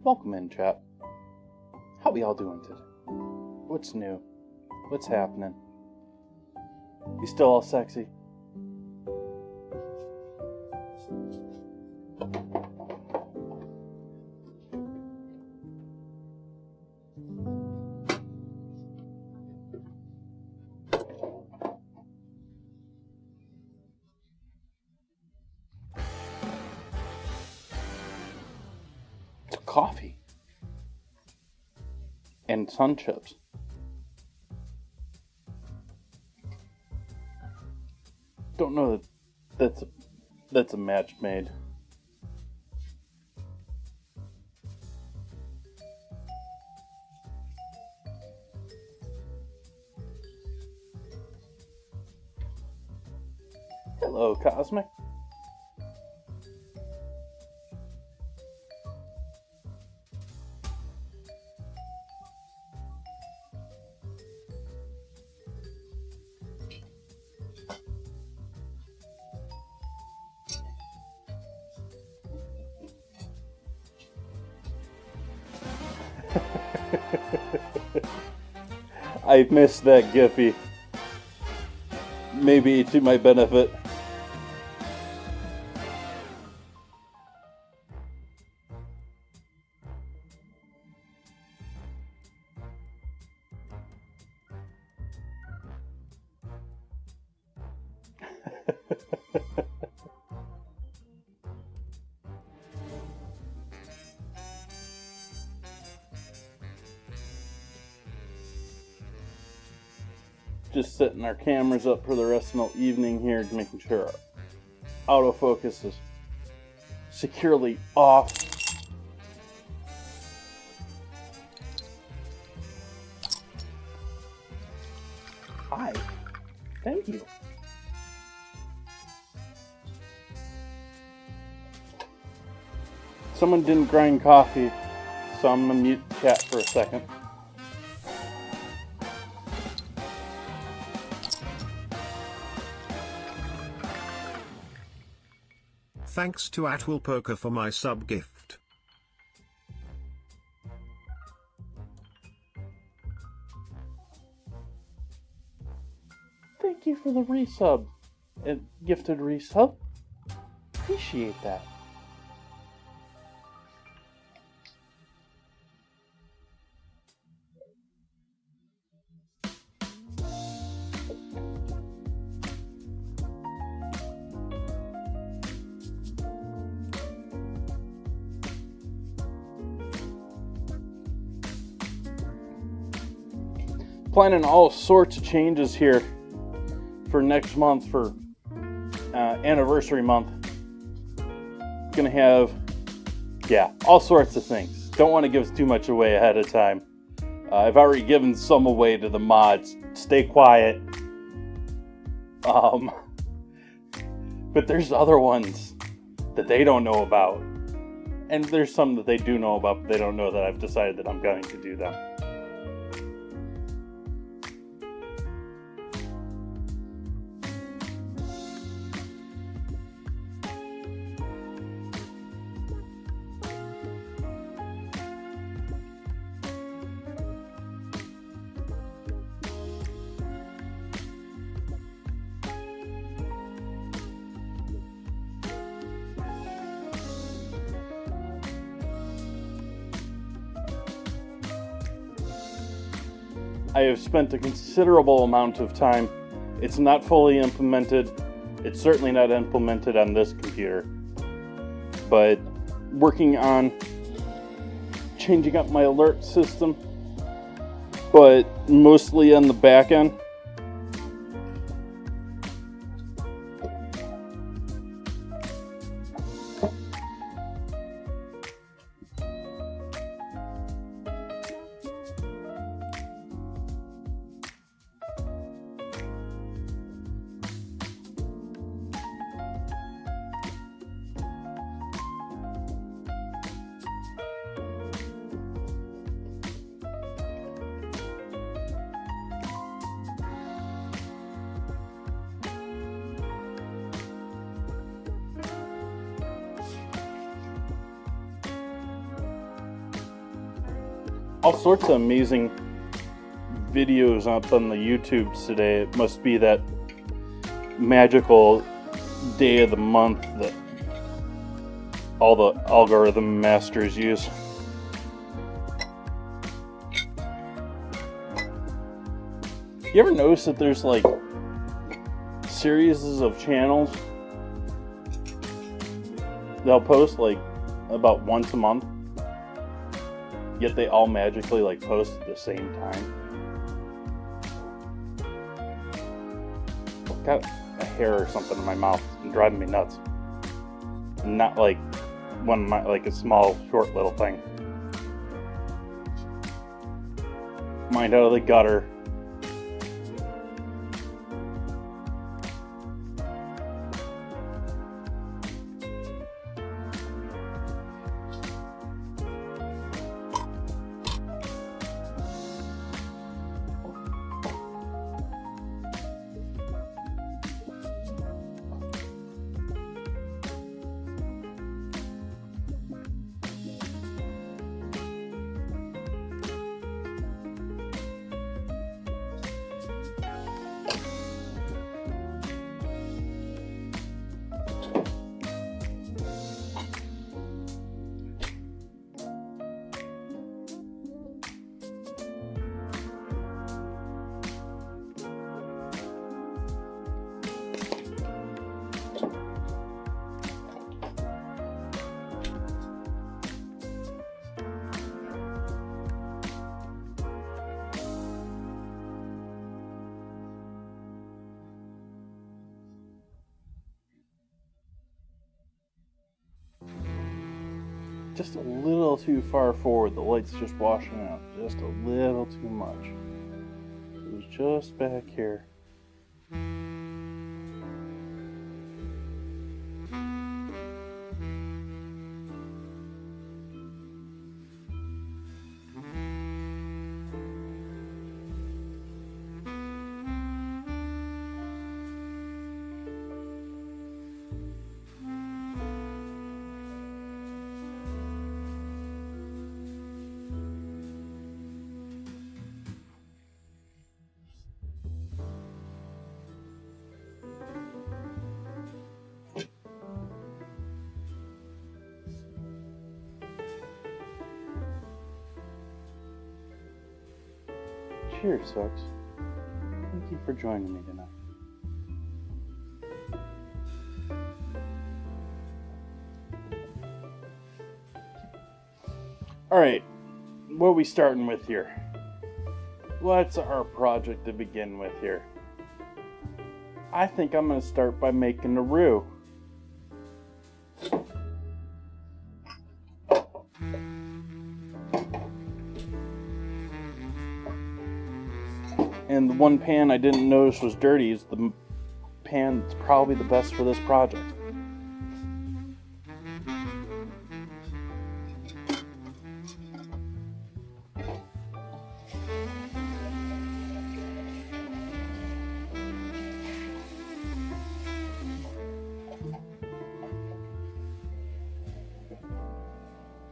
Welcome in, chat. How we all doing today? What's new? What's happening? You still all sexy? It's coffee. And sun chips. Don't know that that's a match made. Hello, Cosmic. I missed that Giphy. Maybe to my benefit. Just setting our cameras up for the rest of the evening here, making sure our autofocus is securely off. Hi. Thank you. Someone didn't grind coffee, so I'm gonna mute chat for a second. Thanks to AtwillPoker for my sub gift. Thank you for the resub. Gifted resub. Appreciate that. Planning all sorts of changes here for next month, for anniversary month. Gonna have, all sorts of things. Don't want to give too much away ahead of time. I've already given some away to the mods. Stay quiet. But there's other ones that they don't know about. And there's some that they do know about, but they don't know that I've decided that I'm going to do them. I have spent a considerable amount of time. It's not fully implemented. It's certainly not implemented on this computer. But working on changing up my alert system, but mostly on the back end. all sorts of amazing videos up on the YouTubes today. It must be that magical day of the month that all the algorithm masters use. You ever notice that there's like series of channels they'll post like about once a month, yet they all magically like post at the same time? I've got a hair or something in my mouth. It's been driving me nuts. And not like like a small, short little thing. Mind out of the gutter. Just a little too far forward. The light's just washing out just a little too much. It was just back here. Cheers, folks. Thank you for joining me tonight. Alright, what are we starting with here? What's our project to begin with here? I think I'm going to start by making a roux. And the one pan I didn't notice was dirty is the pan that's probably the best for this project.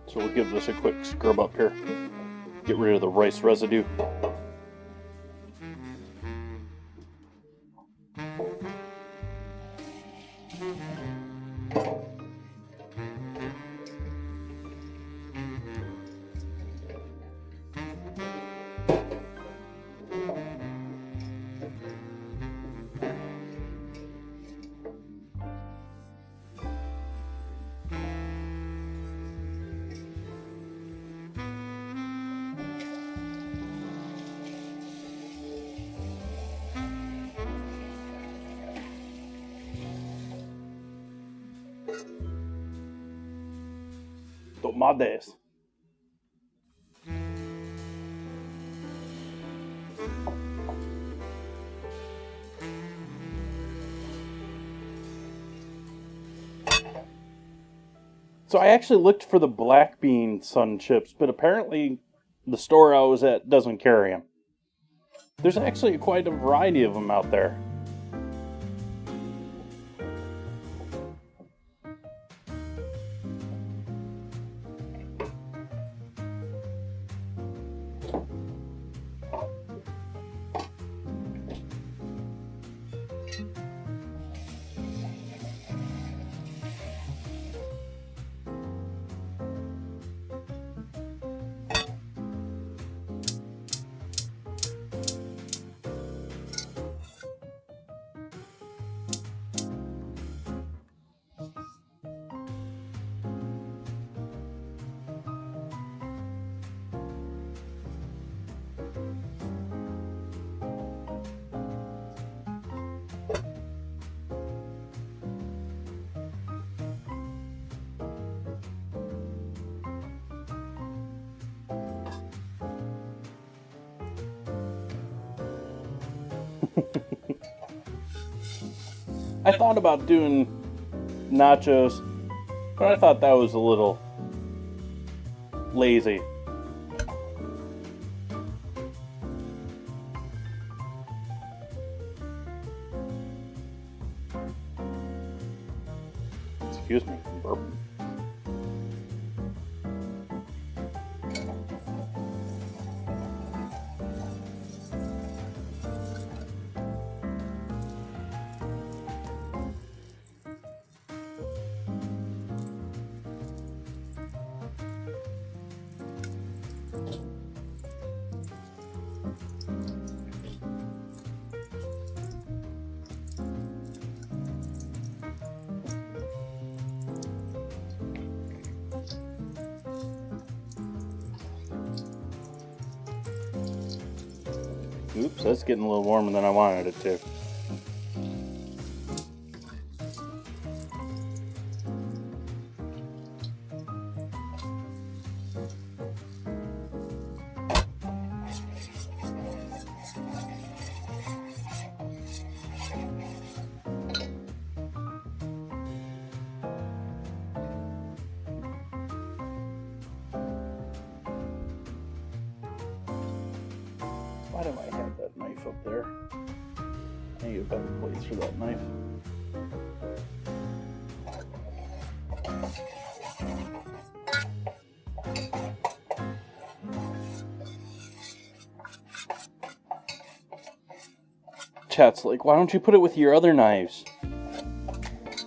So we'll give this a quick scrub up here. Get rid of the rice residue. Tomades. So I actually looked for the black bean sun chips, but apparently the store I was at doesn't carry them. There's actually quite a variety of them out there. I thought about doing nachos, but I thought that was a little lazy. Excuse me, I'm burping. Oops, that's getting a little warmer than I wanted it to. Why do I have that knife up there? I need a better place for that knife. Chat's like, why don't you put it with your other knives?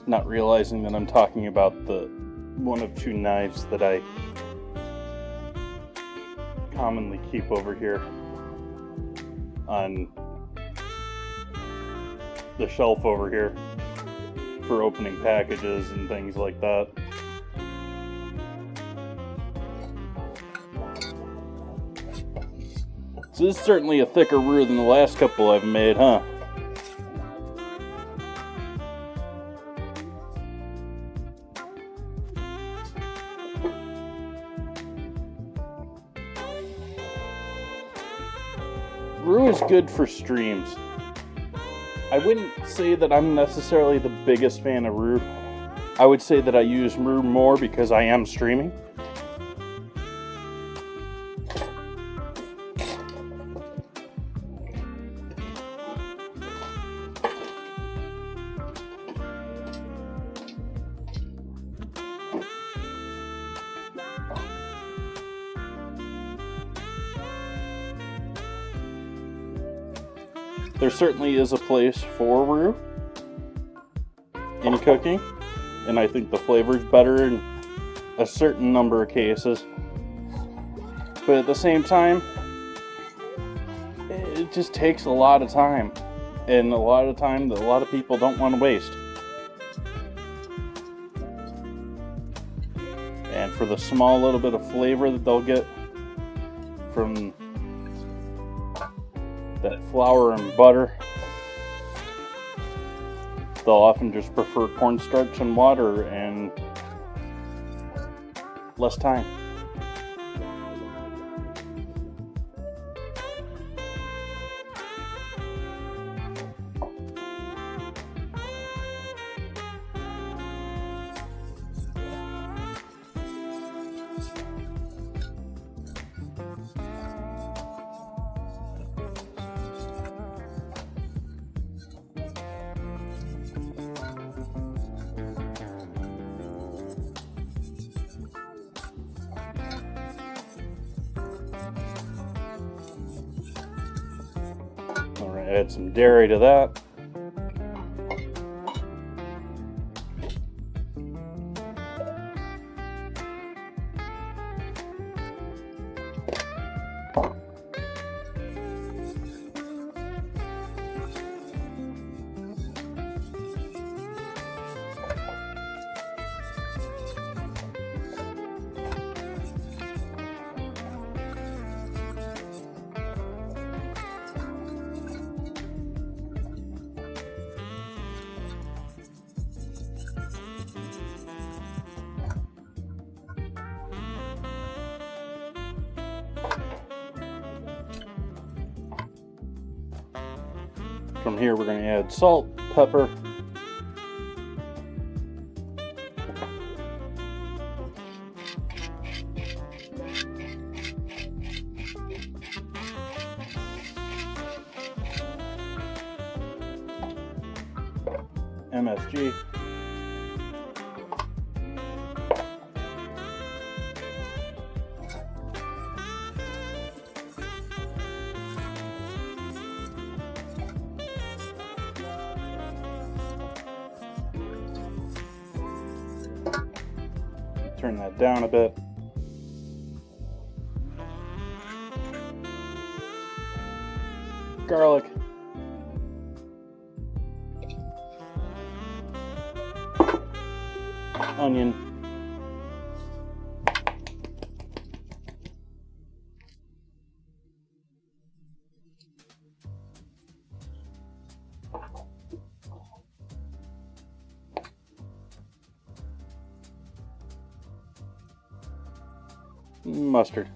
Not realizing that I'm talking about the one of two knives that I commonly keep over here on the shelf over here for opening packages and things like that. So this is certainly a thicker roux than the last couple I've made, huh? Roux is good for streams. I wouldn't say that I'm necessarily the biggest fan of roux. I would say that I use roux more because I am streaming. There certainly is a place for roux in cooking, and I think the flavor's better in a certain number of cases. But at the same time, it just takes a lot of time, and a lot of time that a lot of people don't want to waste. And for the small little bit of flavor that they'll get from that flour and butter, they'll often just prefer cornstarch and water and less time. Add some dairy to that. from here, we're going to add salt, pepper, MSG, turn that down a bit. Garlic. Onion. Mustard.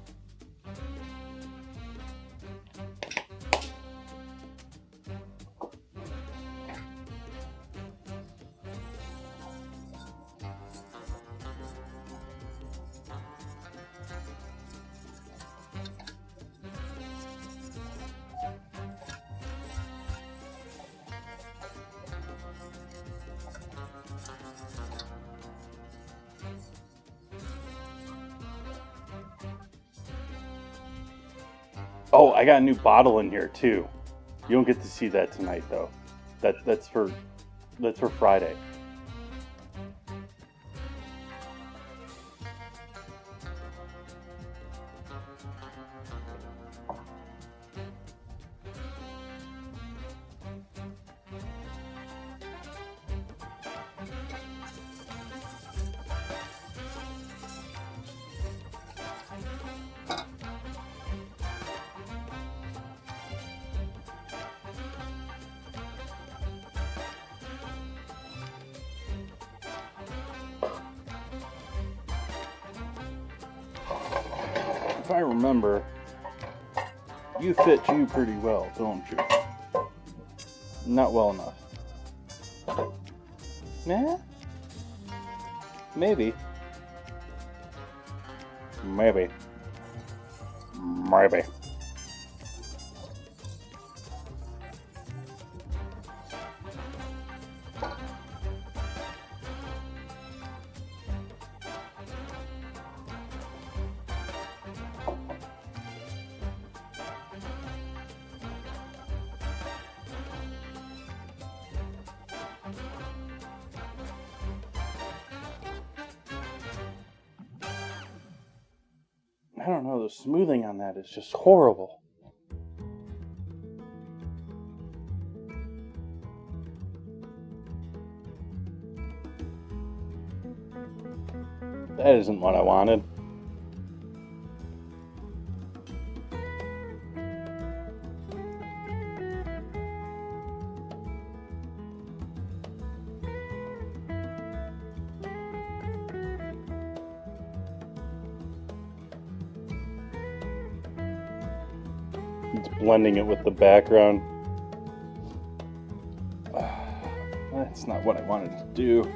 Oh, I got a new bottle in here too. You don't get to see that tonight though. That's for Friday. If I remember, you fit you pretty well, don't you? Not well enough. Nah? Maybe. Maybe. Maybe. I don't know, the smoothing on that is just horrible. That isn't what I wanted. It's blending it with the background. That's not what I wanted to do.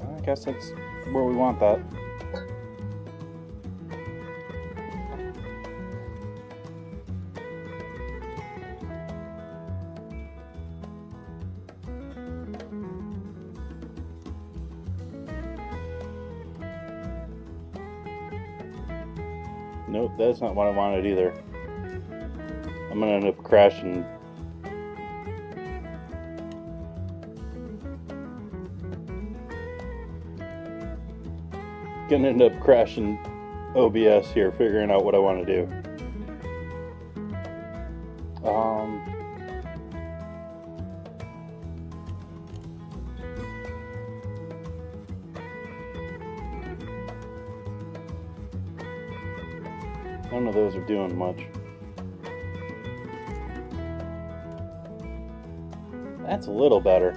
I guess that's where we want that. Nope, that's not what I wanted either. I'm gonna end up crashing. Gonna end up crashing OBS here, figuring out what I want to do. None of those are doing much. That's a little better.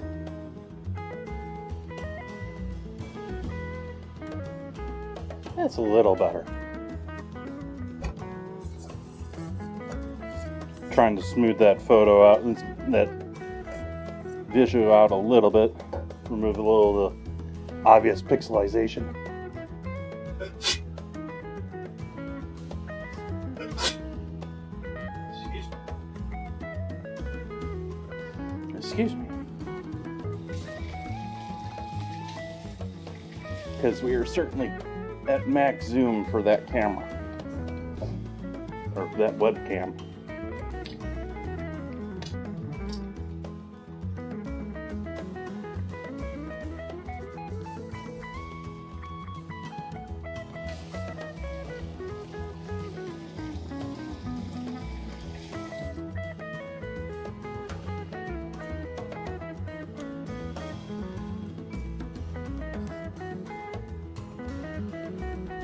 That's a little better. trying to smooth that photo out, that visual out a little bit. Remove a little of the obvious pixelization. Excuse me. Because we are certainly at max zoom for that camera. Or that webcam.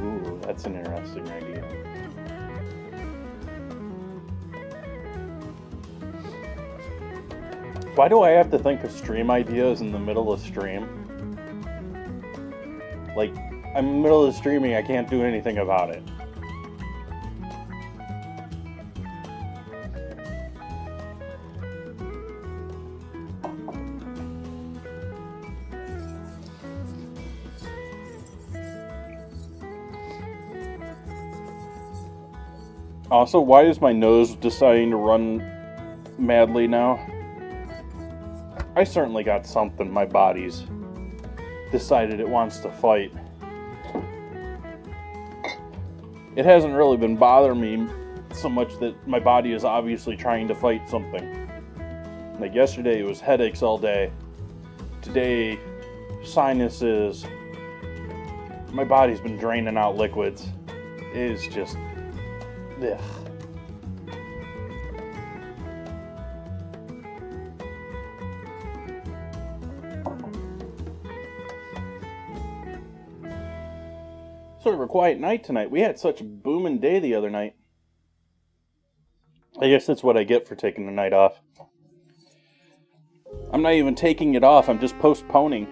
Ooh, that's an interesting idea. Why do I have to think of stream ideas in the middle of stream? Like, I'm in the middle of streaming, I can't do anything about it. Also, why is my nose deciding to run madly now? I certainly got something my body's decided it wants to fight. It hasn't really been bothering me so much that my body is obviously trying to fight something. Like yesterday it was headaches all day. Today, sinuses. My body's been draining out liquids. It is just... ugh. Sort of a quiet night tonight. We had such a booming day the other night. I guess that's what I get for taking the night off. I'm not even taking it off, I'm just postponing.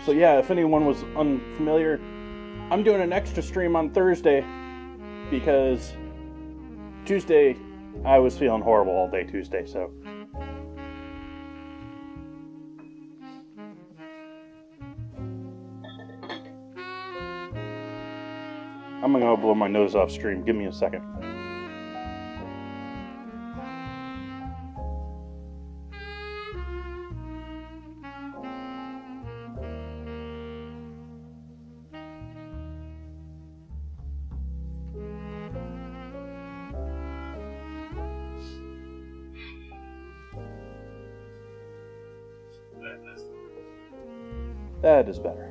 So yeah, if anyone was unfamiliar, I'm doing an extra stream on Thursday because Tuesday, I was feeling horrible all day Tuesday, so... I'm gonna go blow my nose off stream. Give me a second. That is better.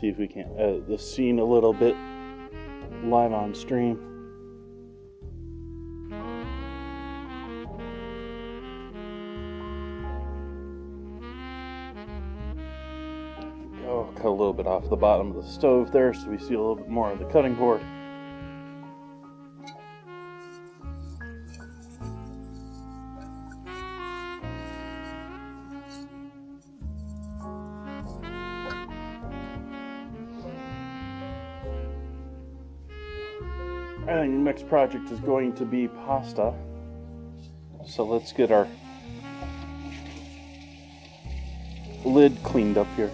See if we can edit the scene a little bit live on stream. Go cut a little bit off the bottom of the stove there so we see a little bit more of the cutting board. I think the next project is going to be pasta. So let's get our lid cleaned up here.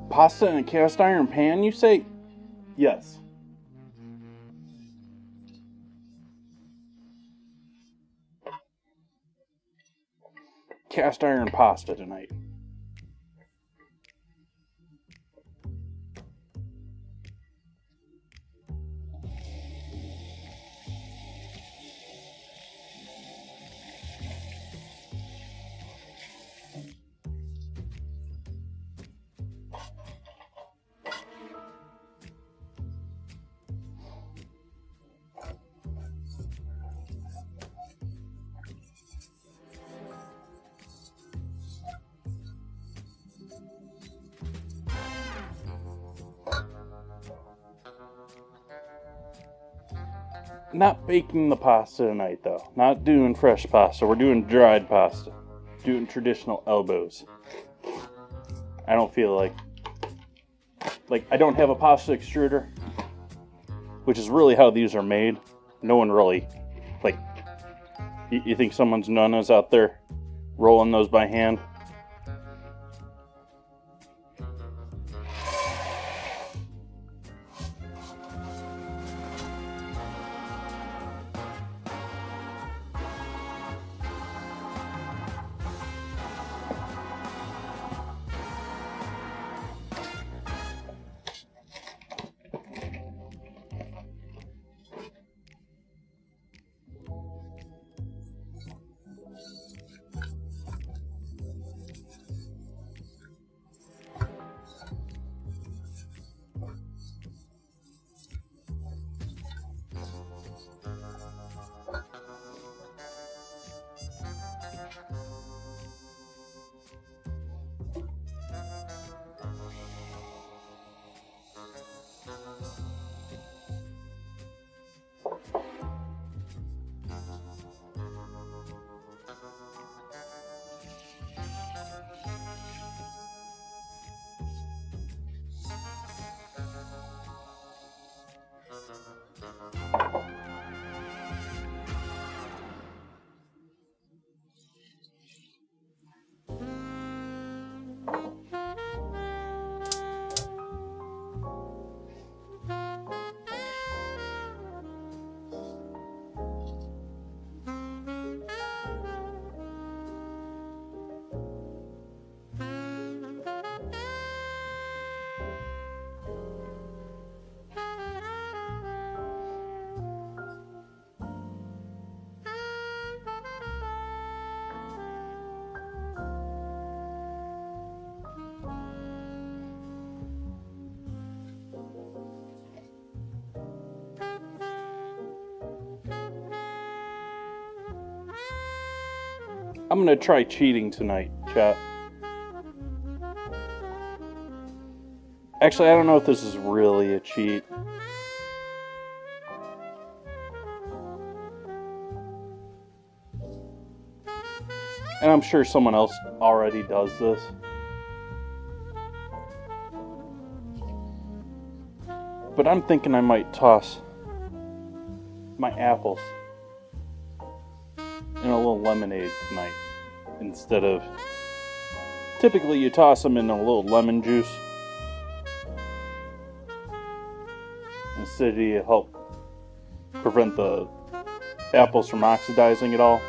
Pasta in a cast iron pan, you say? Yes. cast iron pasta tonight. Not baking the pasta tonight, though. Not doing fresh pasta. We're doing dried pasta. Doing traditional elbows. I don't feel like I don't have a pasta extruder, which is really how these are made. No one really, you think someone's nonnas out there rolling those by hand? I'm gonna try cheating tonight, chat. Actually, I don't know if this is really a cheat. And I'm sure someone else already does this. But I'm thinking I might toss my apples in a little lemonade tonight instead of... Typically you toss them in a little lemon juice. Instead to help prevent the apples from oxidizing at all.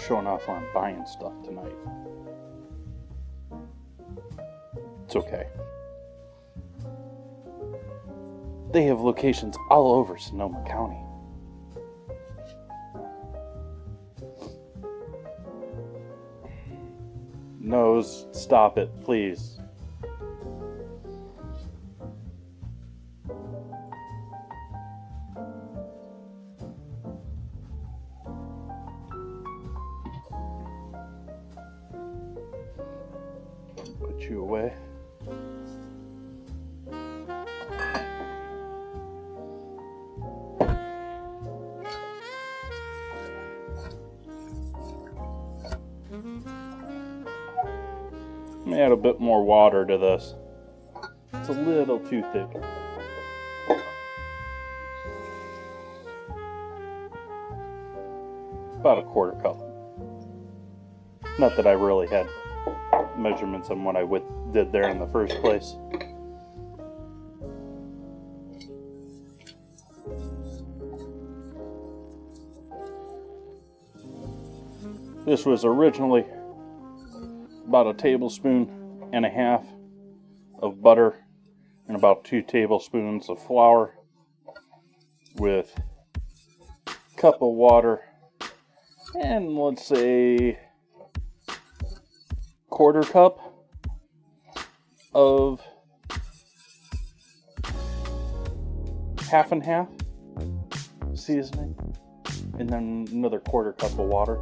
Showing off where I'm buying stuff tonight. It's okay. They have locations all over Sonoma County. Nose, stop it, please. Put you away. Let me add a bit more water to this. It's a little too thick. About a quarter cup. Not that I really had measurements on what I did there in the first place. This was originally about a tablespoon and a half of butter and about 2 tablespoons of flour with a cup of water and let's say quarter cup of half and half seasoning, and then another quarter cup of water.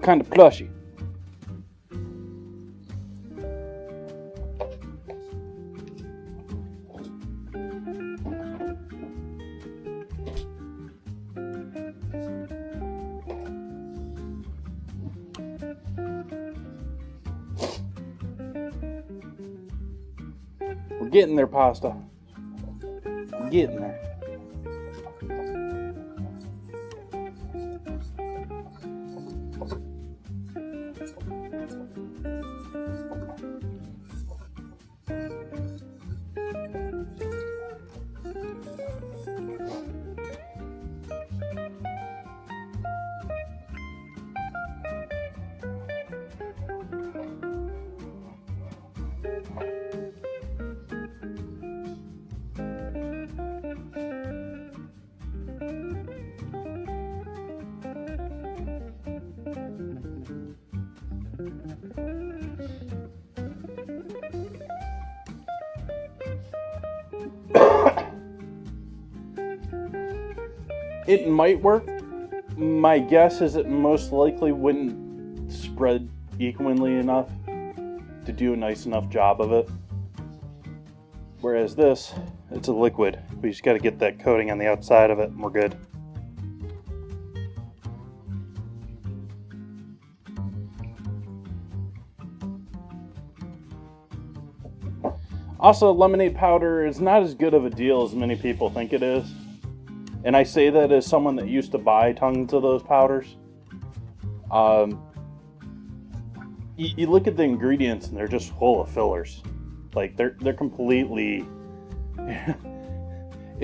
What kind of plushie? We're getting there, pasta. We're getting there. It might work. My guess is it most likely wouldn't spread equally enough to do a nice enough job of it. Whereas this, it's a liquid. We just got to get that coating on the outside of it and we're good. Also, lemonade powder is not as good of a deal as many people think it is. And I say that as someone that used to buy tons of those powders. You look at the ingredients and they're just full of fillers. Like they're completely.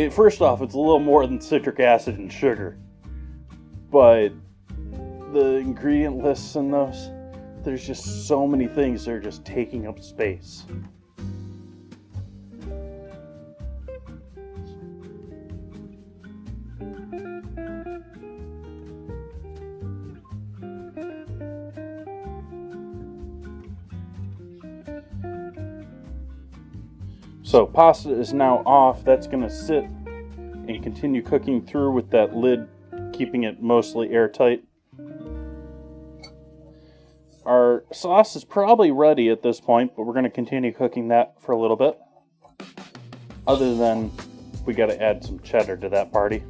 First off, it's a little more than citric acid and sugar, but the ingredient lists in those, there's just so many things that are just taking up space. So pasta is now off. That's going to sit and continue cooking through with that lid, keeping it mostly airtight. Our sauce is probably ready at this point, but we're going to continue cooking that for a little bit. Other than we got to add some cheddar to that party.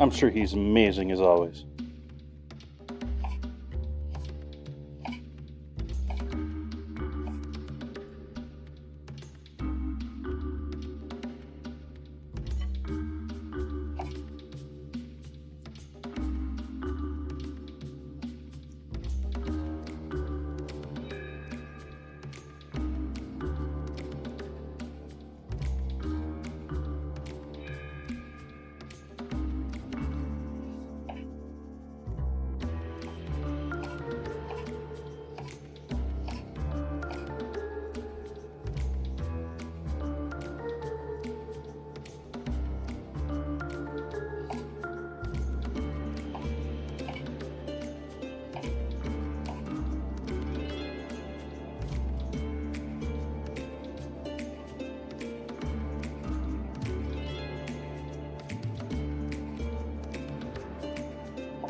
I'm sure he's amazing as always.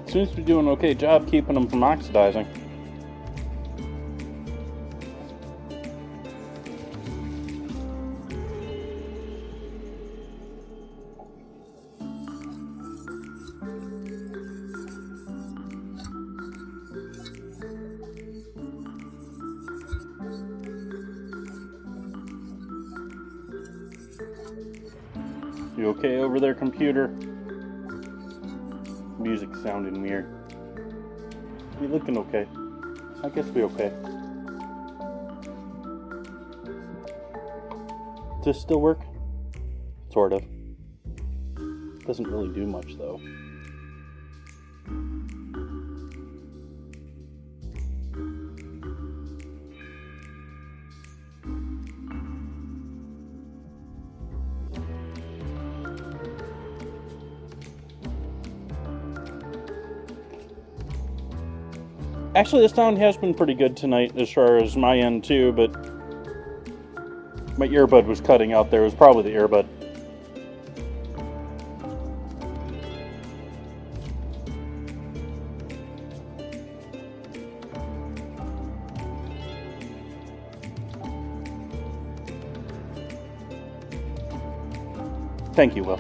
Seems to be doing an okay job keeping them from oxidizing. You okay over there, computer? Music sounding weird. We looking okay? I guess we okay. Does this still work? Sort of. Doesn't really do much though. Actually, the sound has been pretty good tonight as far as my end too, but my earbud was cutting out there. It was probably the earbud. Thank you, Will.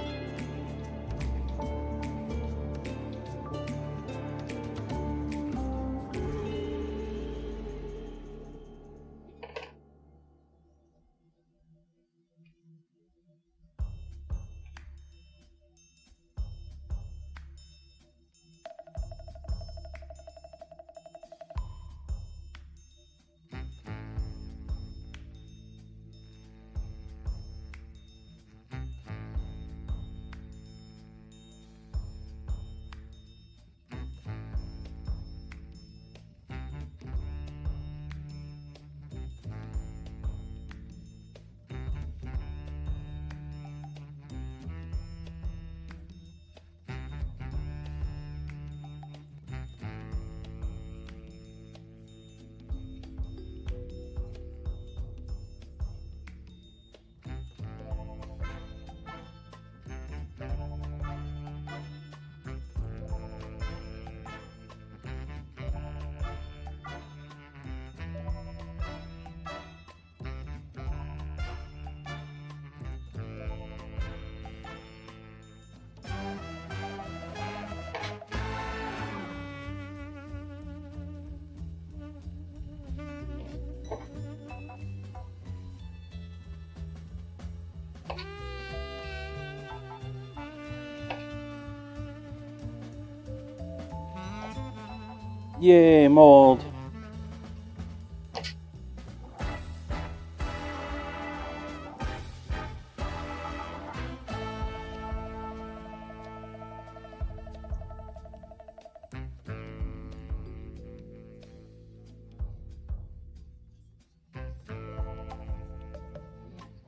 Yay, mold.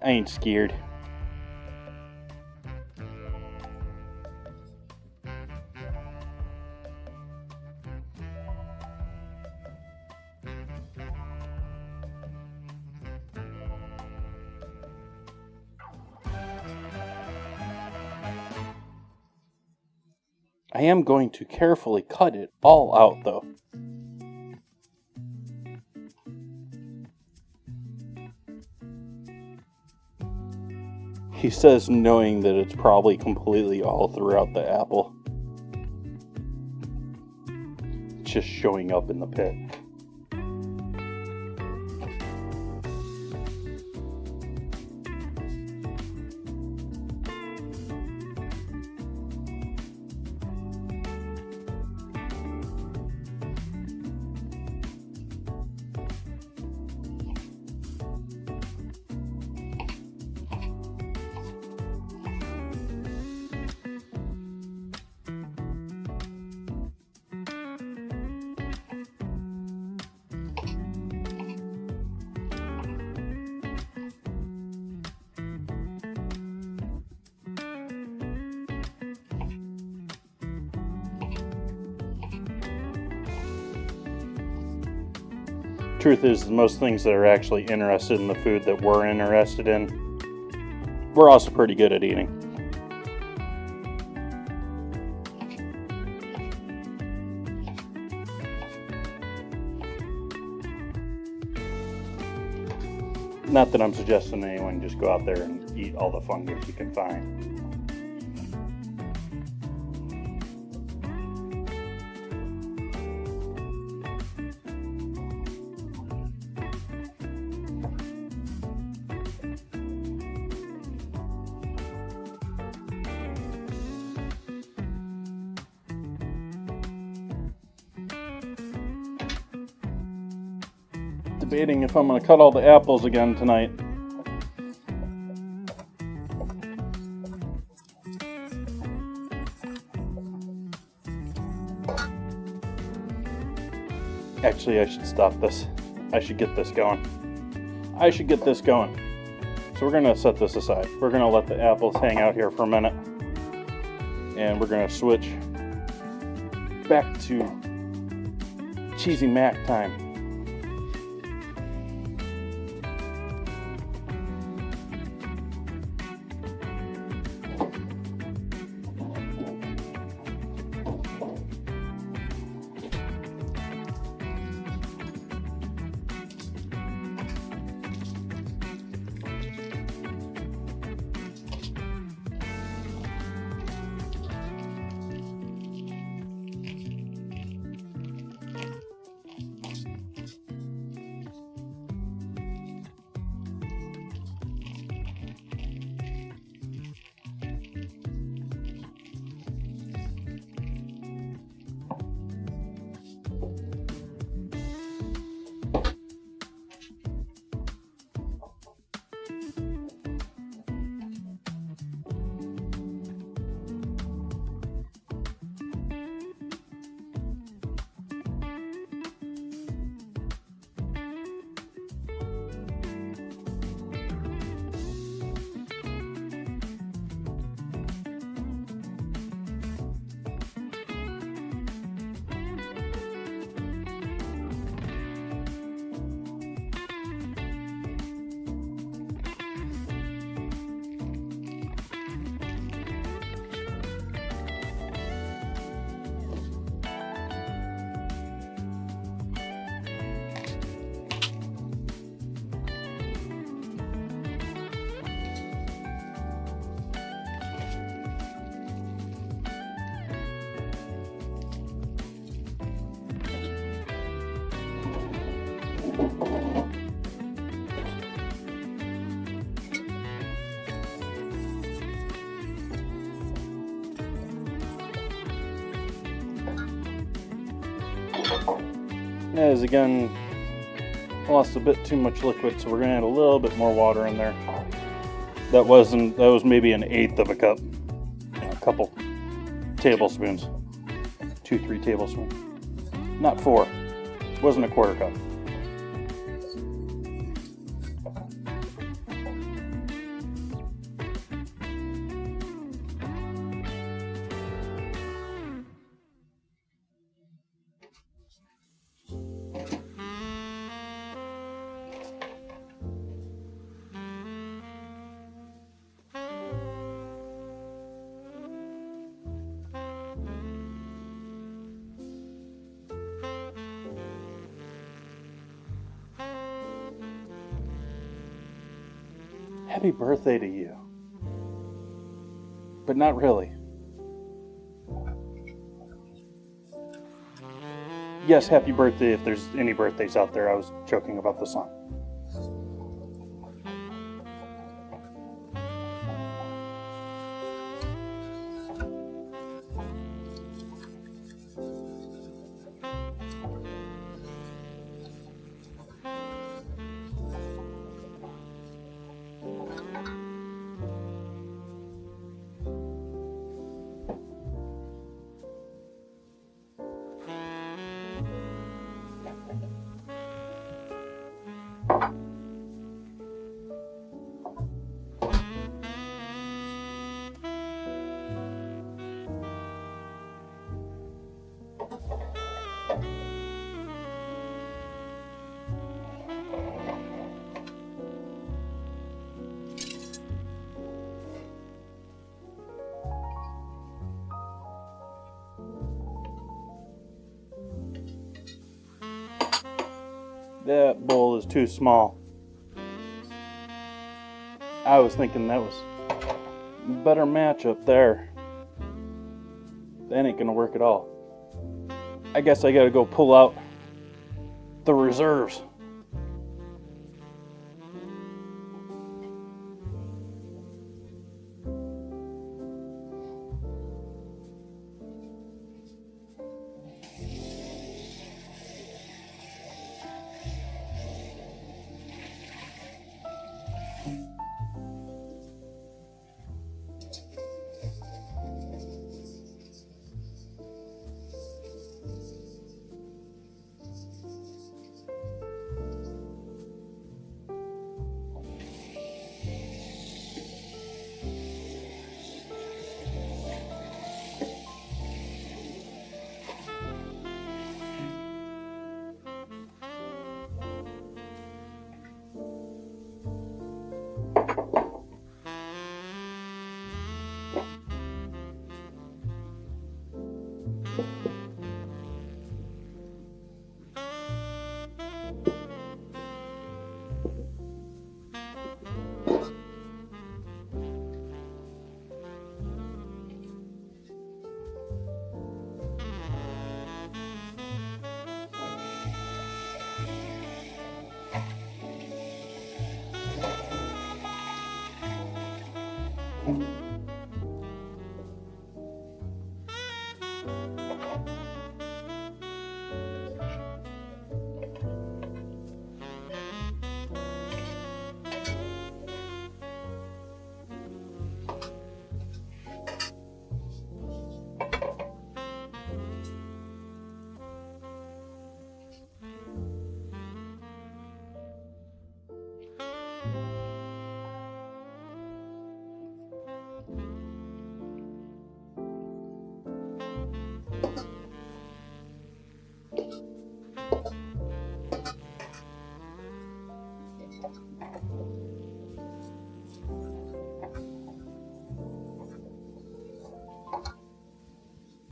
I ain't scared. I am going to carefully cut it all out, though. He says, knowing that it's probably completely all throughout the apple. just showing up in the pit. Truth is, most things that are actually interested in the food that we're interested in, we're also pretty good at eating. Not that I'm suggesting anyone just go out there and eat all the fungus you can find. Debating if I'm going to cut all the apples again tonight. Actually, I should stop this. I should get this going. So we're going to set this aside. We're going to let the apples hang out here for a minute. And we're going to switch back to Cheesy Mac time. As again, lost a bit too much liquid, so we're gonna add a little bit more water in there. That was maybe an eighth of a cup, a couple tablespoons, 2-3 tablespoons, not 4. Wasn't a quarter cup. Happy birthday to you. But not really. Yes, happy birthday if there's any birthdays out there. I was joking about the song. That bowl is too small. I was thinking that was a better match up there. That ain't gonna work at all. I guess I gotta go pull out the reserves.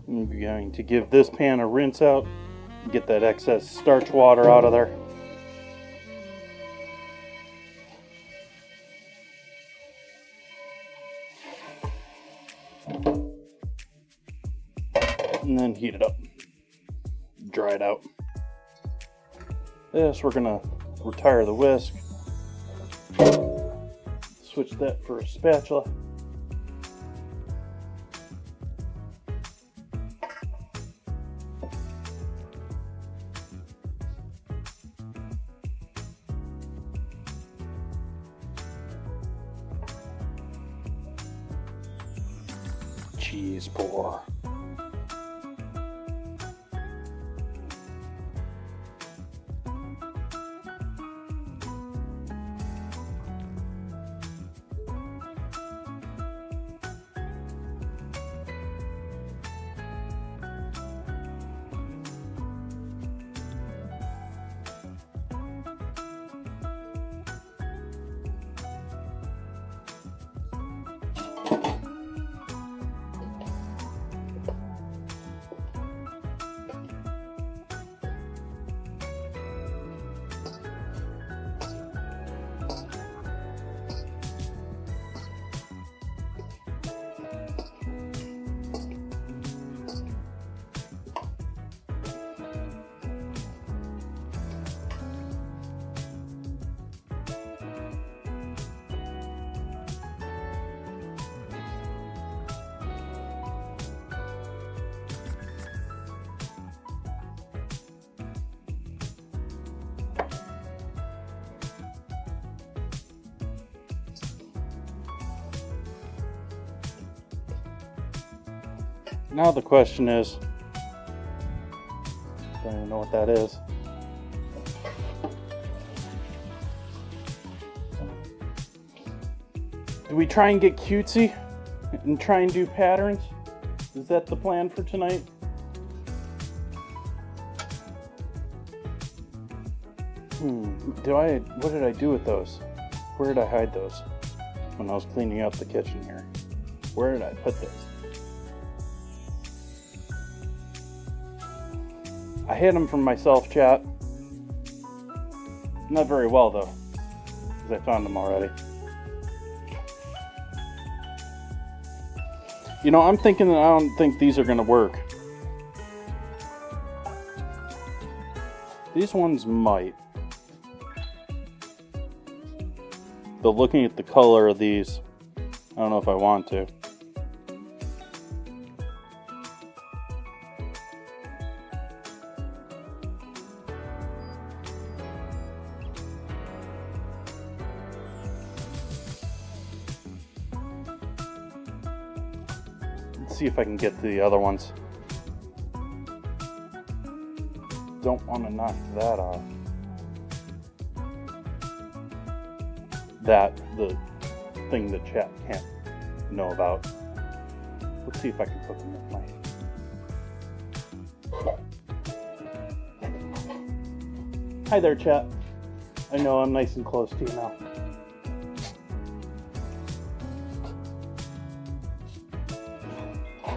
I'm going to give this pan a rinse out, get that excess starch water out of there. And then heat it up, dry it out. This, we're gonna retire the whisk, switch that for a spatula. Cheese pour. Now the question is, I don't even know what that is. Do we try and get cutesy and try and do patterns? Is that the plan for tonight? What did I do with those? Where did I hide those when I was cleaning up the kitchen here? Where did I put those? I hid them from myself, chat. Not very well though, because I found them already. You know, I'm thinking that I don't think these are going to work. These ones might. But looking at the color of these, I don't know if I want to. Let's see if I can get to the other ones. Don't want to knock that off. The thing that chat can't know about. Let's see if I can put them with my... Hi there, chat. I know I'm nice and close to you now.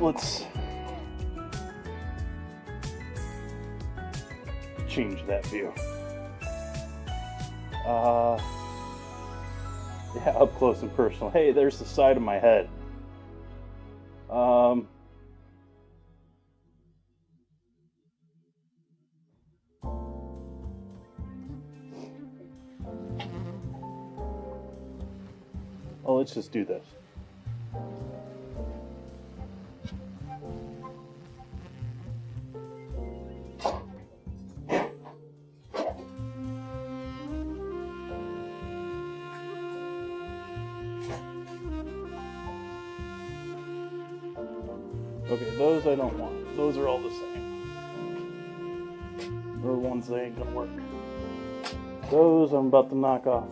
Let's change that view. Yeah, up close and personal. Hey, there's the side of my head. Oh, let's just do this. Okay, those I don't want. Those are all the same. They're the ones that ain't gonna work. Those I'm about to knock off.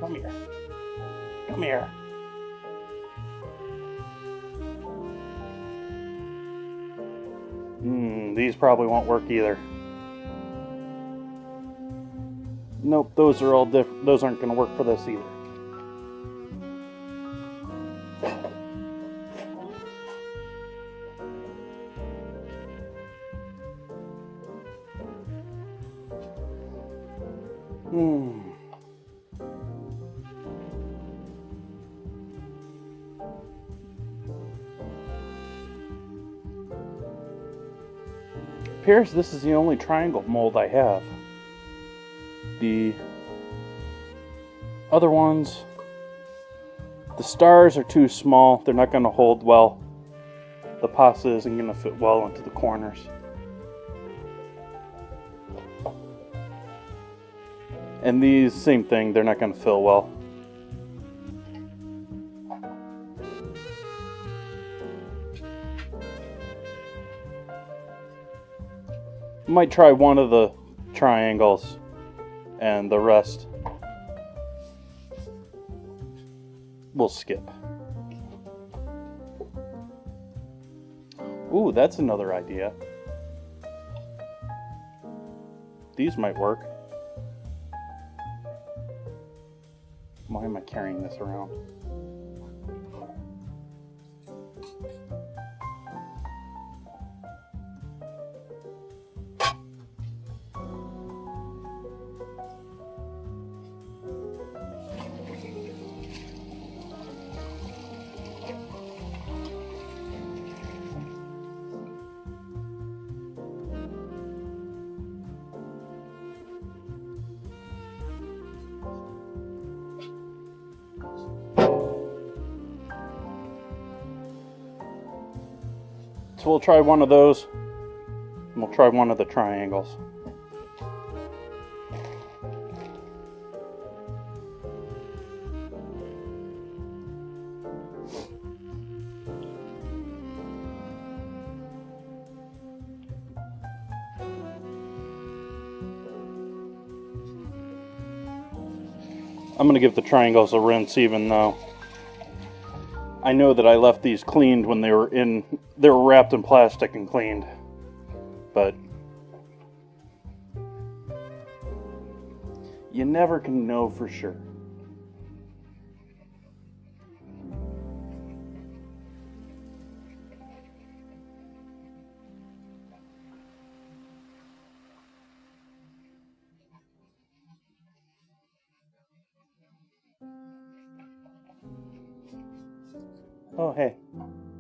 Come here. Come here. These probably won't work either. Nope, those are all different. Those aren't gonna work for this either. Appears this is the only triangle mold I have. The other ones, the stars are too small. They're not going to hold well. The pasta isn't going to fit well into the corners. And these, same thing, they're not going to fill well. Might try one of the triangles and the rest we'll skip. Ooh, that's another idea. These might work. Why am I carrying this around? So we'll try one of those, and we'll try one of the triangles. I'm going to give the triangles a rinse, even though I know that I left these cleaned when they were wrapped in plastic and cleaned. But you never can know for sure. Oh, hey.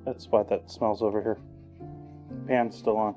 That's why that smells over here. Pan's still on.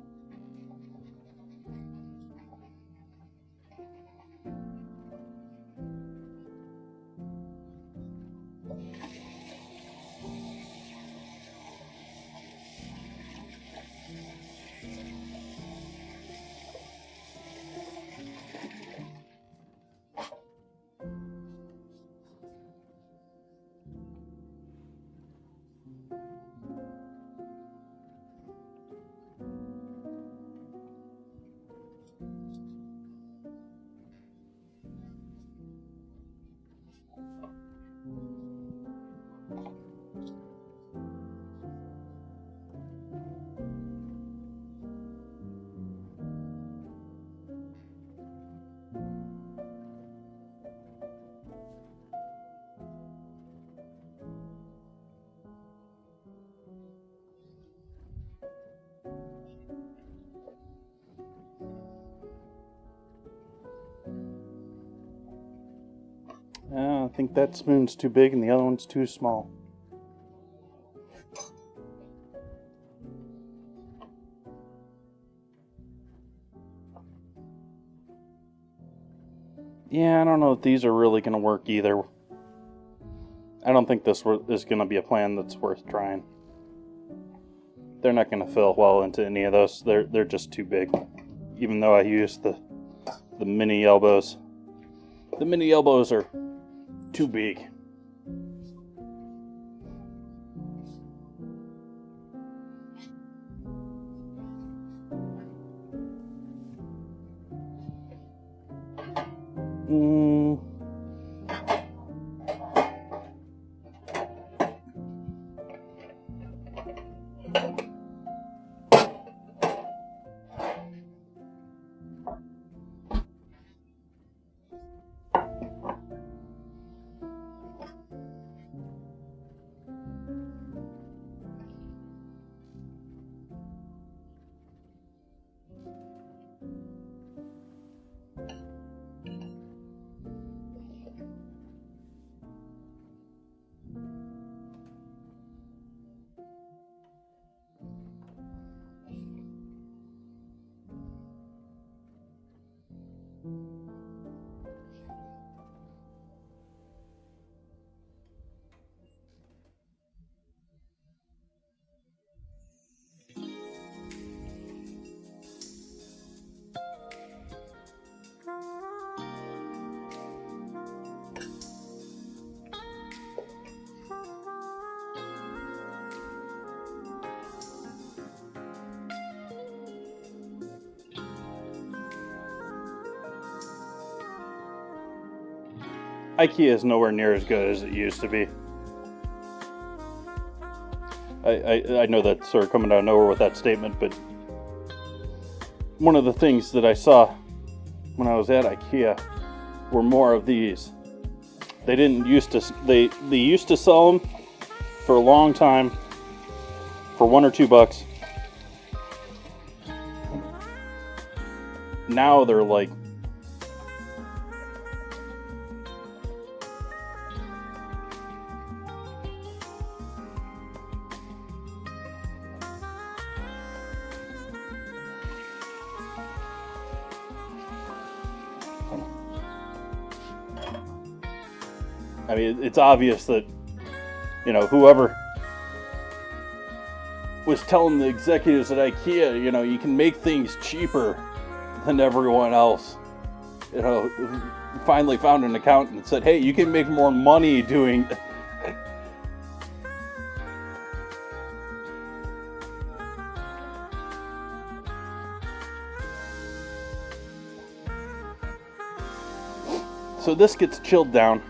I think that spoon's too big and the other one's too small. Yeah, I don't know if these are really going to work either. I don't think this is going to be a plan that's worth trying. They're not going to fill well into any of those. They're just too big. Even though I used the mini elbows. The mini elbows are too big. IKEA is nowhere near as good as it used to be. I know that's sort of coming out of nowhere with that statement, but one of the things that I saw when I was at IKEA were more of these. They used to sell them for a long time for $1 or $2. Now they're like I mean, it's obvious that, whoever was telling the executives at IKEA, you can make things cheaper than everyone else. Finally found an accountant and said, hey, you can make more money doing... So this gets chilled down.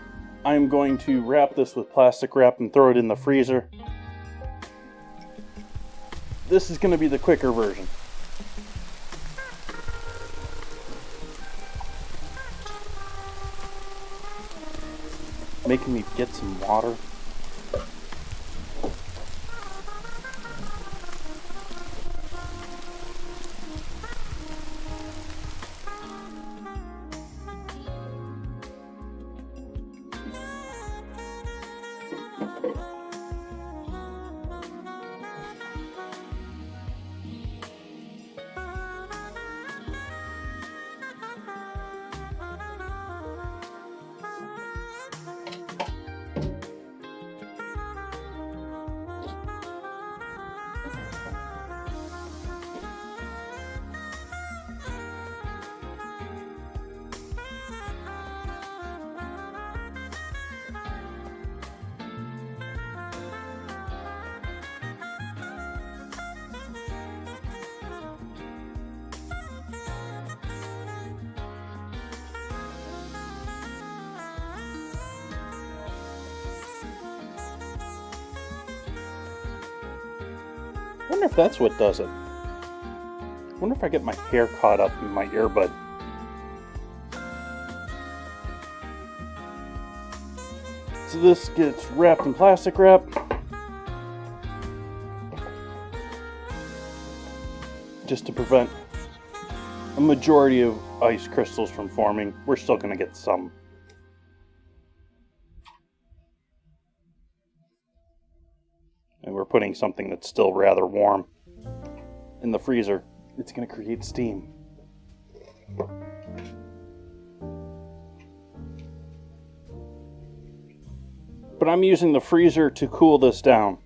I'm going to wrap this with plastic wrap and throw it in the freezer. This is going to be the quicker version. Making me get some water. I wonder if that's what does it. I wonder if I get my hair caught up in my earbud. So this gets wrapped in plastic wrap. Just to prevent a majority of ice crystals from forming. We're still going to get some. And we're putting something that's still rather warm in the freezer. It's going to create steam. But I'm using the freezer to cool this down.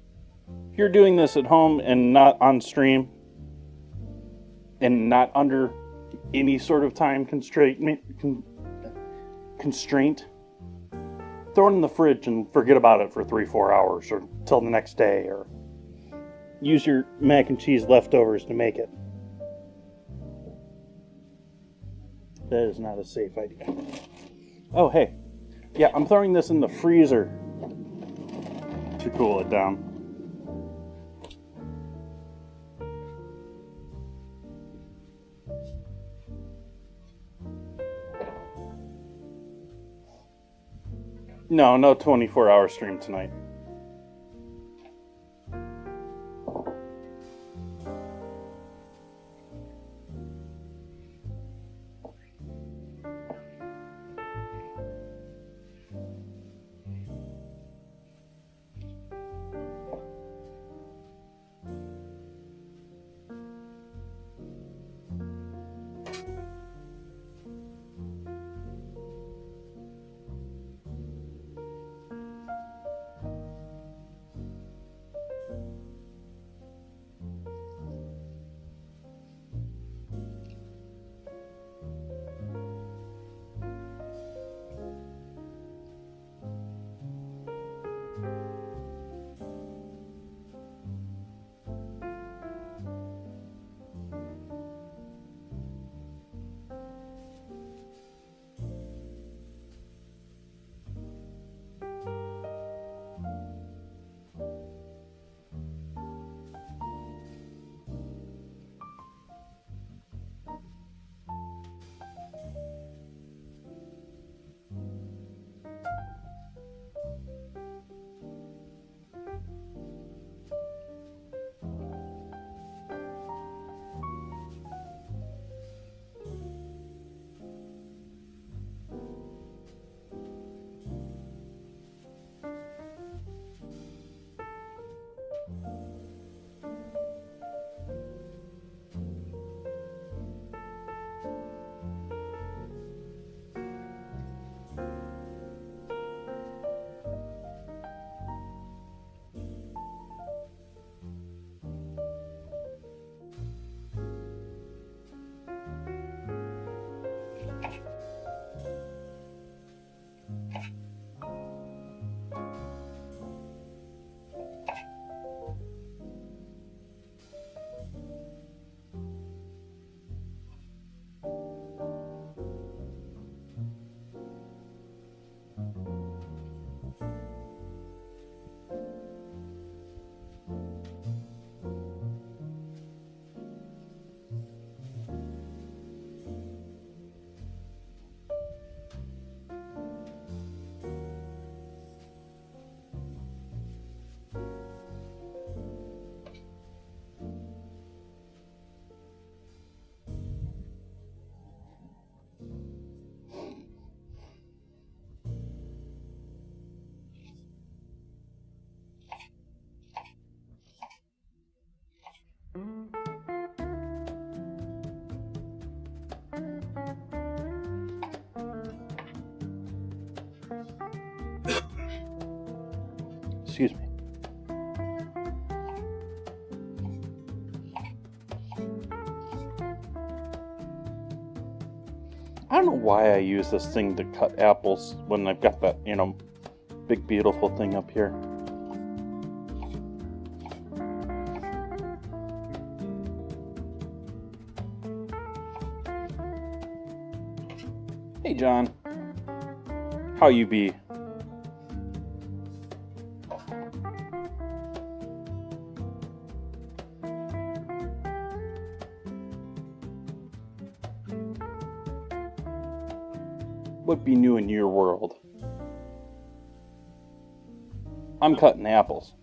If you're doing this at home and not on stream, and not under any sort of time constraint, throw it in the fridge and forget about it for 3-4 hours or till the next day, or use your mac and cheese leftovers to make it. That is not a safe idea. Oh, hey. Yeah, I'm throwing this in the freezer to cool it down. No 24-hour stream tonight. Excuse me. I don't know why I use this thing to cut apples when I've got that, big beautiful thing up here. Hey John, how you be? What be new in your world? I'm cutting apples.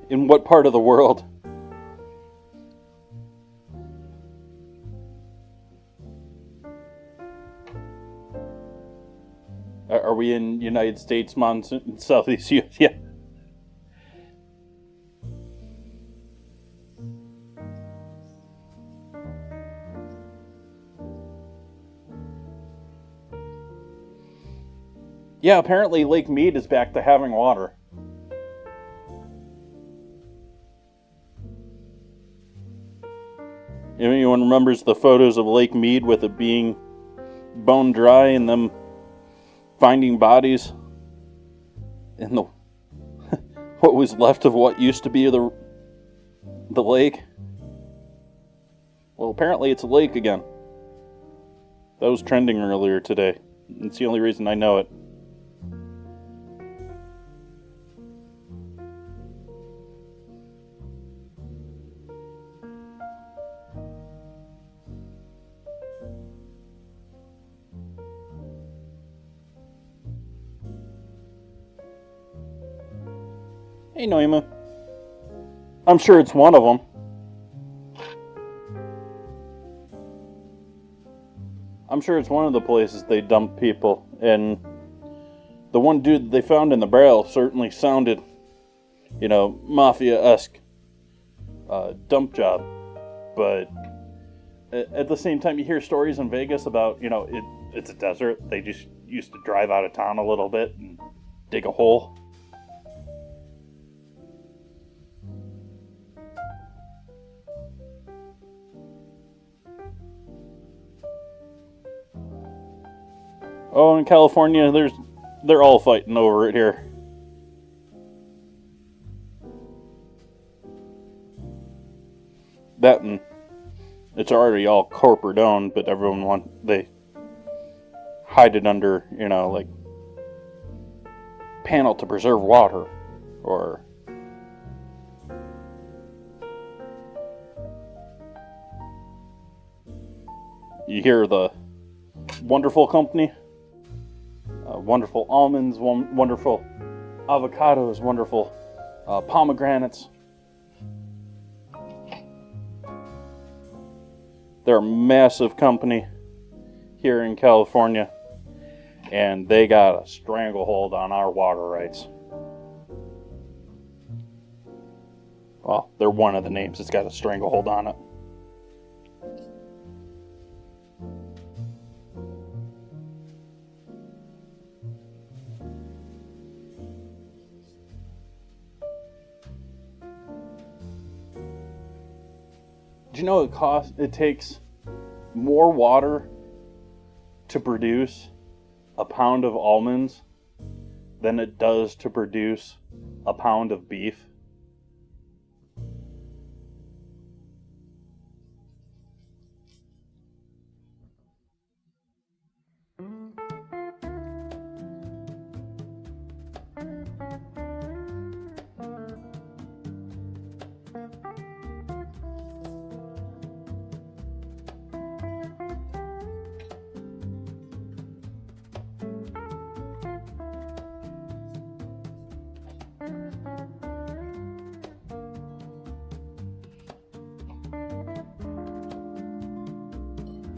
In what part of the world? Are we in United States, monsoon, Southeast U.S.? Yeah. Yeah, apparently Lake Mead is back to having water. Anyone remembers the photos of Lake Mead with it being bone dry and them finding bodies in the what was left of what used to be the lake? Well, apparently it's a lake again. That was trending earlier today. It's the only reason I know it. Hey, Noema. I'm sure it's one of them. I'm sure it's one of the places they dump people. And the one dude they found in the barrel certainly sounded, mafia-esque dump job. But at the same time, you hear stories in Vegas about, it's a desert. They just used to drive out of town a little bit and dig a hole. Oh, in California, they're all fighting over it here. That and it's already all corporate owned, but they hide it under, like panel to preserve water, or you hear the wonderful company. Wonderful almonds, wonderful avocados, wonderful pomegranates. They're a massive company here in California, and they got a stranglehold on our water rights. Well, they're one of the names that's got a stranglehold on it. Do you know it takes more water to produce a pound of almonds than it does to produce a pound of beef?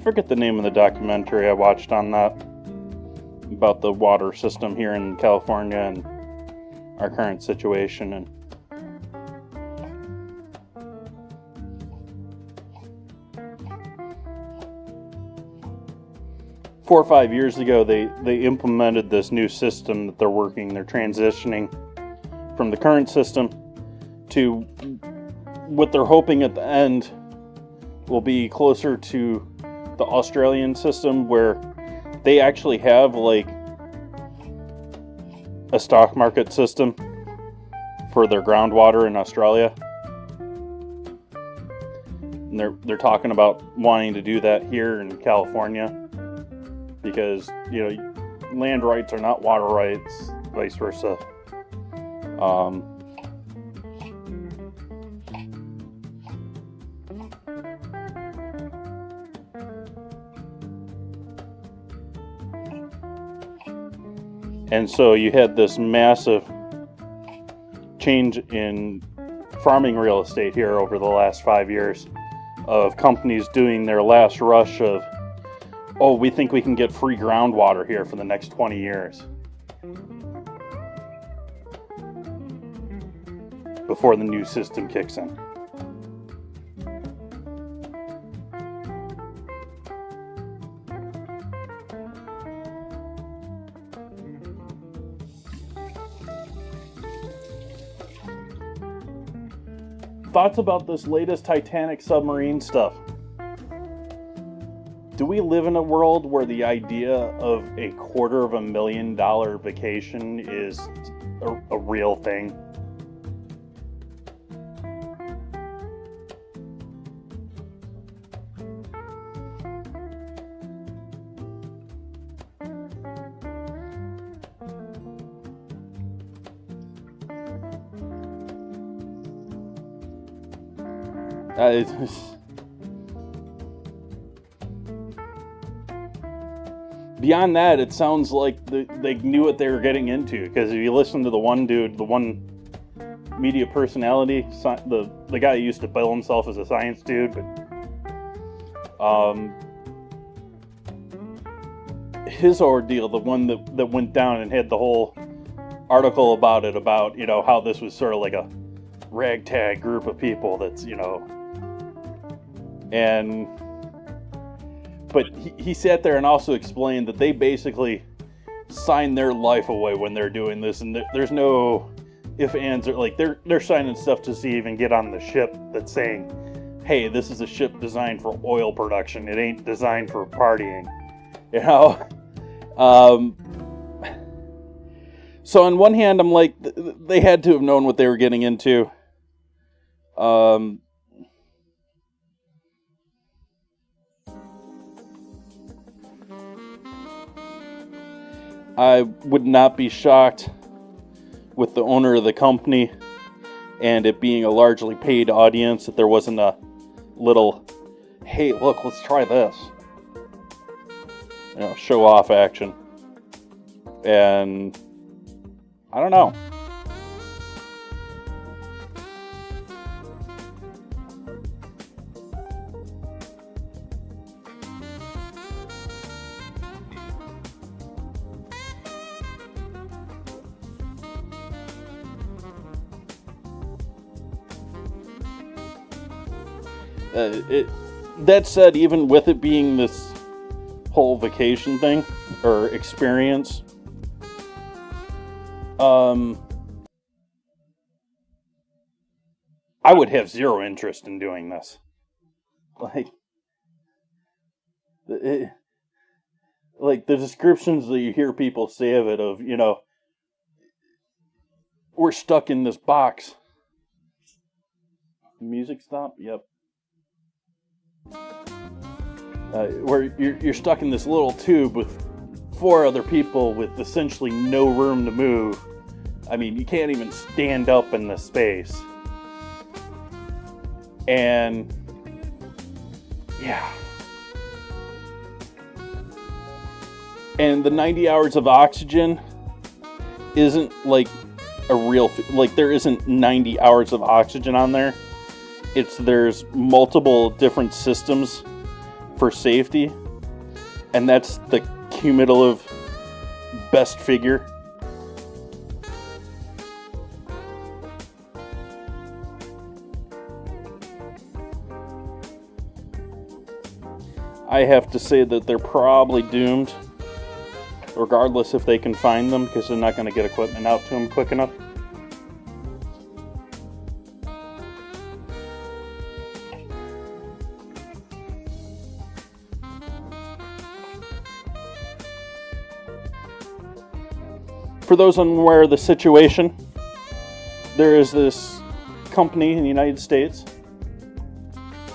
Forget the name of the documentary I watched on that, about the water system here in California and our current situation. And 4 or 5 years ago, they implemented this new system that they're transitioning from the current system to what they're hoping at the end will be closer to the Australian system, where they actually have like a stock market system for their groundwater in Australia. And they're talking about wanting to do that here in California, because, you know, land rights are not water rights, vice versa. And so you had this massive change in farming real estate here over the last 5 years, of companies doing their last rush of, oh, we think we can get free groundwater here for the next 20 years. Before the new system kicks in. Thoughts about this latest Titanic submarine stuff? Do we live in a world where the idea of a $250,000 vacation is a real thing? Beyond that, it sounds like they knew what they were getting into, because if you listen to the one dude, the one media personality, the guy who used to bill himself as a science dude, but his ordeal, the one that went down and had the whole article about it, about, you know, how this was sort of like a ragtag group of people that's, you know, but he sat there and also explained that they basically sign their life away when they're doing this, and there's no if, ands, or like they're signing stuff to see even get on the ship that's saying, hey, this is a ship designed for oil production. It ain't designed for partying, you know? So on one hand, I'm like, they had to have known what they were getting into. I would not be shocked with the owner of the company and it being a largely paid audience that there wasn't a little, hey, look, let's try this, you know, show off action. And I don't know. That said, even with it being this whole vacation thing or experience, I would have zero interest in doing this. Like the descriptions that you hear people say of it, of, you know, we're stuck in this box. Music stop? Yep. Where you're stuck in this little tube with 4 other people with essentially no room to move. I mean, you can't even stand up in this space. And yeah. And the 90 hours of oxygen isn't like a real, like there isn't 90 hours of oxygen on there. There's multiple different systems for safety, and that's the cumulative best figure. I have to say that they're probably doomed, regardless if they can find them, because they're not going to get equipment out to them quick enough. For those unaware of the situation, there is this company in the United States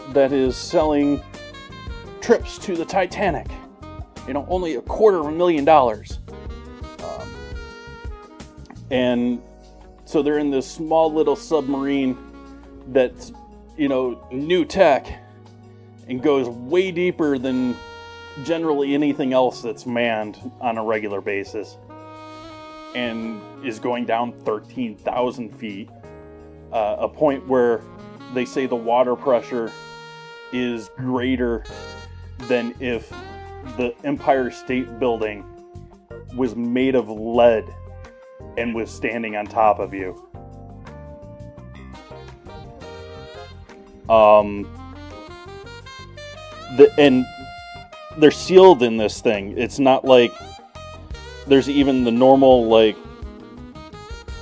that is selling trips to the Titanic. Only $250,000. And so they're in this small little submarine that's, new tech and goes way deeper than generally anything else that's manned on a regular basis, and is going down 13,000 feet, a point where they say the water pressure is greater than if the Empire State Building was made of lead and was standing on top of you. And they're sealed in this thing. It's not like there's even the normal,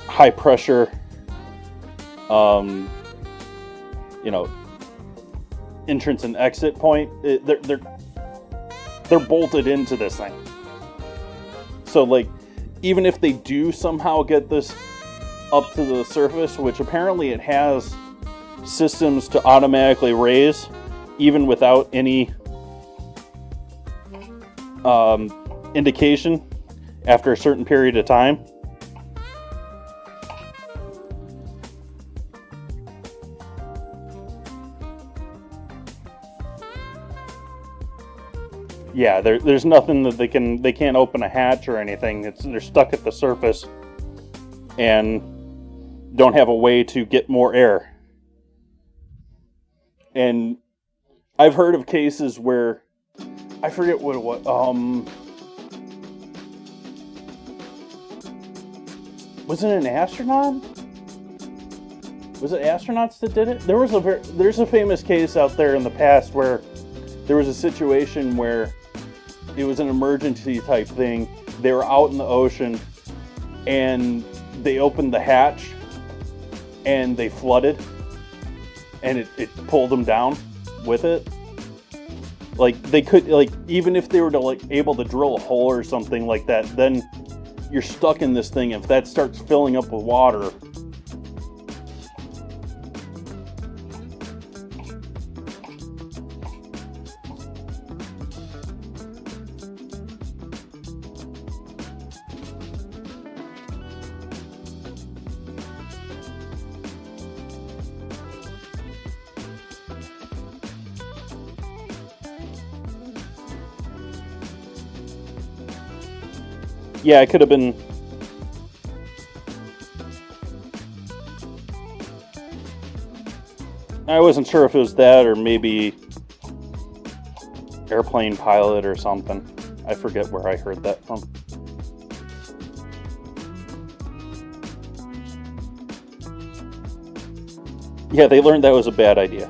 high pressure, entrance and exit point. They're bolted into this thing. So, even if they do somehow get this up to the surface, which apparently it has systems to automatically raise, even without any indication after a certain period of time. Yeah, there's nothing that they can't open a hatch or anything. They're stuck at the surface and don't have a way to get more air. And I've heard of cases where, I forget what it was, was it an astronaut? Was it astronauts that did it? There's a famous case out there in the past where there was a situation where it was an emergency type thing. They were out in the ocean and they opened the hatch and they flooded, and it pulled them down with it. They could, even if they were to able to drill a hole or something like that, then you're stuck in this thing. If that starts filling up with water, yeah, it could have been. I wasn't sure if it was that or maybe airplane pilot or something. I forget where I heard that from. Yeah, they learned that was a bad idea.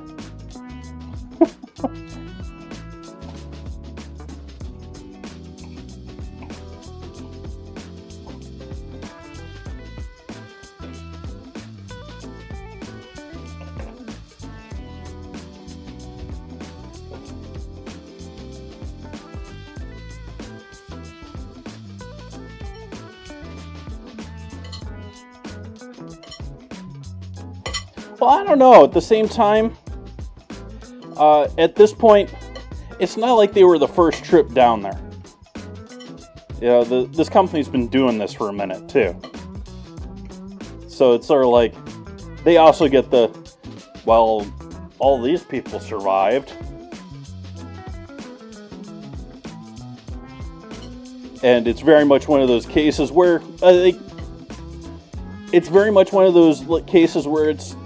Well, I don't know. At the same time, at this point, it's not like they were the first trip down there. This company's been doing this for a minute, too. So it's sort of like, they also get all these people survived. And it's very much one of those cases where, it's very much one of those cases where it's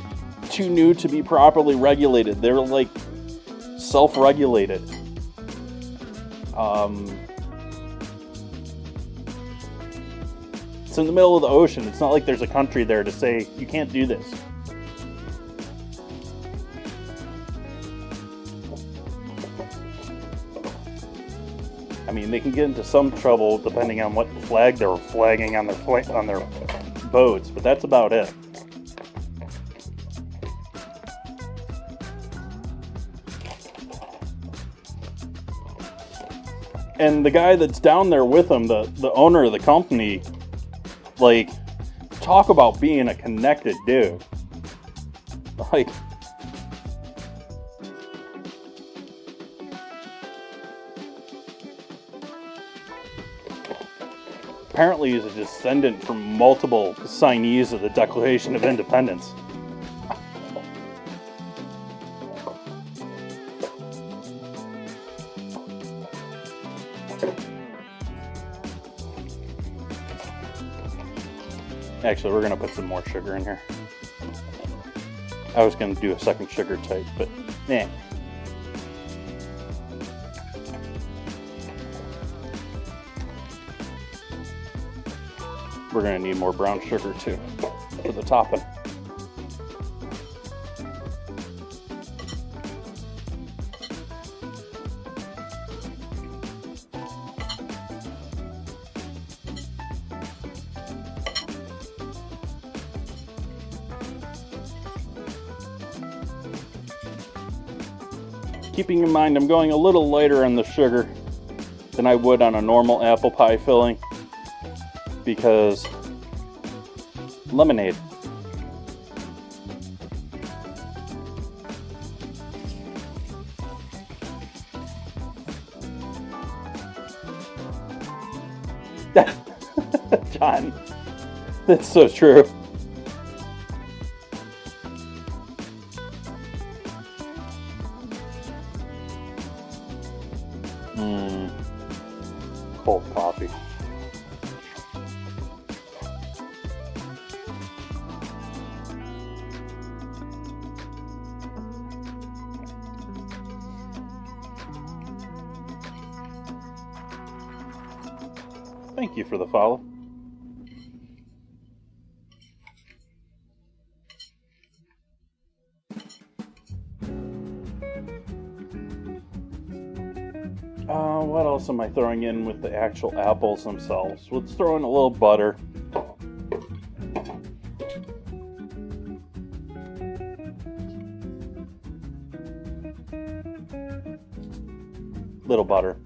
too new to be properly regulated. They're self-regulated. It's in the middle of the ocean. It's not like there's a country there to say, you can't do this. I mean, they can get into some trouble depending on what flag they're flagging on their boats, but that's about it. And the guy that's down there with him, the owner of the company, like, talk about being a connected dude. Like, apparently he's a descendant from multiple signees of the Declaration of Independence. Actually, we're going to put some more sugar in here. I was going to do a second sugar type, but nah. We're going to need more brown sugar too for the topping. Keeping in mind I'm going a little lighter on the sugar than I would on a normal apple pie filling, because lemonade. John, that's so true. Cold coffee. Thank you for the follow. What else am I throwing in with the actual apples themselves? Let's throw in a little butter. Little butter.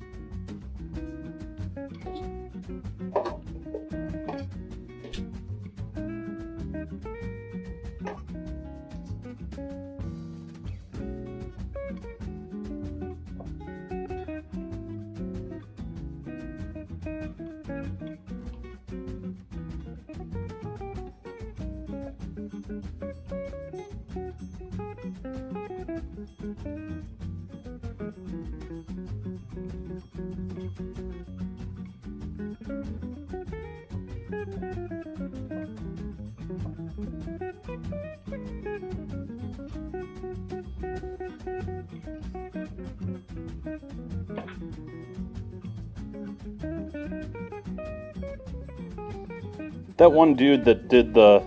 That one dude that did the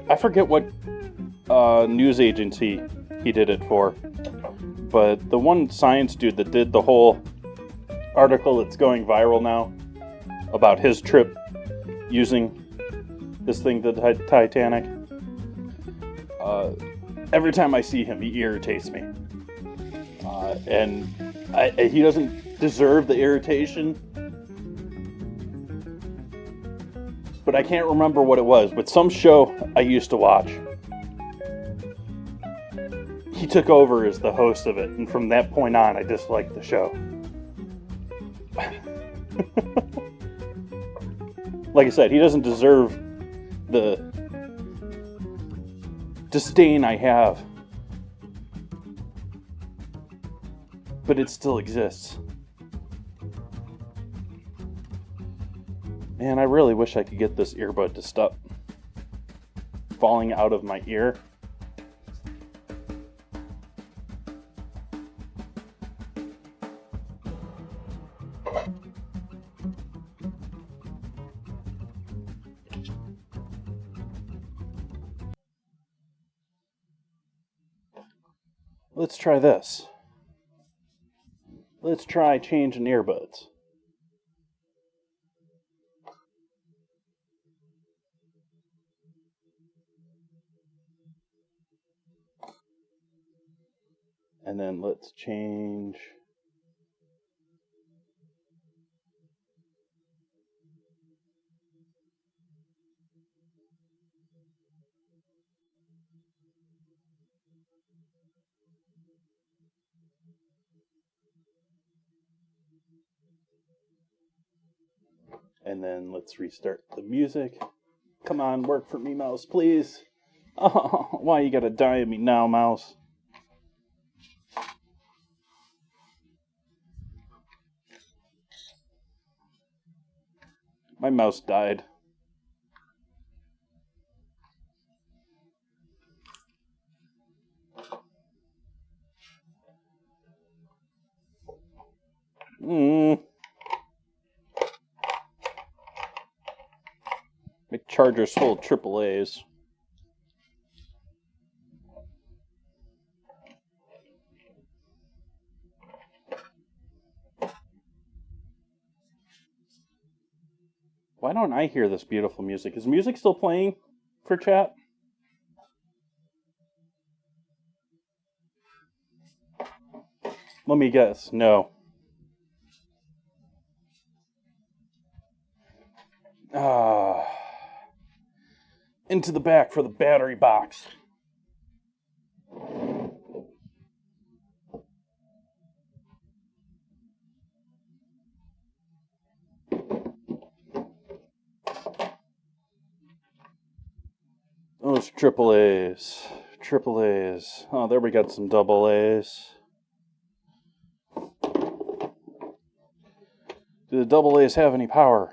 I forget what news agency he did it for, but the one science dude that did the whole article that's going viral now about his trip using this thing, the Titanic. Every time I see him, he irritates me, and he doesn't deserve the irritation. But I can't remember what it was, but some show I used to watch. He took over as the host of it, and from that point on, I disliked the show. Like I said, he doesn't deserve the disdain I have. But it still exists. Man, I really wish I could get this earbud to stop falling out of my ear. let's try this. Let's try changing earbuds. And then let's change. And then let's restart the music. Come on, work for me, mouse, please. Oh, why you gotta die on me now, mouse? My mouse died. My charger's full of AAAs. Why don't I hear this beautiful music? Is music still playing for chat? Let me guess. No. Into the back for the battery box. Those AAAs. AAAs. Oh, there we got some double A's. Do the double A's have any power?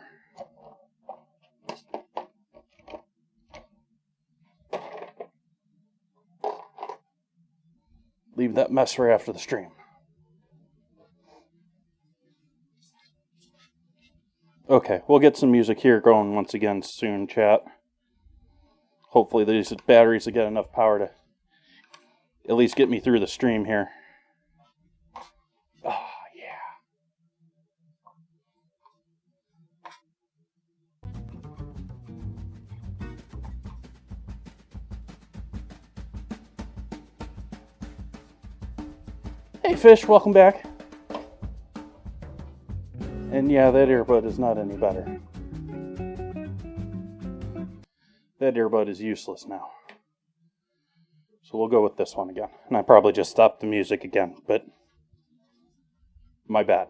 Leave that mess right after the stream. Okay, we'll get some music here going once again soon, chat. Hopefully these batteries will get enough power to at least get me through the stream here. Oh, yeah. Hey, Fish, welcome back. And yeah, that earbud is not any better. That earbud is useless now. So we'll go with this one again. And I probably just stopped the music again, but my bad.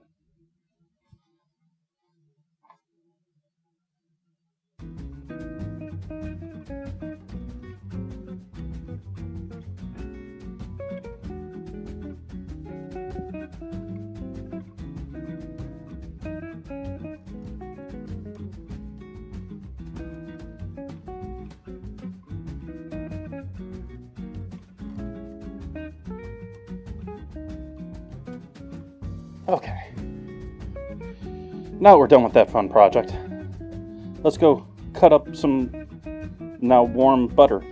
Okay. Now we're done with that fun project. Let's go cut up some now warm butter.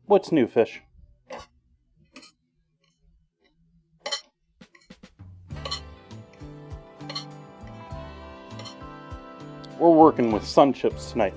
What's new, Fish? We're working with sun chips tonight.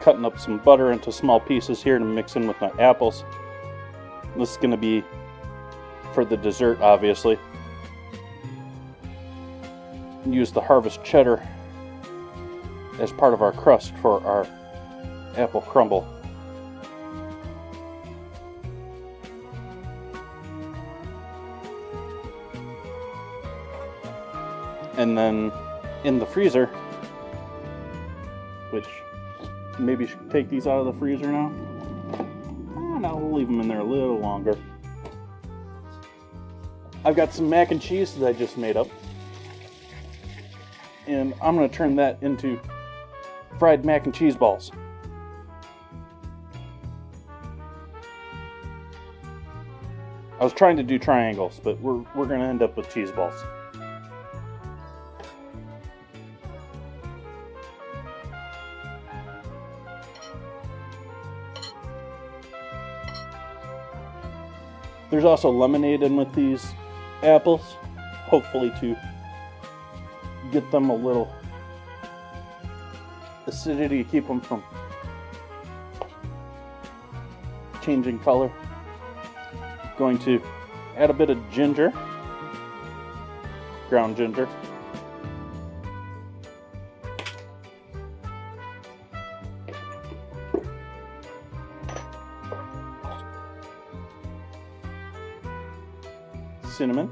Cutting up some butter into small pieces here to mix in with my apples. This is going to be for the dessert, obviously. Use the harvest cheddar as part of our crust for our apple crumble. And then in the freezer, which maybe should take these out of the freezer now. And I'll leave them in there a little longer. I've got some mac and cheese that I just made up, and I'm going to turn that into fried mac and cheese balls. I was trying to do triangles, but we're going to end up with cheese balls. There's also lemonade in with these apples, hopefully to get them a little acidity, keep them from changing color. Going to add a bit of ginger, ground ginger. Cinnamon.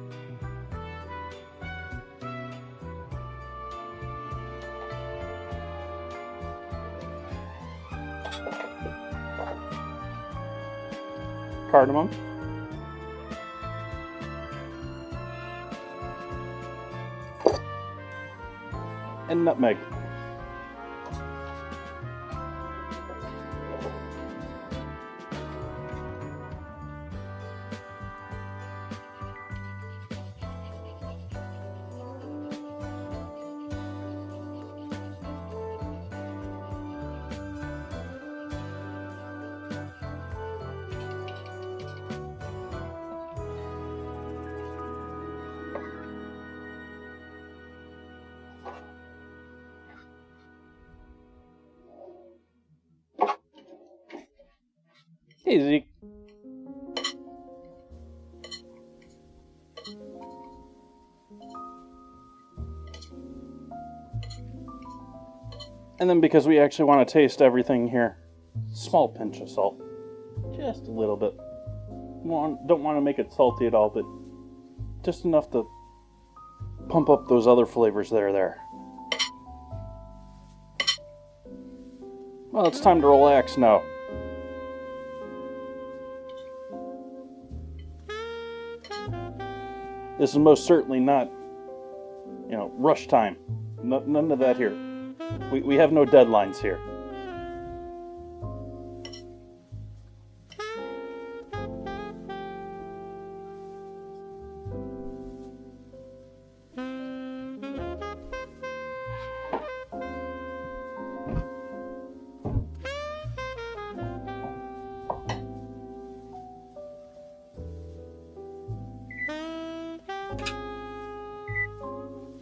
Cardamom. And nutmeg. Hey, Zeke. And then because we actually want to taste everything here, small pinch of salt. Just a little bit. Don't want to make it salty at all, but just enough to pump up those other flavors that are there. Well, it's time to relax now. This is most certainly not, rush time. None of that here. We have no deadlines here.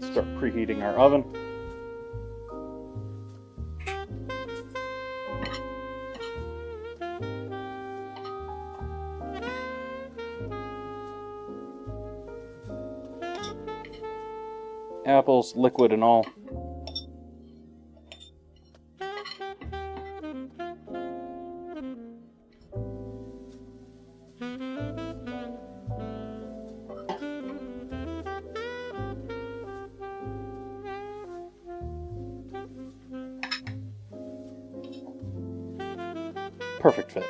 Start preheating our oven. Apples, liquid and all. Perfect fit.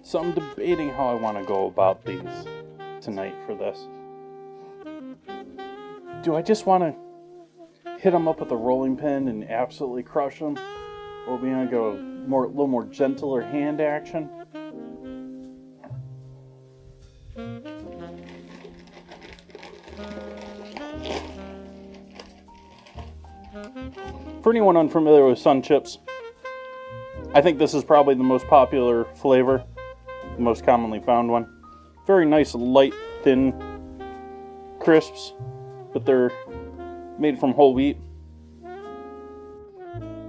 So I'm debating how I want to go about these tonight for this. Do I just want to hit them up with a rolling pin and absolutely crush them? Or are we going to go a little more gentler hand action? For anyone unfamiliar with Sun Chips, I think this is probably the most popular flavor, the most commonly found one. Very nice, light, thin crisps, but they're made from whole wheat.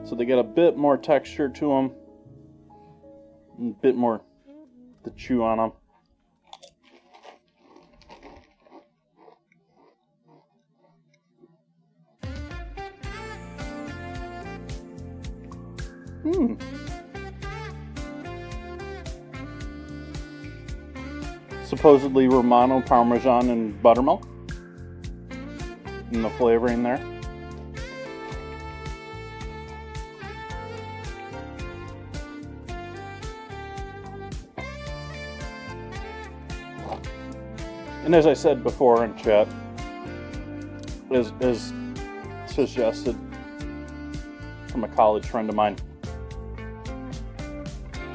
So they get a bit more texture to them, and a bit more to chew on them. Supposedly Romano, Parmesan, and buttermilk in the flavoring there. And as I said before in chat, as suggested from a college friend of mine,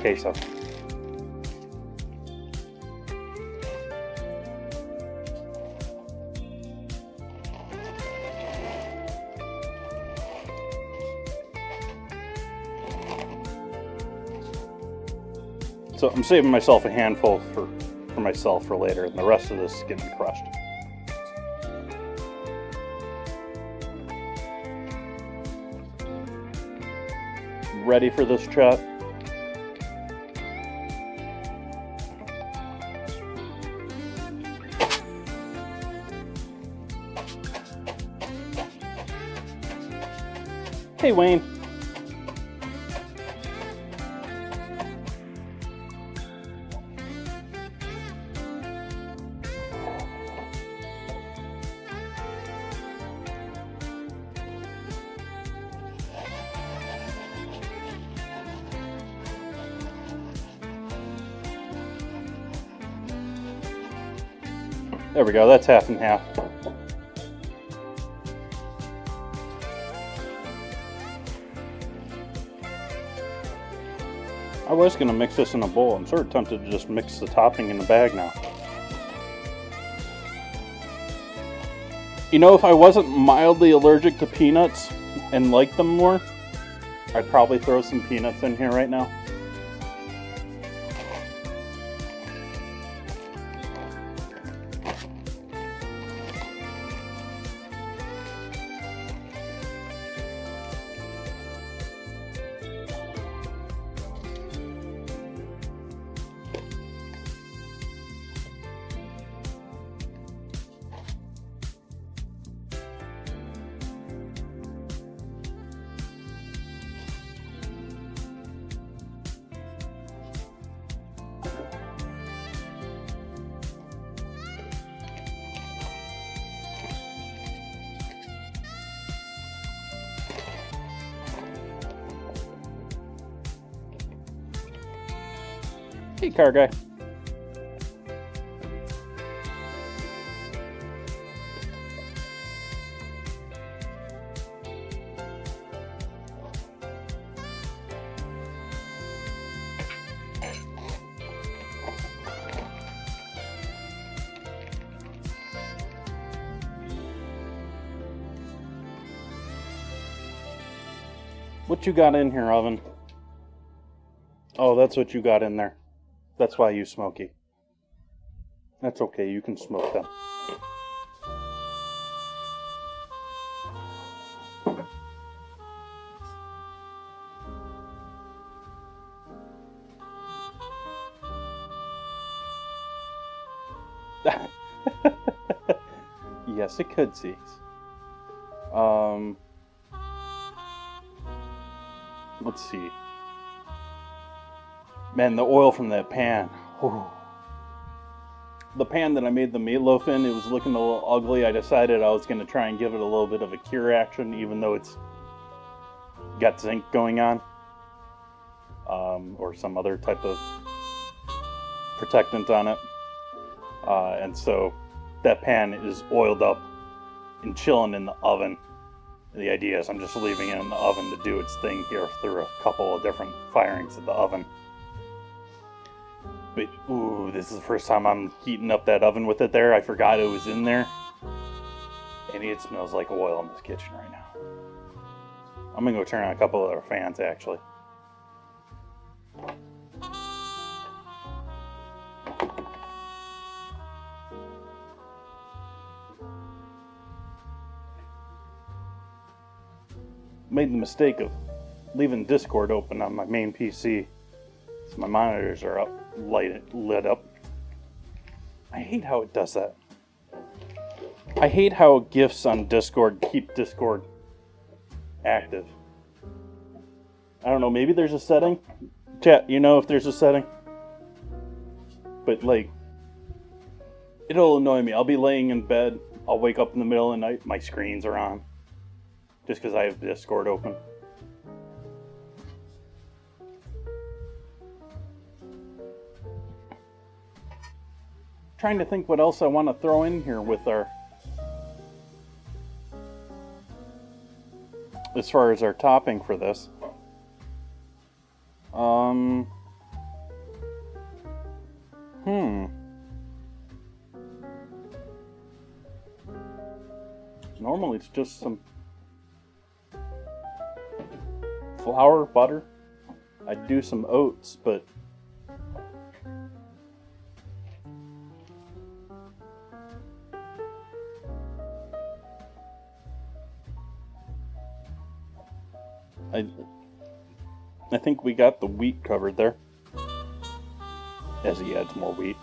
queso. So I'm saving myself a handful for myself for later, and the rest of this is getting crushed. Ready for this, chat? Hey, Wayne. There we go, that's half and half. I was going to mix this in a bowl. I'm sort of tempted to just mix the topping in the bag now. You know, if I wasn't mildly allergic to peanuts and liked them more, I'd probably throw some peanuts in here right now. Hey, car guy. What you got in here, oven? Oh, that's what you got in there. That's why you smoky. That's okay, you can smoke them. Yes, it could, see. Let's see. Man, the oil from that pan. Whew. The pan that I made the meatloaf in, it was looking a little ugly. I decided I was going to try and give it a little bit of a cure action, even though it's got zinc going on. Or some other type of protectant on it. And so that pan is oiled up and chilling in the oven. The idea is I'm just leaving it in the oven to do its thing here through a couple of different firings of the oven. But, ooh, this is the first time I'm heating up that oven with it there. I forgot it was in there. And it smells like oil in this kitchen right now. I'm gonna go turn on a couple of our fans, actually. Made the mistake of leaving Discord open on my main PC. So my monitors are up, lit up. I hate how it does that. I hate how GIFs on Discord keep Discord active. I don't know, maybe there's a setting? Chat, you know if there's a setting? But like, it'll annoy me. I'll be laying in bed, I'll wake up in the middle of the night, my screens are on. Just because I have Discord open. Trying to think what else I want to throw in here with our... as far as our topping for this. Normally it's just some flour, butter. I'd do some oats, but I think we got the wheat covered there, as he adds more wheat.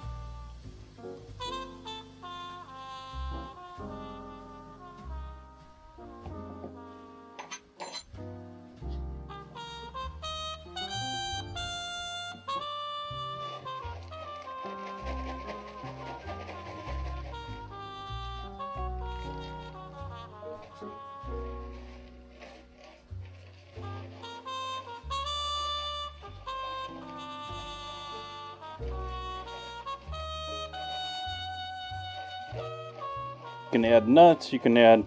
You can add nuts, you can add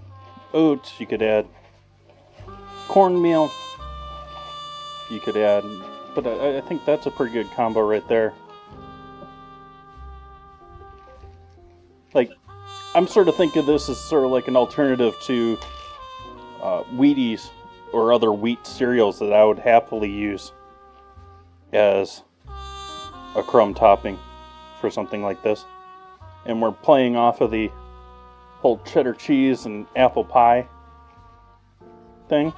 oats, you could add cornmeal, you could add, but I think that's a pretty good combo right there. Like, I'm sort of thinking of this as sort of like an alternative to Wheaties or other wheat cereals that I would happily use as a crumb topping for something like this. And we're playing off of the whole cheddar cheese and apple pie thing.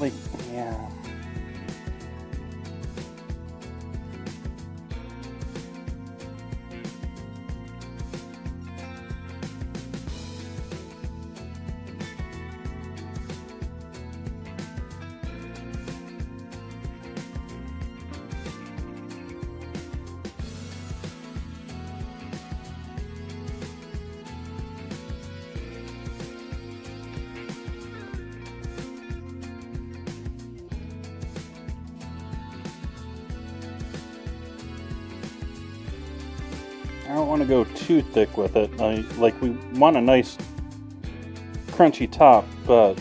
Like, yeah. I don't want to go too thick with it. Like, we want a nice crunchy top, but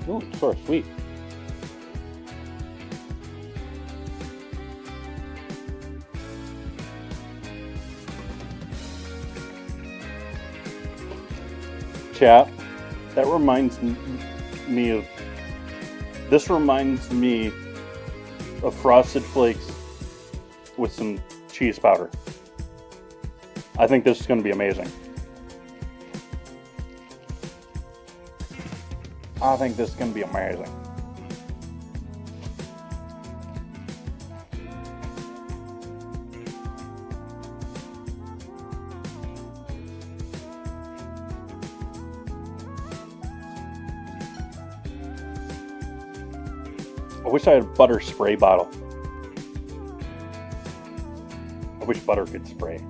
ooh, it's sort of sweet. Chat. That reminds me of... This reminds me of Frosted Flakes with some cheese powder. I think this is going to be amazing. I think this is going to be amazing. I wish I had a butter spray bottle. I wish butter could spray.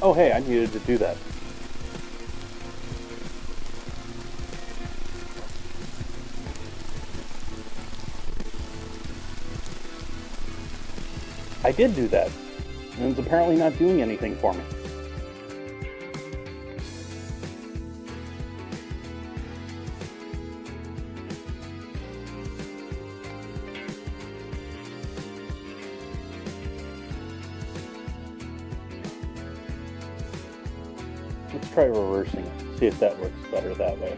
Oh hey, I needed to do that. I did do that, and it's apparently not doing anything for me. Let's try reversing it, see if that works better that way.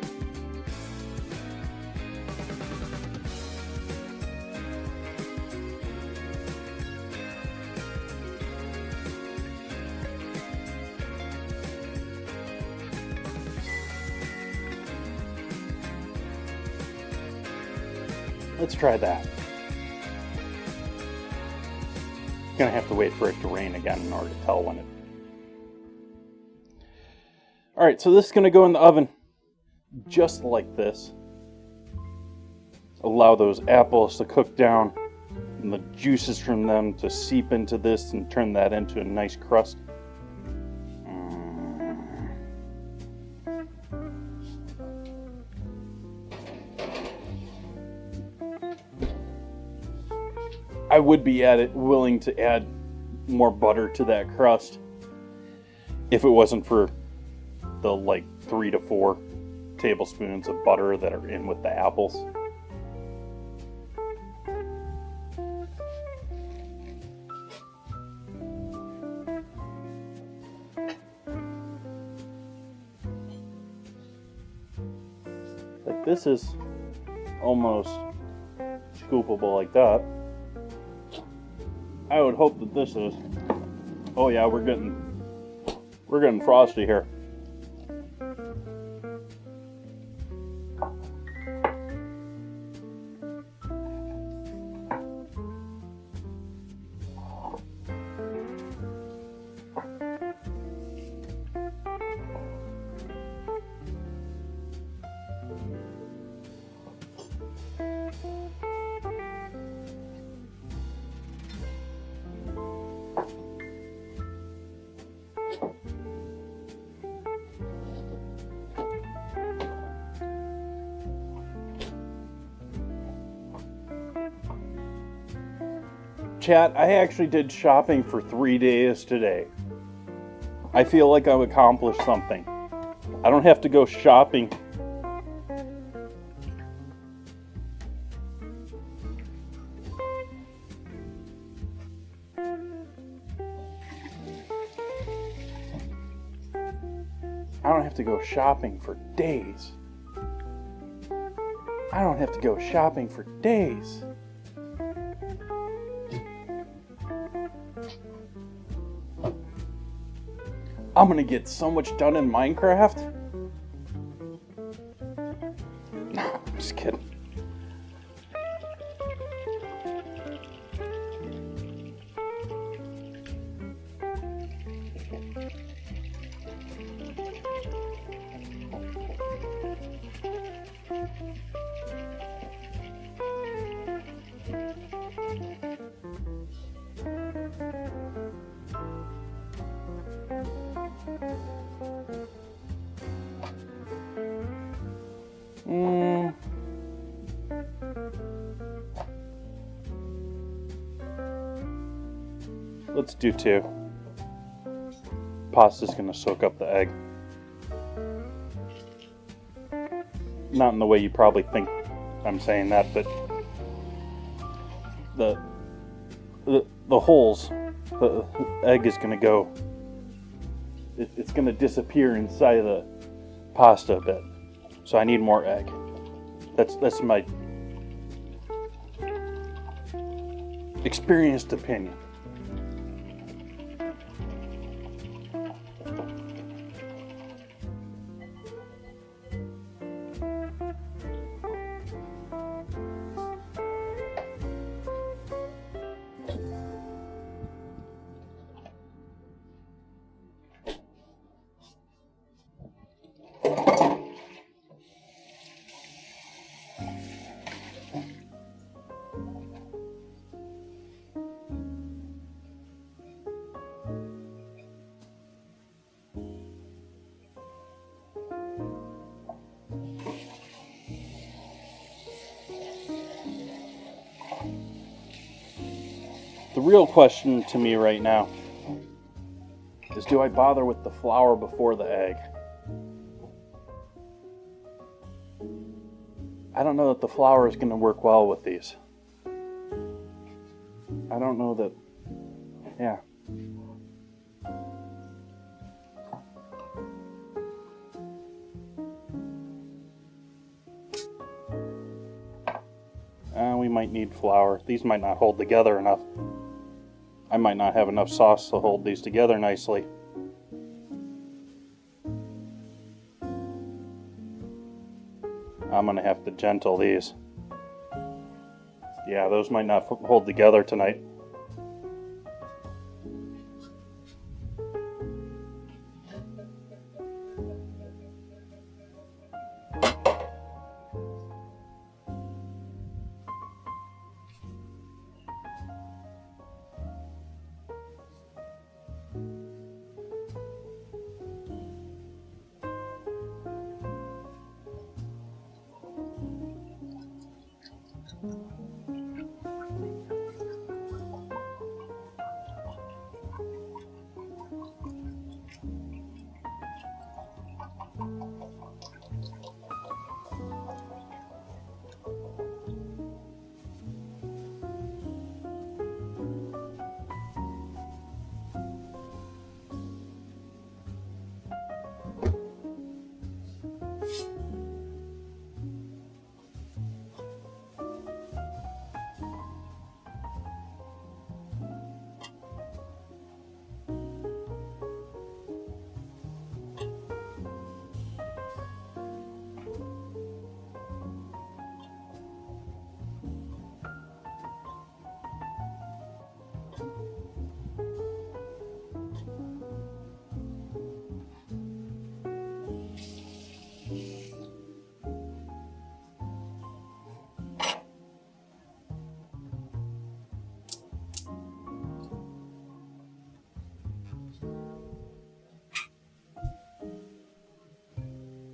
Let's try that. Gonna have to wait for it to rain again in order to tell when it. Alright, so this is gonna go in the oven just like this. Allow those apples to cook down and the juices from them to seep into this and turn that into a nice crust. I would be willing to add more butter to that crust if it wasn't for the like 3 to 4 tablespoons of butter that are in with the apples. Like this is almost scoopable like that. I would hope that this is. Oh yeah, we're getting frosty here. Chat, I actually did shopping for 3 days today. I feel like I've accomplished something. I don't have to go shopping. I don't have to go shopping for days. I don't have to go shopping for days. I'm gonna get so much done in Minecraft. No, I'm just kidding. Let's do 2. Pasta's gonna soak up the egg. Not in the way you probably think I'm saying that, but the holes, the egg is gonna go. It's gonna disappear inside of the pasta a bit. So I need more egg. That's my experienced opinion. The real question to me right now is, do I bother with the flour before the egg? I don't know that the flour is going to work well with these. I don't know that, yeah. We might need flour. These might not hold together enough. I might not have enough sauce to hold these together nicely. I'm going to have to gentle these. Yeah, those might not hold together tonight.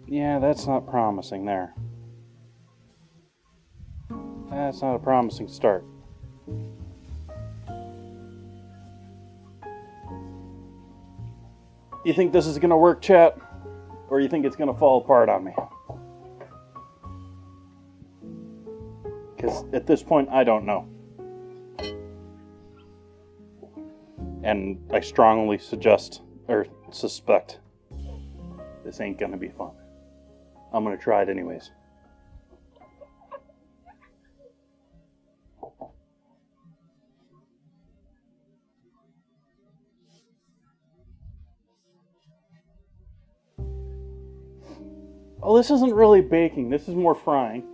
Yeah, that's not promising there. That's not a promising start. You think this is going to work, chat? Or you think it's going to fall apart on me? Because at this point, I don't know. And I strongly suggest, or suspect, this ain't going to be fun. I'm going to try it anyways. Oh, this isn't really baking. This is more frying.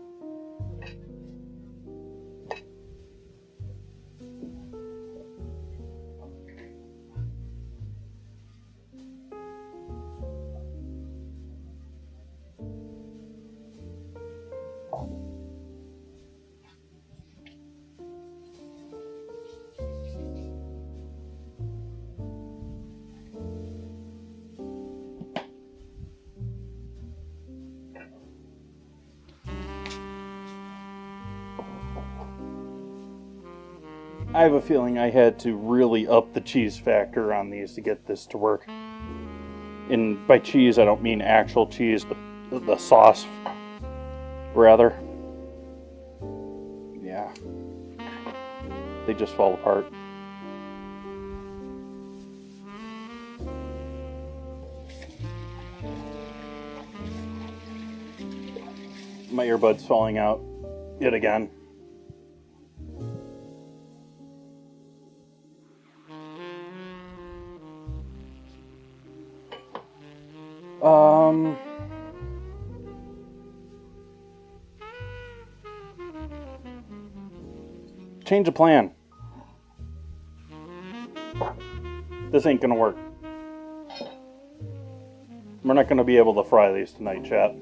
I have a feeling I had to really up the cheese factor on these to get this to work. And by cheese, I don't mean actual cheese, but the sauce, rather. Yeah. They just fall apart. My earbud's falling out yet again. change of plan. This ain't gonna work. We're not gonna be able to fry these tonight, chat.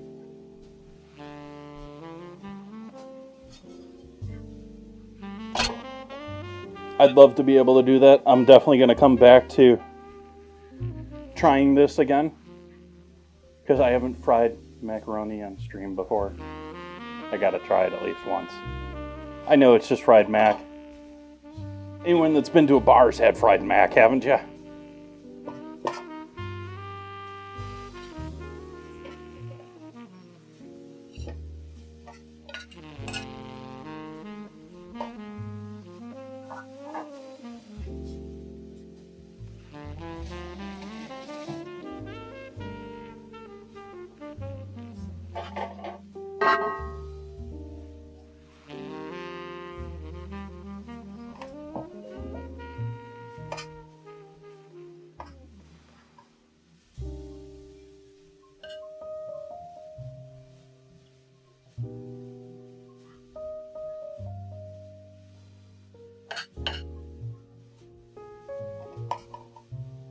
I'd love to be able to do that. I'm definitely gonna come back to trying this again, because I haven't fried macaroni on stream before. I gotta try it at least once. I know it's just fried mac. Anyone that's been to a bar's had fried mac, haven't you?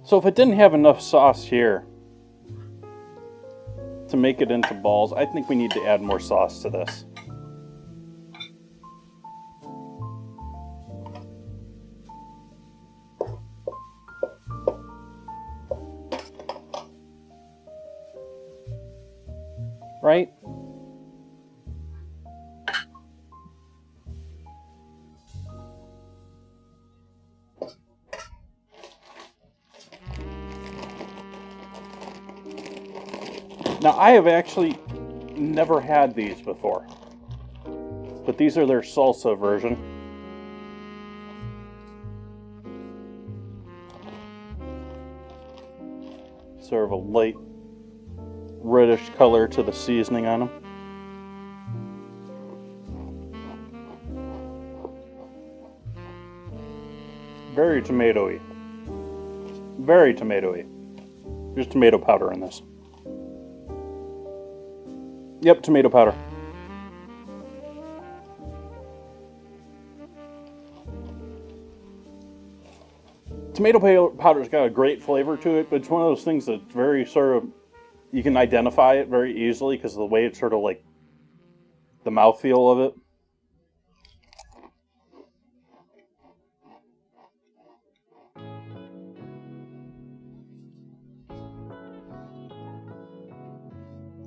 So if it didn't have enough sauce here to make it into balls, I think we need to add more sauce to this. Right? Now, I have actually never had these before, but these are their salsa version. Sort of a light reddish color to the seasoning on them. Very tomatoey. Very tomatoey. There's tomato powder in this. Yep, tomato powder. Tomato powder's got a great flavor to it, but it's one of those things that's very sort of, you can identify it very easily because of the way it's sort of like the mouthfeel of it.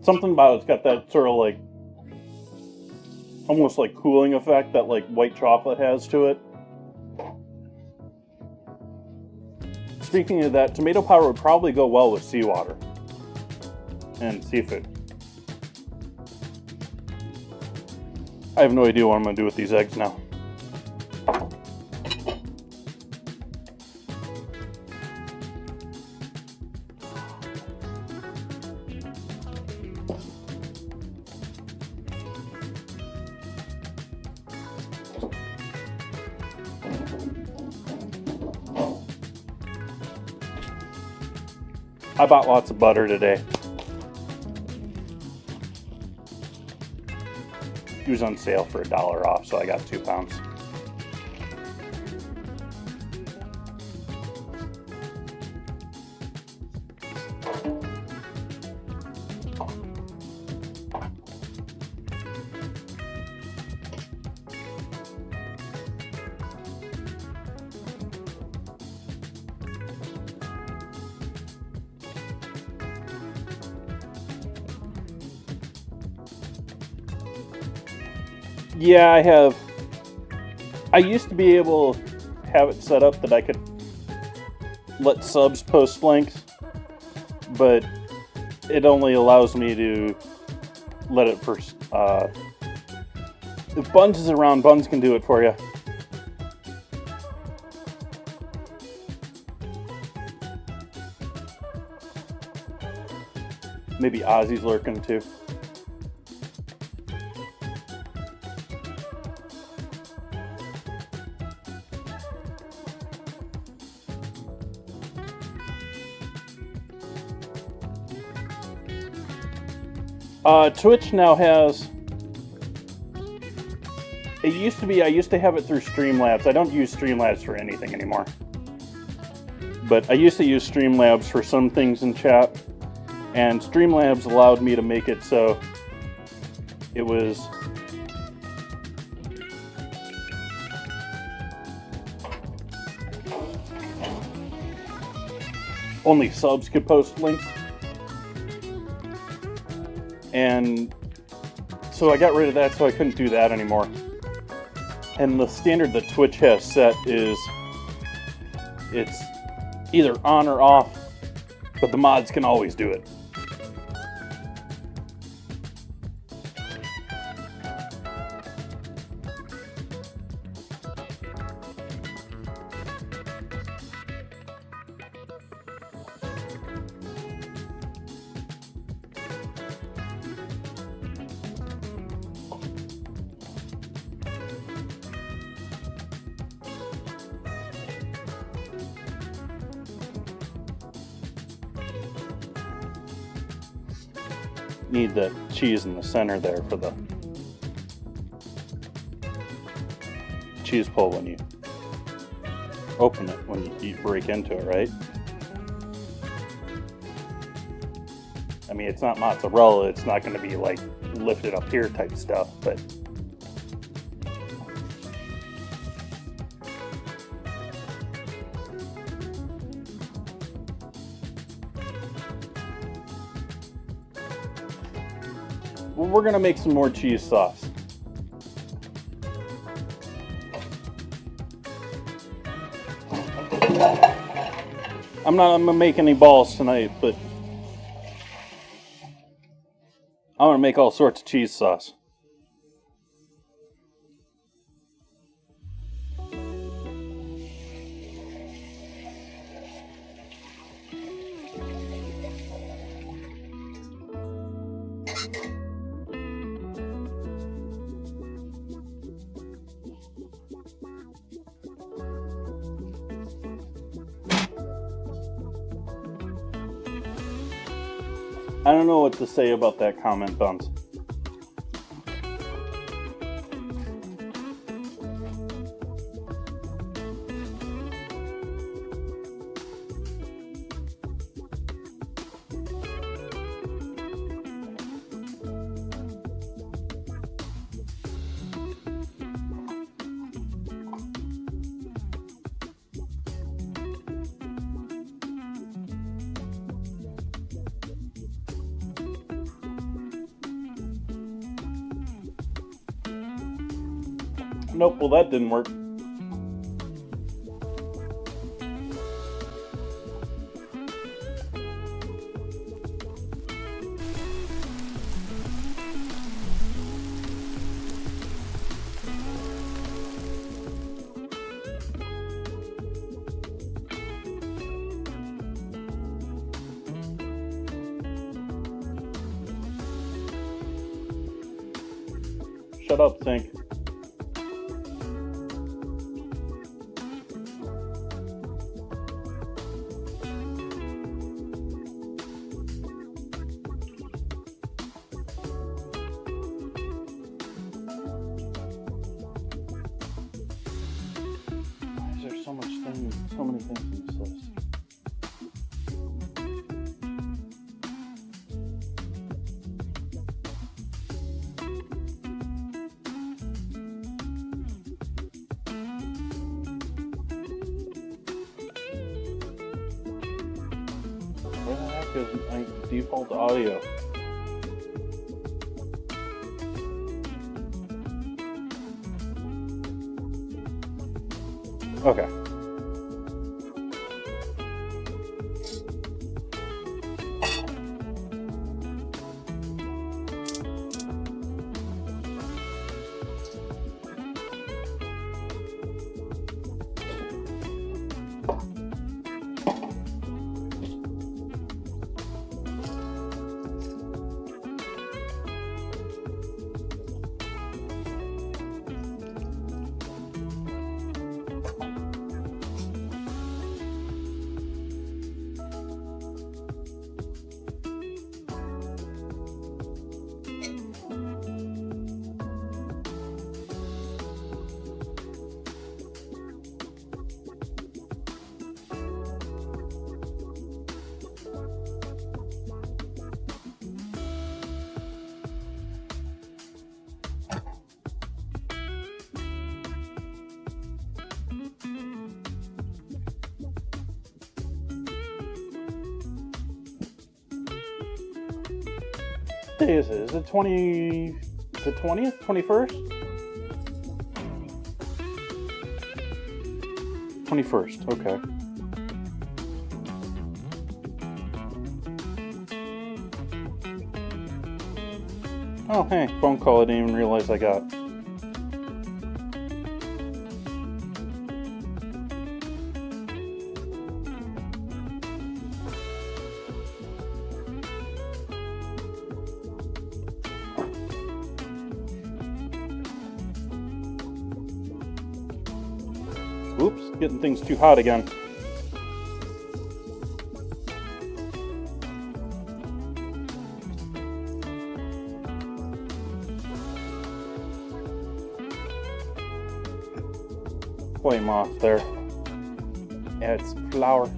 Something about it's got that sort of like, almost like cooling effect that like white chocolate has to it. Speaking of that, tomato powder would probably go well with seawater and seafood. I have no idea what I'm going to do with these eggs now. I bought lots of butter today. It was on sale for $1 off, so I got 2 pounds. Yeah, I have. I used to be able to have it set up that I could let subs post links, but it only allows me to let it first. If Buns is around, Buns can do it for you. Maybe Ozzy's lurking too. Twitch now has It used to be, I used to have it through Streamlabs. I don't use Streamlabs for anything anymore. But I used to use Streamlabs for some things in chat. And Streamlabs allowed me to make it so it was only subs could post links. And so I got rid of that, so I couldn't do that anymore. And the standard that Twitch has set is it's either on or off, but the mods can always do it. Need the cheese in the center there for the cheese pull when you open it, when you break into it, right? I mean, it's not mozzarella, it's not going to be like lifted up here type stuff, but we're gonna make some more cheese sauce. I'm gonna make any balls tonight, but I want to make all sorts of cheese sauce. I don't know what to say about that comment, Buns. Nope, well that didn't work. Shut up, Sink. So many things in this list. Where the heck is my default audio? Okay. day is it? Is it 20th? 21st? 21st, okay. Oh, hey, phone call I didn't even realize I got. Oops, getting things too hot again. Flame off there. Add some flour.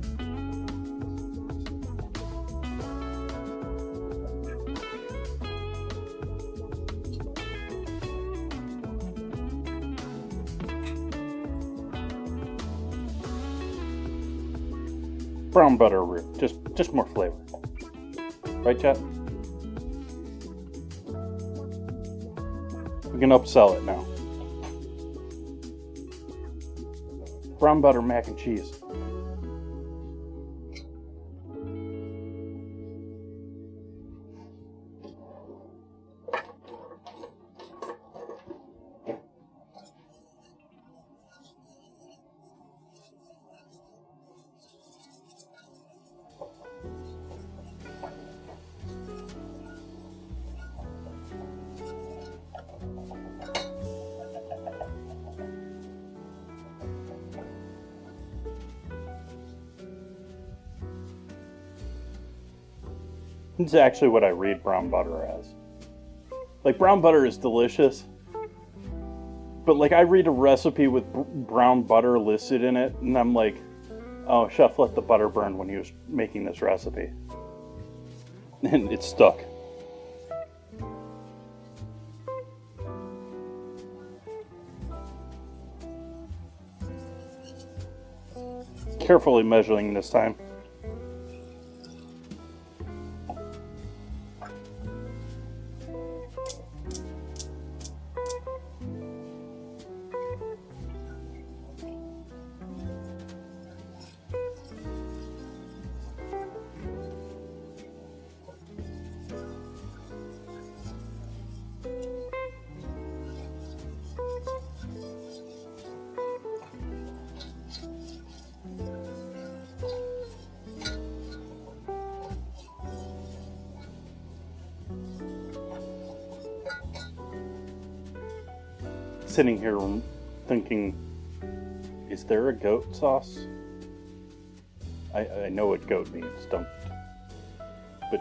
Brown butter roux, just more flavor. Right, Chet? We can upsell it now. Brown butter mac and cheese. It's actually what I read brown butter as. Like, brown butter is delicious, but like I read a recipe with brown butter listed in it, and I'm like, oh, chef let the butter burn when he was making this recipe. And it's stuck. Carefully measuring this time. Sitting here thinking, is there a goat sauce? I know what goat means, don't. But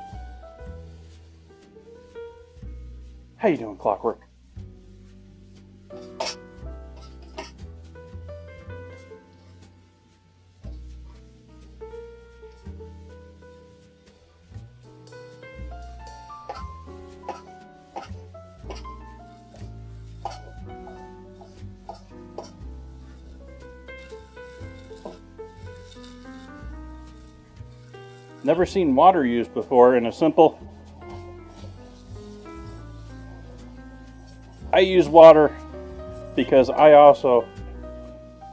how you doing, Clockwork? Never seen water used before in a simple. I use water because I also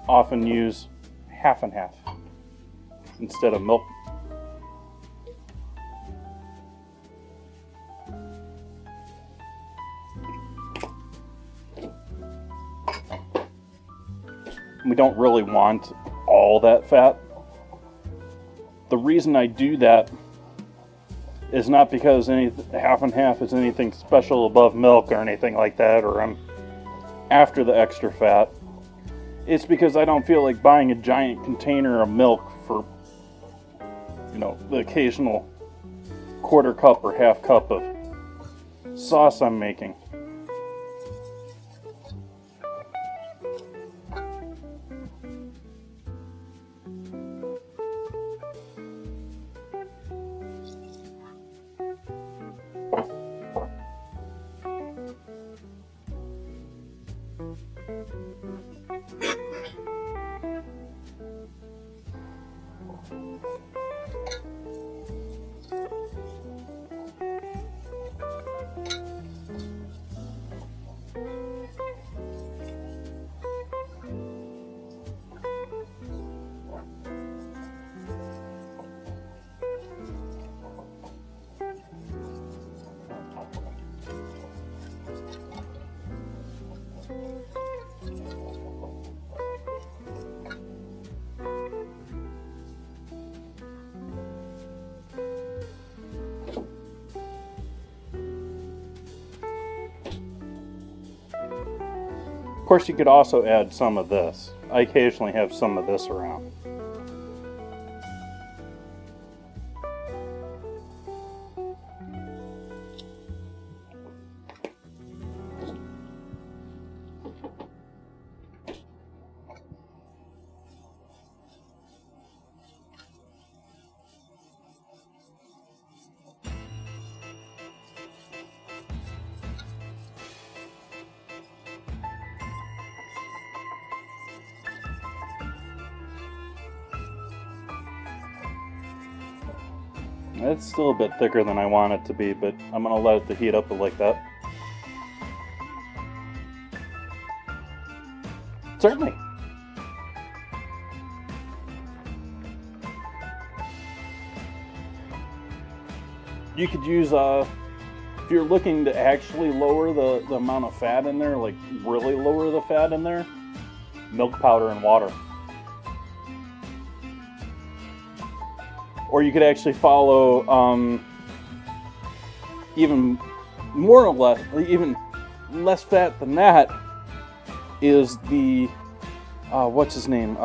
often use half and half instead of milk. We don't really want all that fat. The reason I do that is not because half and half is anything special above milk or anything like that, or I'm after the extra fat. It's because I don't feel like buying a giant container of milk for, the occasional quarter cup or half cup of sauce I'm making. Of course, you could also add some of this. I occasionally have some of this around. It's still a bit thicker than I want it to be, but I'm going to let it heat up like that. Certainly. You could use, if you're looking to actually lower the amount of fat in there, like really lower the fat in there, milk powder and water. Or you could actually follow even more or less, even less fat than that is the, what's his name?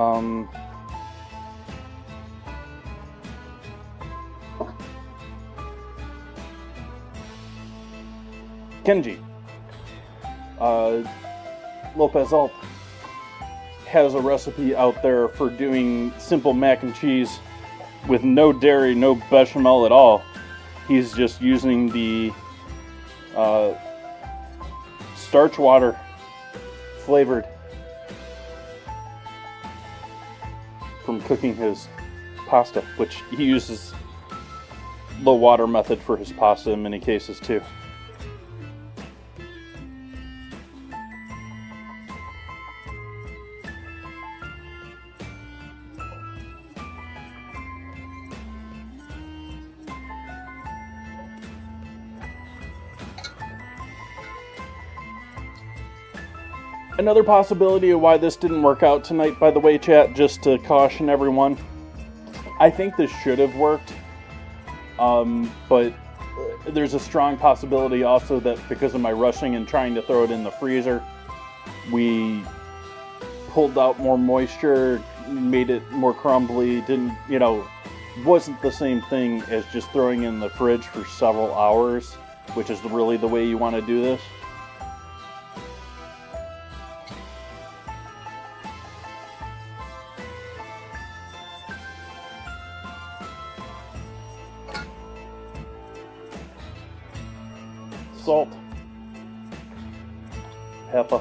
Kenji. Lopez Alt has a recipe out there for doing simple mac and cheese with no dairy, no bechamel at all. He's just using the starch water flavored from cooking his pasta, which he uses low water method for his pasta in many cases too. Another possibility of why this didn't work out tonight, by the way, chat, just to caution everyone, I think this should have worked, but there's a strong possibility also that because of my rushing and trying to throw it in the freezer, we pulled out more moisture, made it more crumbly, wasn't the same thing as just throwing in the fridge for several hours, which is really the way you want to do this. Salt, pepper,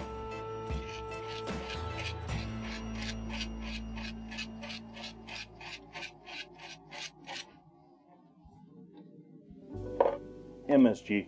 MSG.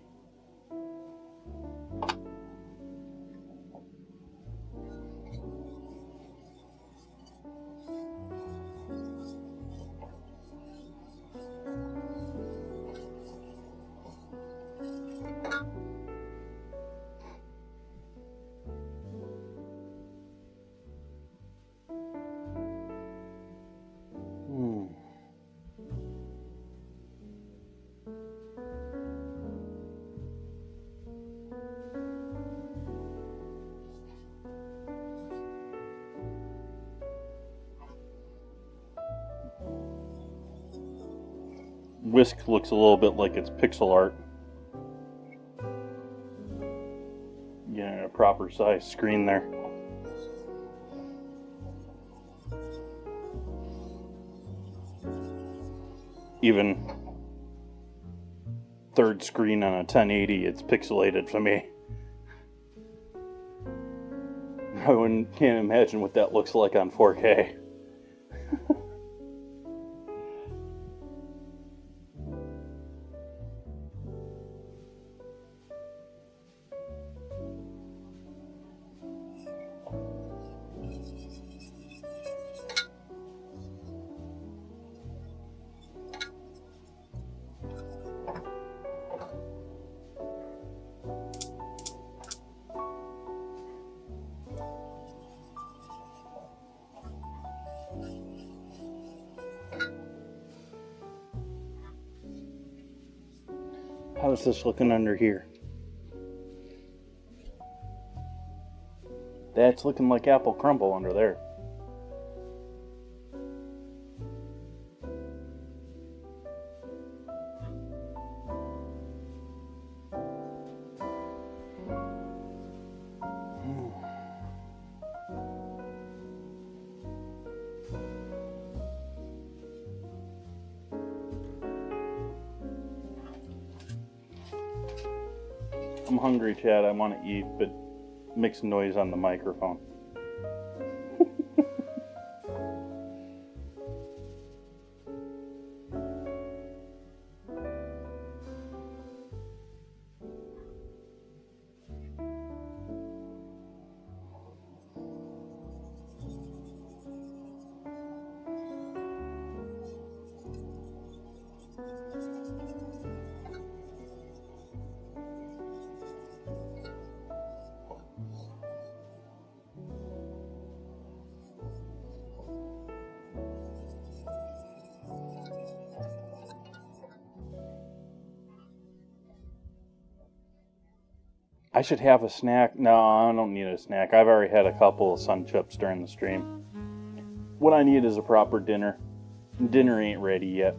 Whisk looks a little bit like it's pixel art. A proper size screen there. Even third screen on a 1080, it's pixelated for me. Can't imagine what that looks like on 4K. How's this looking under here? That's looking like apple crumble under there. I'm hungry, Chad. I want to eat, but makes noise on the microphone. I should have a snack. No, I don't need a snack. I've already had a couple of sun chips during the stream. What I need is a proper dinner. Dinner ain't ready yet.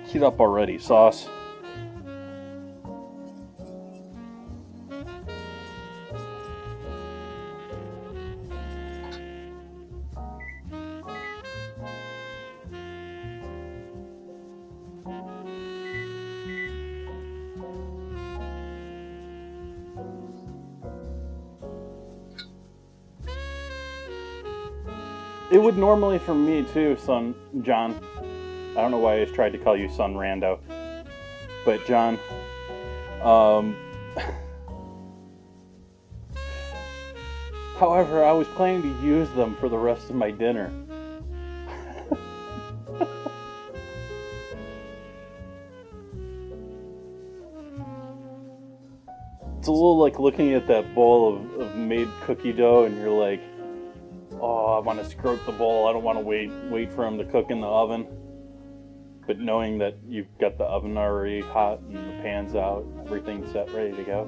Heat up already, sauce. It would normally for me too, son John. I don't know why I tried to call you son Rando. But John, however, I was planning to use them for the rest of my dinner. It's a little like looking at that bowl of made cookie dough and you're like, oh, I want to scrub the bowl. I don't want to wait for them to cook in the oven. But knowing that you've got the oven already hot and the pan's out, everything's set, ready to go.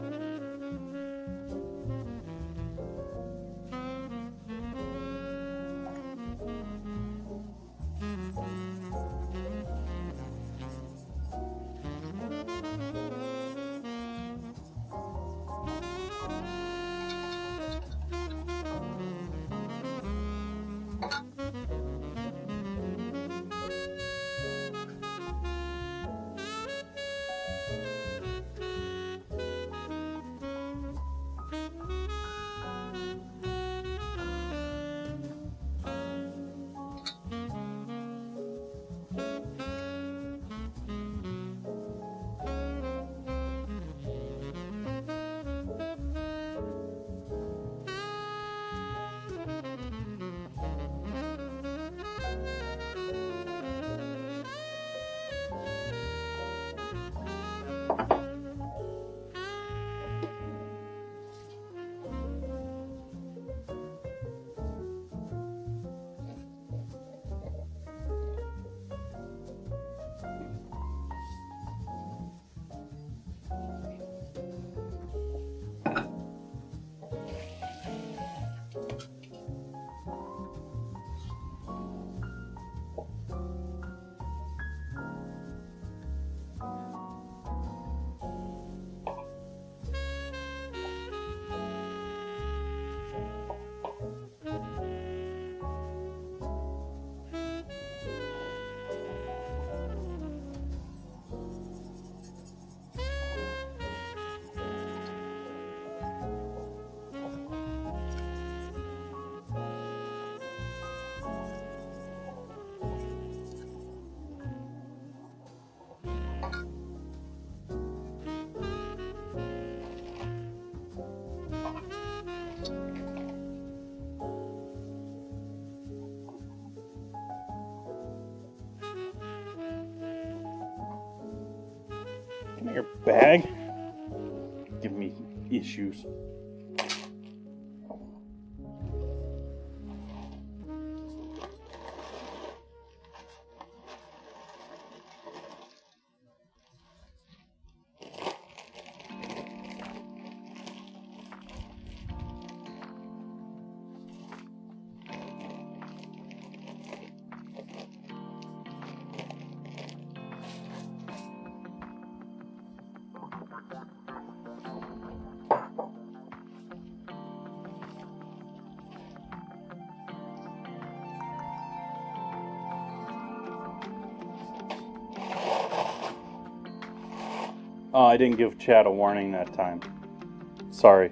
Come here, bag. Give me issues. Oh, I didn't give chat a warning that time. Sorry.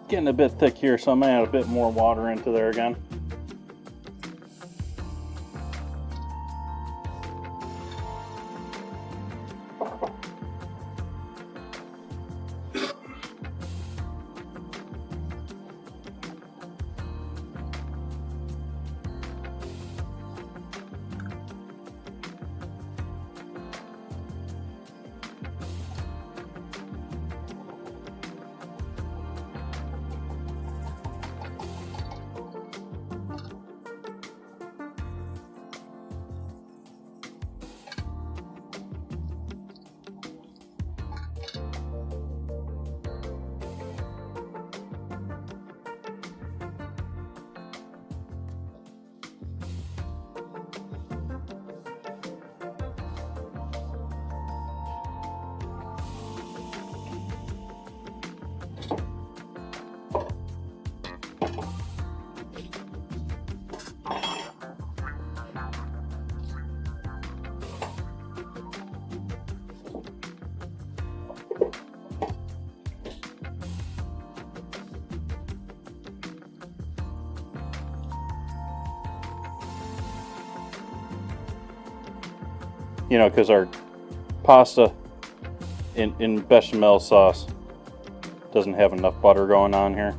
Getting a bit thick here, so I'm going to add a bit more water into there again. You know, because our pasta in bechamel sauce doesn't have enough butter going on here.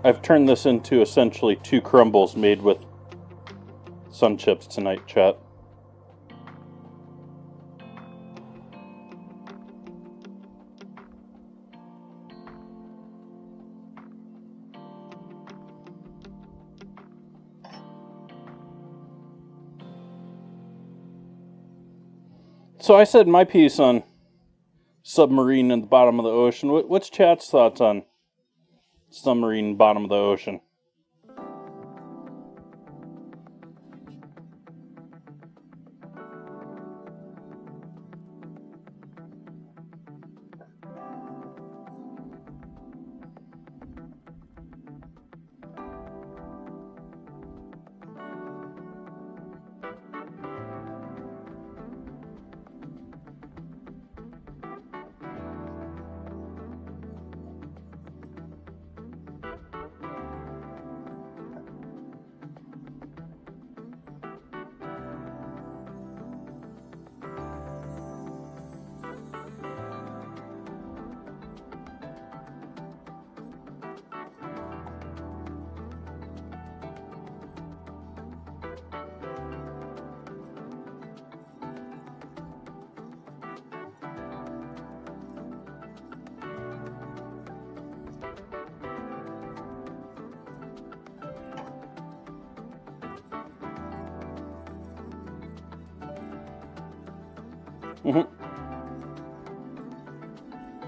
I've turned this into essentially 2 crumbles made with sun chips tonight, chat. So I said my piece on submarine in the bottom of the ocean. What's chat's thoughts on submarine bottom of the ocean?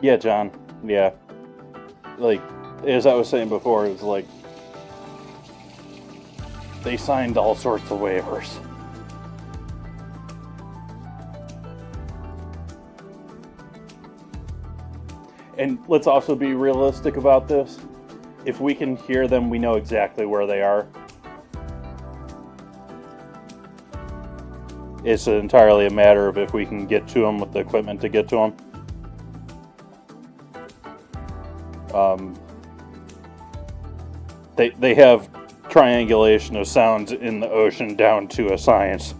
Yeah, John. Yeah. Like, as I was saying before, it was like they signed all sorts of waivers. And let's also be realistic about this. If we can hear them, we know exactly where they are. It's entirely a matter of if we can get to them with the equipment to get to them. They have triangulation of sounds in the ocean down to a science.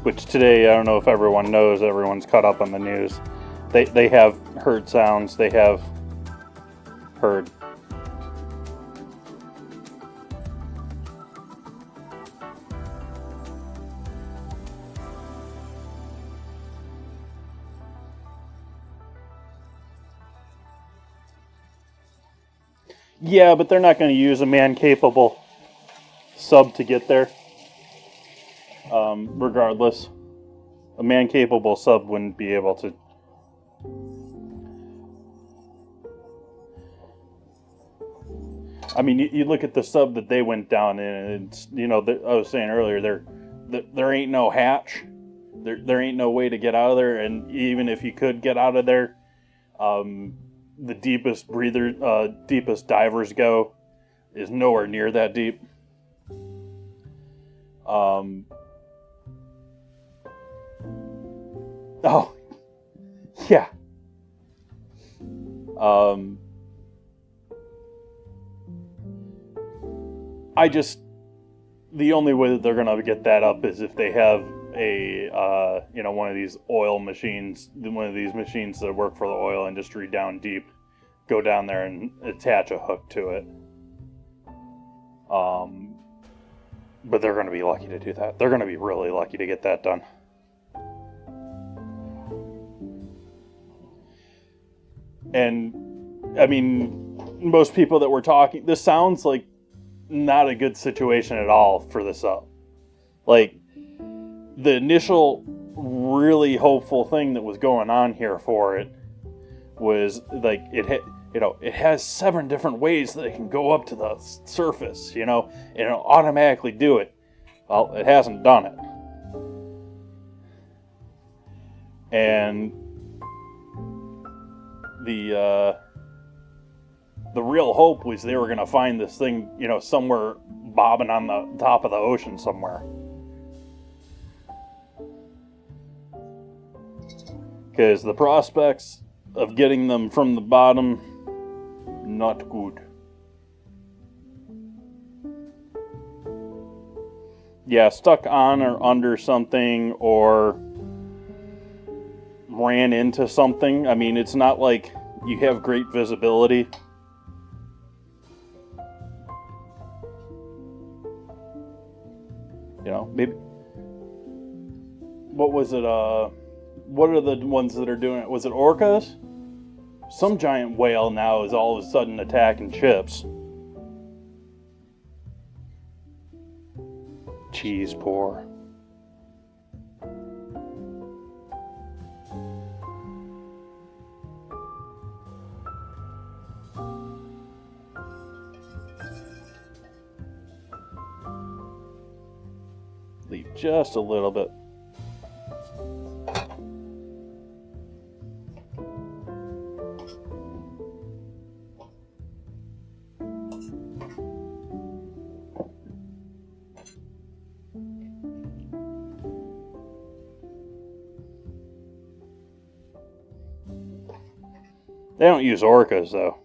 Which today, I don't know if everyone knows, everyone's caught up on the news. They have heard sounds, they have heard. Yeah, but they're not going to use a man-capable sub to get there. Regardless, a man-capable sub wouldn't be able to. I mean, you look at the sub that they went down in, and it's, I was saying earlier, there ain't no hatch, there ain't no way to get out of there, and even if you could get out of there, the deepest divers go is nowhere near that deep. Oh, yeah. The only way that they're gonna get that up is if they have a, one of these oil machines, one of these machines that work for the oil industry down deep, go down there and attach a hook to it. But they're gonna be lucky to do that. They're gonna be really lucky to get that done. And, I mean, most people that we're talking, this sounds like not a good situation at all for the sub. Like, the initial really hopeful thing that was going on here for it was, like, it has 7 different ways that it can go up to the surface, and it'll automatically do it. Well, it hasn't done it. And the real hope was they were going to find this thing, somewhere bobbing on the top of the ocean somewhere. Because the prospects of getting them from the bottom, not good. Yeah, stuck on or under something, or ran into something. I mean, it's not like you have great visibility. Maybe. What was it? What are the ones that are doing it? Was it orcas? Some giant whale now is all of a sudden attacking ships. Cheese pour. Leave just a little bit. They don't use orcas, though.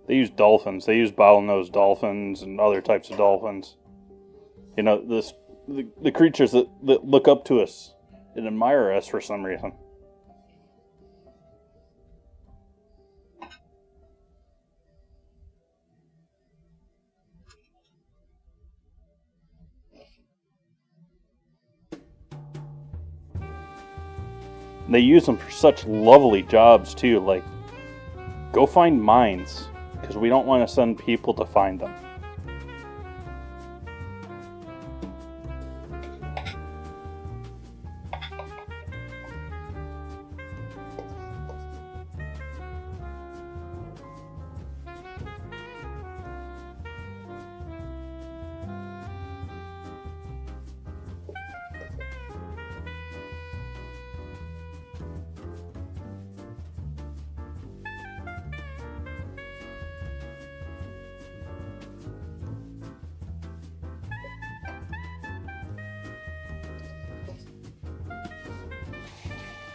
They use dolphins. They use bottlenose dolphins and other types of dolphins. The creatures that look up to us and admire us for some reason. And they use them for such lovely jobs, too. Like, go find mines, because we don't want to send people to find them.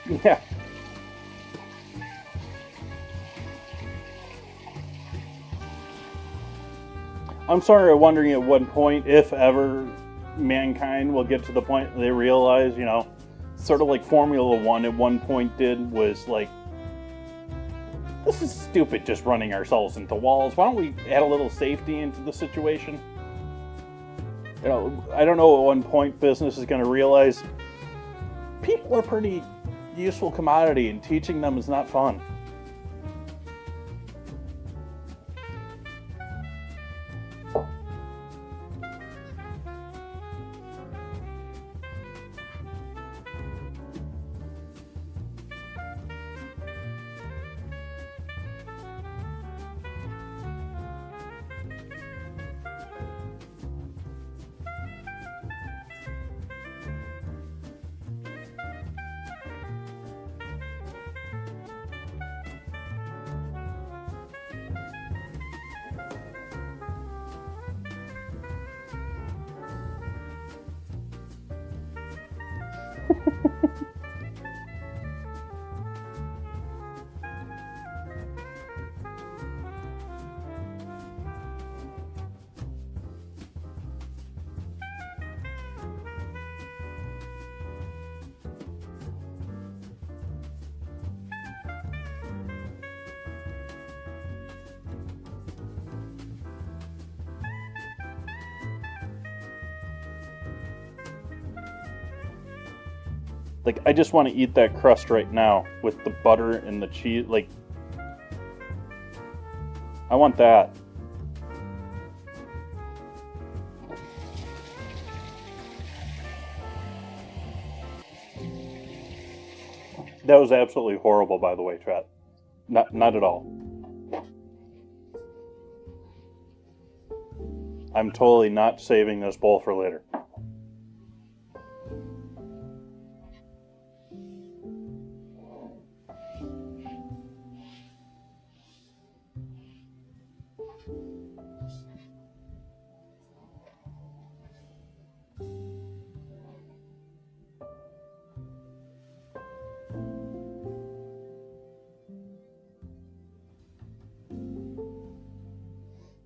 Yeah. I'm sorry, I'm wondering at one point, if ever, mankind will get to the point they realize, sort of like Formula One at one point did, was like, this is stupid just running ourselves into walls. Why don't we add a little safety into the situation? I don't know at one point business is going to realize people are pretty useful commodity and teaching them is not fun. Like, I just want to eat that crust right now with the butter and the cheese. Like, I want that. That was absolutely horrible, by the way, chat. Not at all. I'm totally not saving this bowl for later.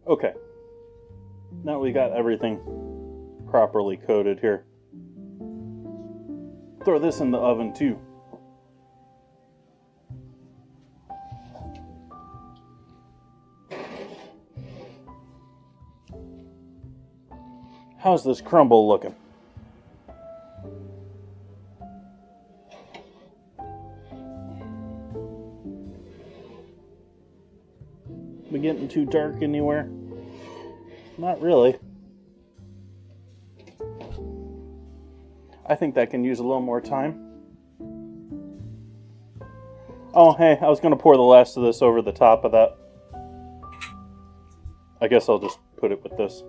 Okay. Now we got everything properly coated here. Throw this in the oven too. How's this crumble looking? We getting too dark anywhere? Not really. I think that can use a little more time. Oh, hey, I was going to pour the last of this over the top of that. I guess I'll just put it with this.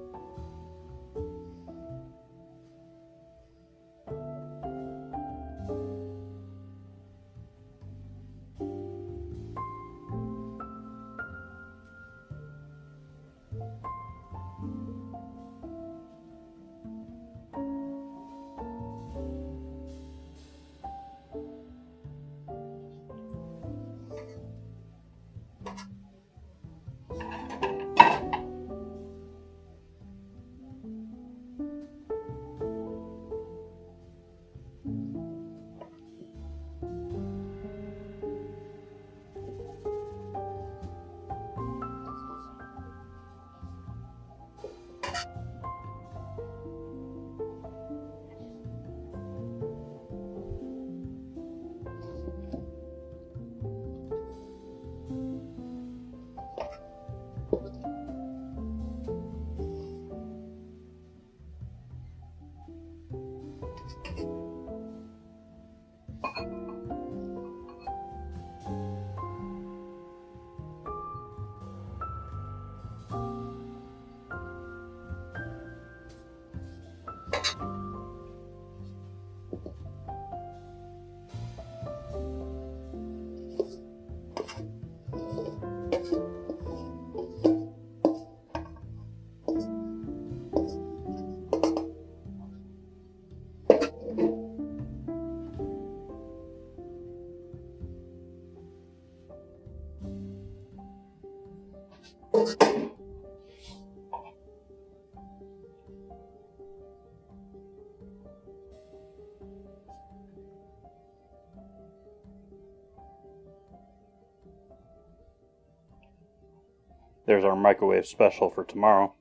There's our microwave special for tomorrow.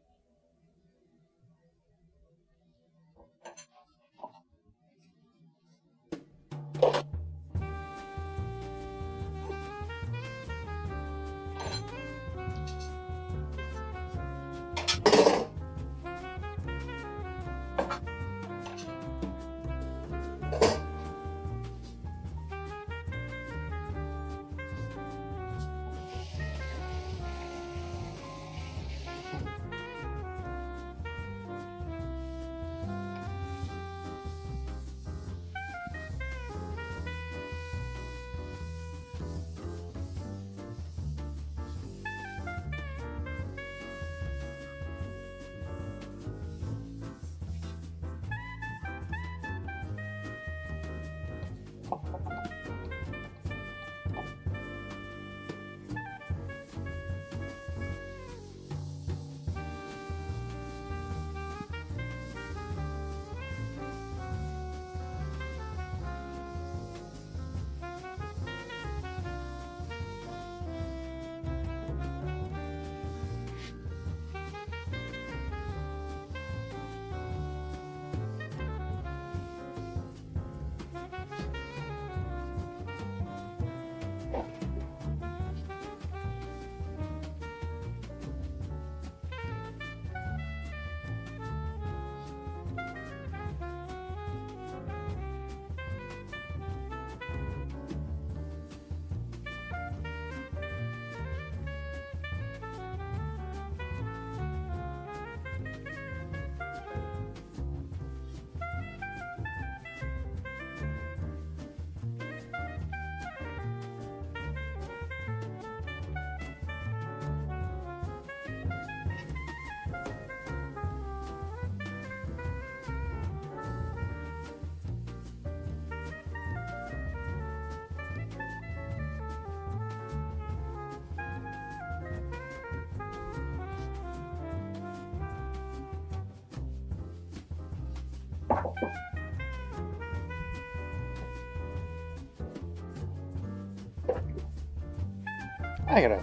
I gotta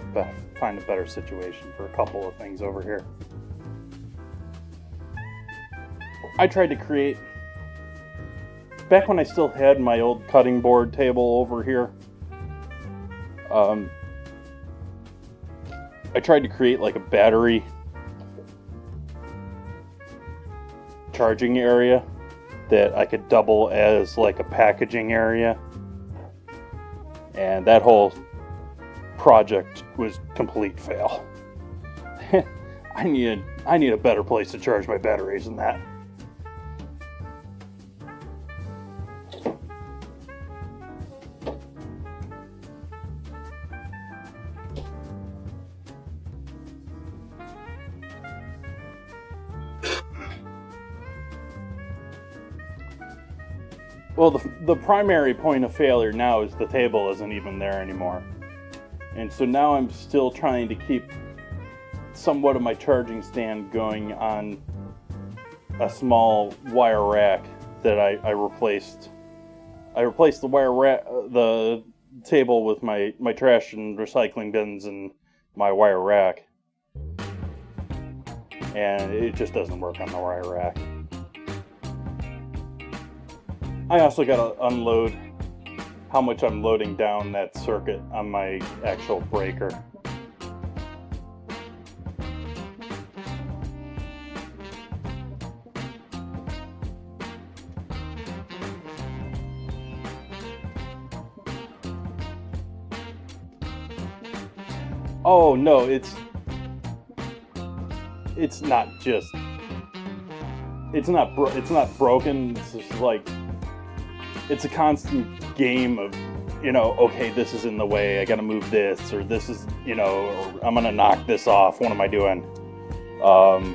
find a better situation for a couple of things over here. I tried to create, back when I still had my old cutting board table over here, I tried to create like a battery charging area that I could double as like a packaging area, and that whole project was complete fail. I need a better place to charge my batteries than that. Well, the primary point of failure now is the table isn't even there anymore. And so now I'm still trying to keep somewhat of my charging stand going on a small wire rack that I replaced. I replaced the wire rack, the table with my trash and recycling bins and my wire rack. And it just doesn't work on the wire rack. I also got to unload how much I'm loading down that circuit on my actual breaker. Oh no, it's not broken. It's just like, it's a constant game of, okay, this is in the way, I gotta move this, or this is, or I'm gonna knock this off, what am I doing? I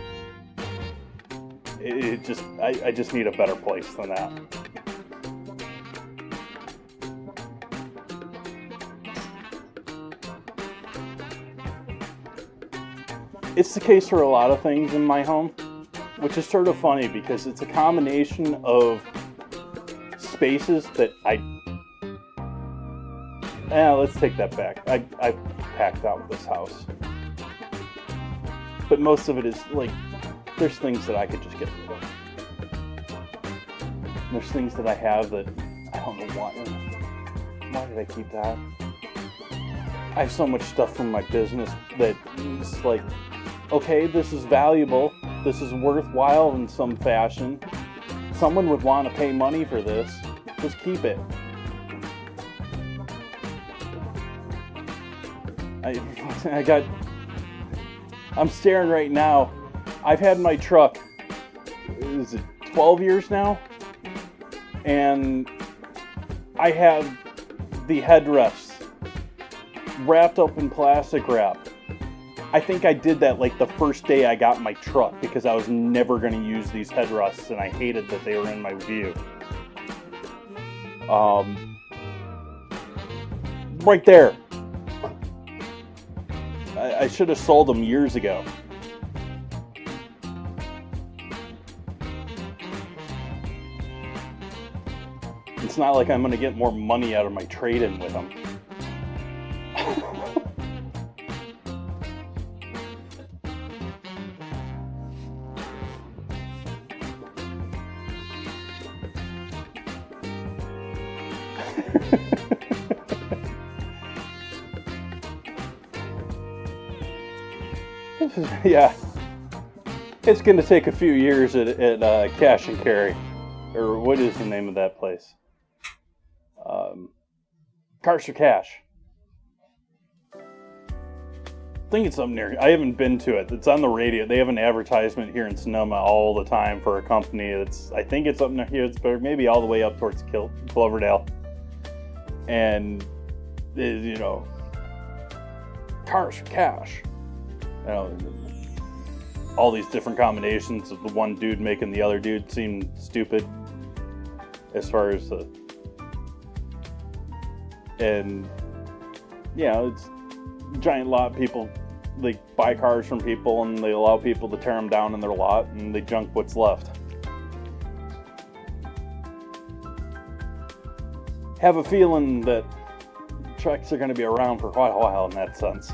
just need a better place than that. It's the case for a lot of things in my home, which is sort of funny because it's a combination of spaces that let's take that back. I packed out this house. But most of it is like, there's things that I could just get rid of. There's things that I have that I don't know why did I keep that? I have so much stuff from my business that it's like, okay, this is valuable. This is worthwhile in some fashion. Someone would want to pay money for this. Just keep it. I'm staring right now. I've had my truck, is it 12 years now? And I have the headrests wrapped up in plastic wrap. I think I did that like the first day I got my truck because I was never going to use these headrests and I hated that they were in my view. Right there. I should have sold them years ago. It's not like I'm going to get more money out of my trade-in with them. Yeah, it's going to take a few years at Cash and Carry, or what is the name of that place? Cars for Cash. I think it's up near. I haven't been to it. It's on the radio. They have an advertisement here in Sonoma all the time for a company that's. I think it's up near here. It's maybe all the way up towards Cloverdale, and you know, Cars for Cash. You know, all these different combinations of the one dude making the other dude seem stupid as far as the. And yeah, it's a giant lot. People, they buy cars from people and they allow people to tear them down in their lot and they junk what's left. Have a feeling that trucks are going to be around for quite a while in that sense.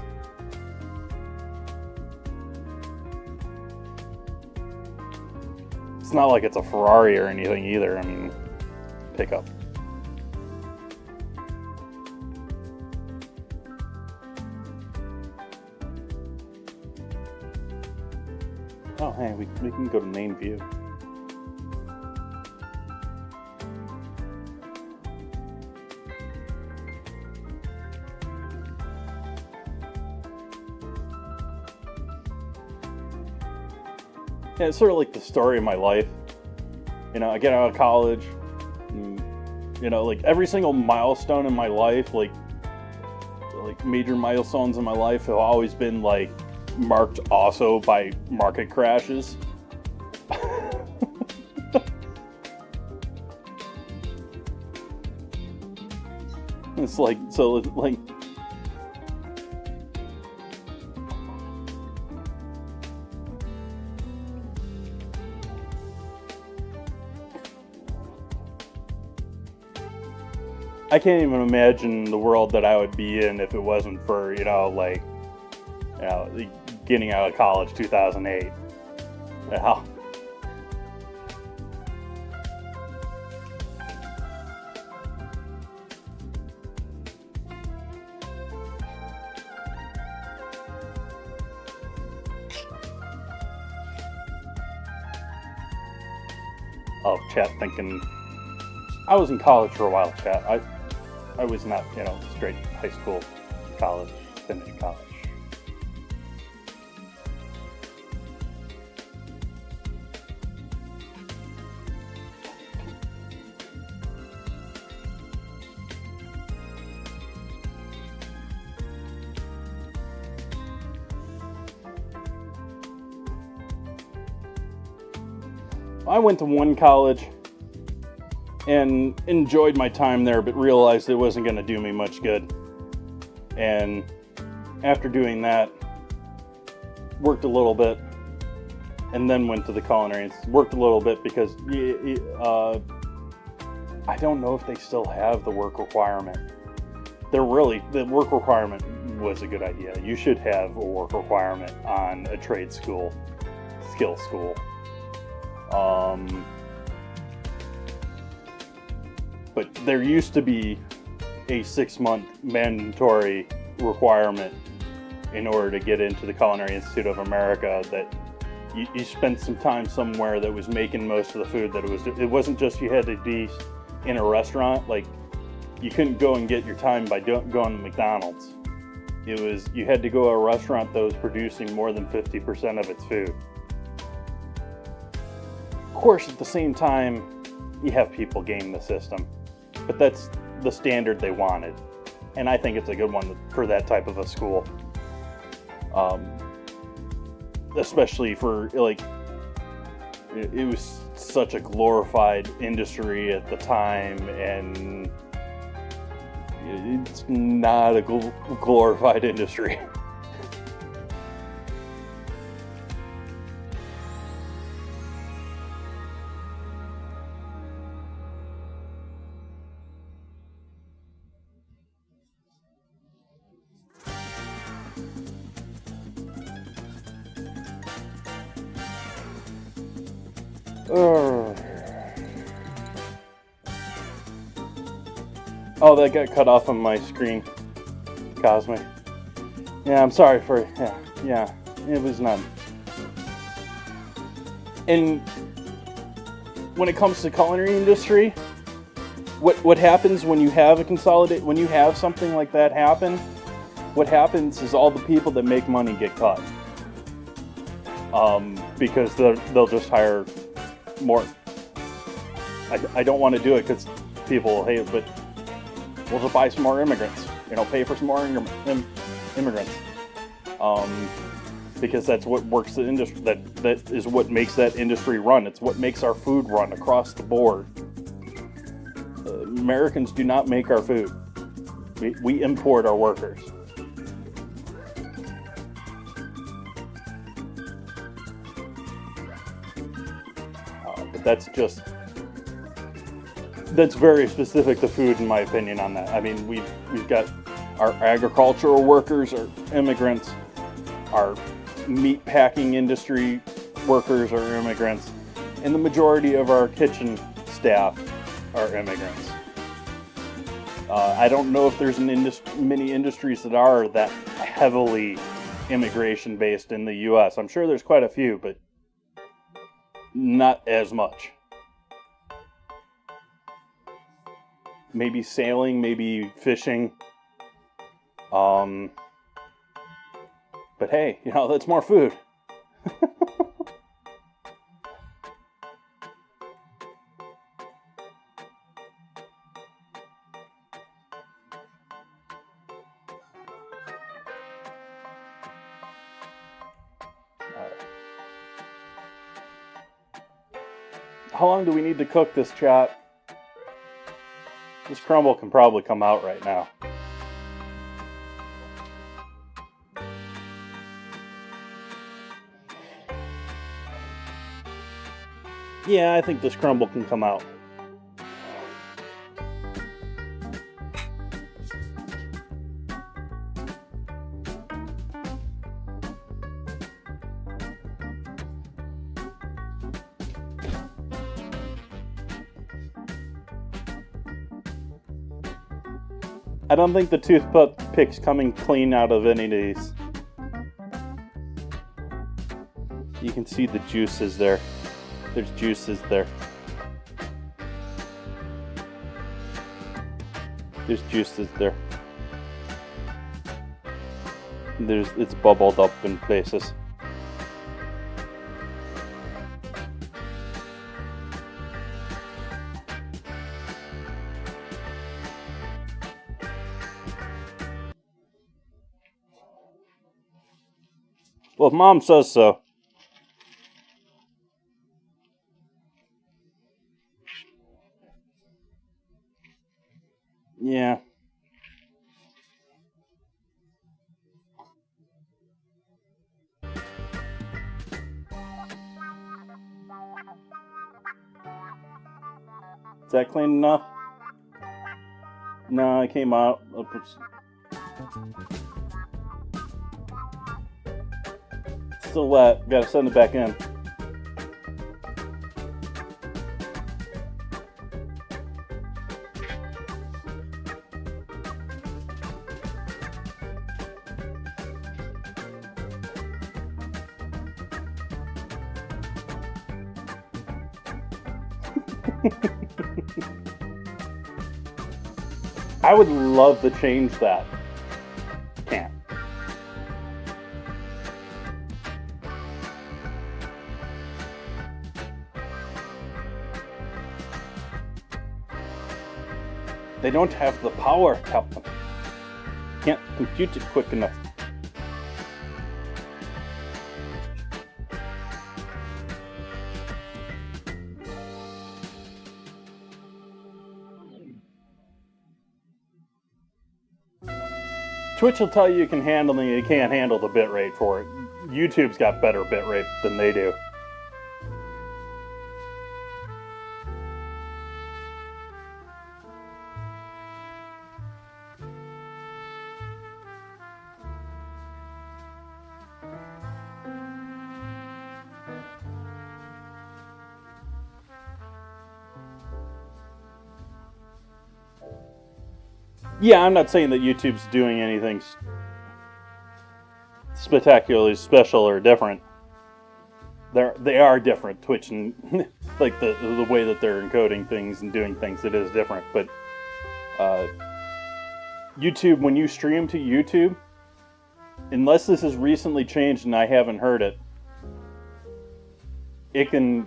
It's not like it's a Ferrari or anything either. I mean, pickup. Oh, hey, we can go to main view. Yeah, it's sort of like the story of my life. You know, I get out of college, and, you know, like every single milestone in my life, like major milestones in my life have always been like marked also by market crashes. It's like, so like, I can't even imagine the world that I would be in if it wasn't for, you know, like, you know, getting out of college 2008. You know? Oh, chat thinking I was in college for a while, chat. I was not, you know, straight high school, college, finished college. I went to one college and enjoyed my time there, but realized it wasn't going to do me much good. And after doing that, worked a little bit, and then went to the culinary institute. Worked a little bit because I don't know if they still have the work requirement. The work requirement was a good idea. You should have a work requirement on a trade school, skill school. But there used to be a 6-month mandatory requirement in order to get into the Culinary Institute of America, that you spent some time somewhere that was making most of the food. That it wasn't just you had to be in a restaurant. Like, you couldn't go and get your time by going to McDonald's. It was, you had to go to a restaurant that was producing more than 50% of its food. Of course, at the same time, you have people game the system, but that's the standard they wanted, and I think it's a good one for that type of a school. Especially for, like, it was such a glorified industry at the time, and it's not a glorified industry. Oh, that got cut off on my screen. Cosmic. Yeah, I'm sorry for... Yeah, it was none. And when it comes to culinary industry, what happens when you have when you have something like that happen, what happens is all the people that make money get cut. Because they'll just hire more. I don't want to do it because people will hate it, but we'll just buy some more immigrants. Pay for some more immigrants. Because that's what works the industry. That is what makes that industry run. It's what makes our food run across the board. Americans do not make our food. We import our workers. But that's very specific to food, in my opinion, on that. I mean, we've got our agricultural workers are immigrants, our meat packing industry workers are immigrants, and the majority of our kitchen staff are immigrants. I don't know if there's many industries that are that heavily immigration based in the U.S. I'm sure there's quite a few, but not as much. Maybe sailing, maybe fishing. But hey, that's more food. How long do we need to cook this, chat? This crumble can probably come out right now. Yeah, I think this crumble can come out. I don't think the toothpick's coming clean out of any of these. You can see the juices there. There's juices there. There's juices there. It's bubbled up in places. Well, if Mom says so. Yeah. Is that clean enough? No, it came out. Oops. Still wet. Gotta send it back in. I would love to change that. Can't. They don't have the power, Captain. Can't compute it quick enough. Twitch will tell you you can handle it, you can't handle the bitrate for it. YouTube's got better bitrate than they do. Yeah, I'm not saying that YouTube's doing anything spectacularly special or different. They are different, Twitch, and like the way that they're encoding things and doing things, it is different. But YouTube, when you stream to YouTube, unless this has recently changed and I haven't heard it, it can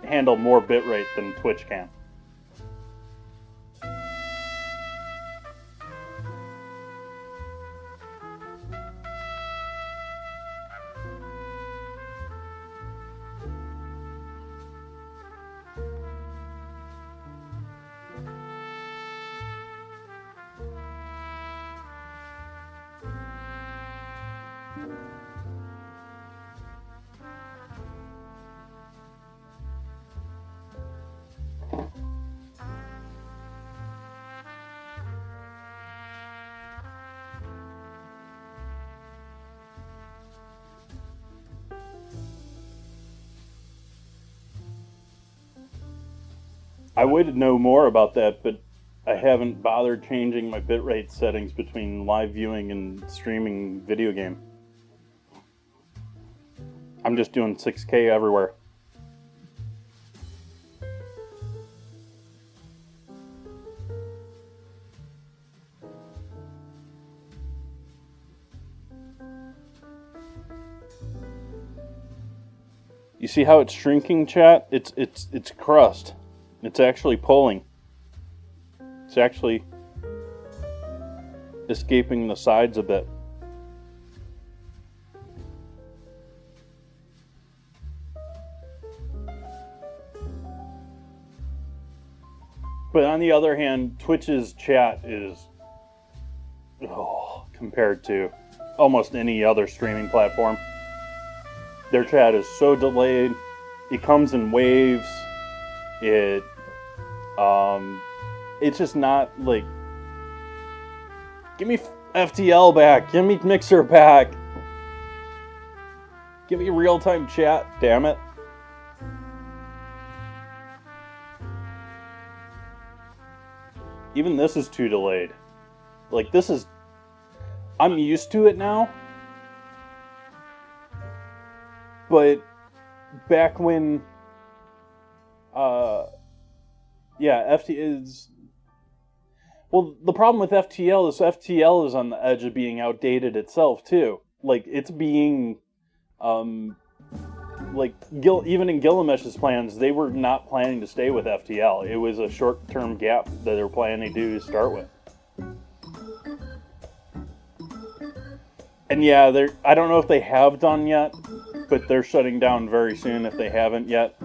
handle more bitrate than Twitch can. I would know more about that, but I haven't bothered changing my bitrate settings between live viewing and streaming video game. I'm just doing 6K everywhere. You see how it's shrinking, chat? It's crust. It's actually pulling. It's actually escaping the sides a bit. But on the other hand, Twitch's chat is, compared to almost any other streaming platform, their chat is so delayed. It comes in waves. It's just not like, give me FTL back, give me Mixer back, give me real-time chat, damn it. Even this is too delayed. Like, this is, I'm used to it now, but back when FTL is... Well, the problem with FTL is on the edge of being outdated itself, too. Like, it's being... even in Gilgamesh's plans, they were not planning to stay with FTL. It was a short-term gap that they were planning to do to start with. And yeah, I don't know if they have done yet, but they're shutting down very soon if they haven't yet.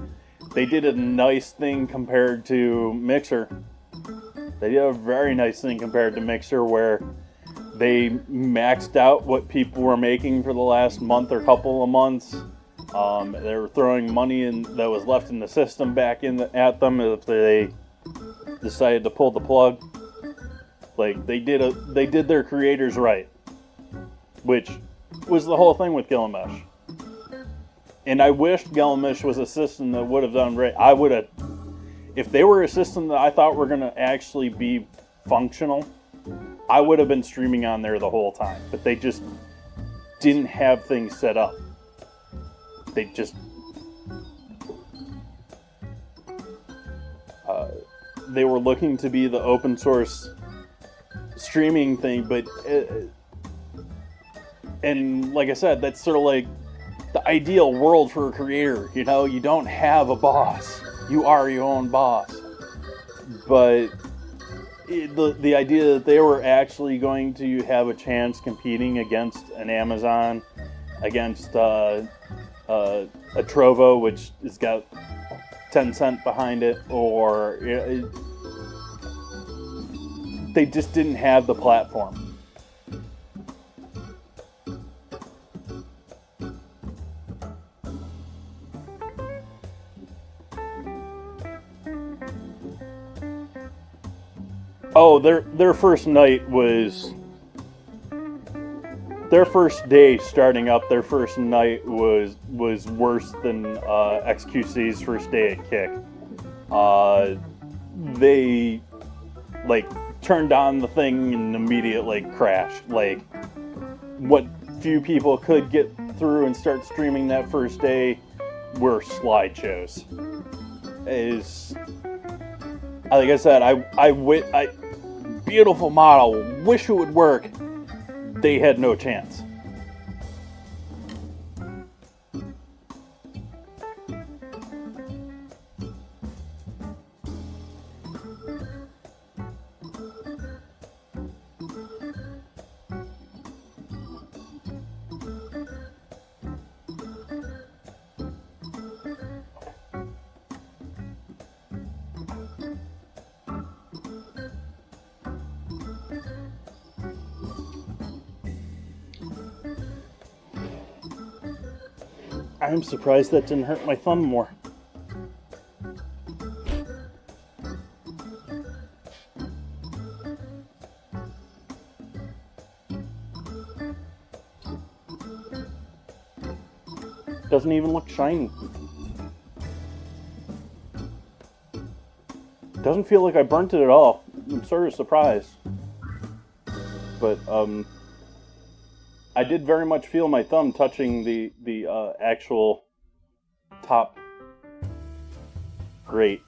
They did a nice thing compared to Mixer. They did a very nice thing compared to Mixer where they maxed out what people were making for the last month or couple of months. They were throwing money that was left in the system back at them if they decided to pull the plug. Like they did their creators right, which was the whole thing with Gilgamesh. And I wished Gilgamesh was a system that would have done right. I would have, if they were a system that I thought were going to actually be functional, I would have been streaming on there the whole time. But they just didn't have things set up. They just they were looking to be the open source streaming thing, but and like I said, that's sort of like the ideal world for a creator. You know, you don't have a boss, you are your own boss. But the idea that they were actually going to have a chance competing against an Amazon, against a Trovo, which has got Tencent behind it, or they just didn't have the platform. Oh, their first night was... Their first day starting up, their first night was worse than XQC's first day at Kick. They, like, turned on the thing and immediately crashed. Like, what few people could get through and start streaming that first day were slideshows. Like I said, beautiful model, wish it would work. They had no chance. I'm surprised that didn't hurt my thumb more. Doesn't even look shiny. Doesn't feel like I burnt it at all. I'm sort of surprised. But, I did very much feel my thumb touching the actual top grate,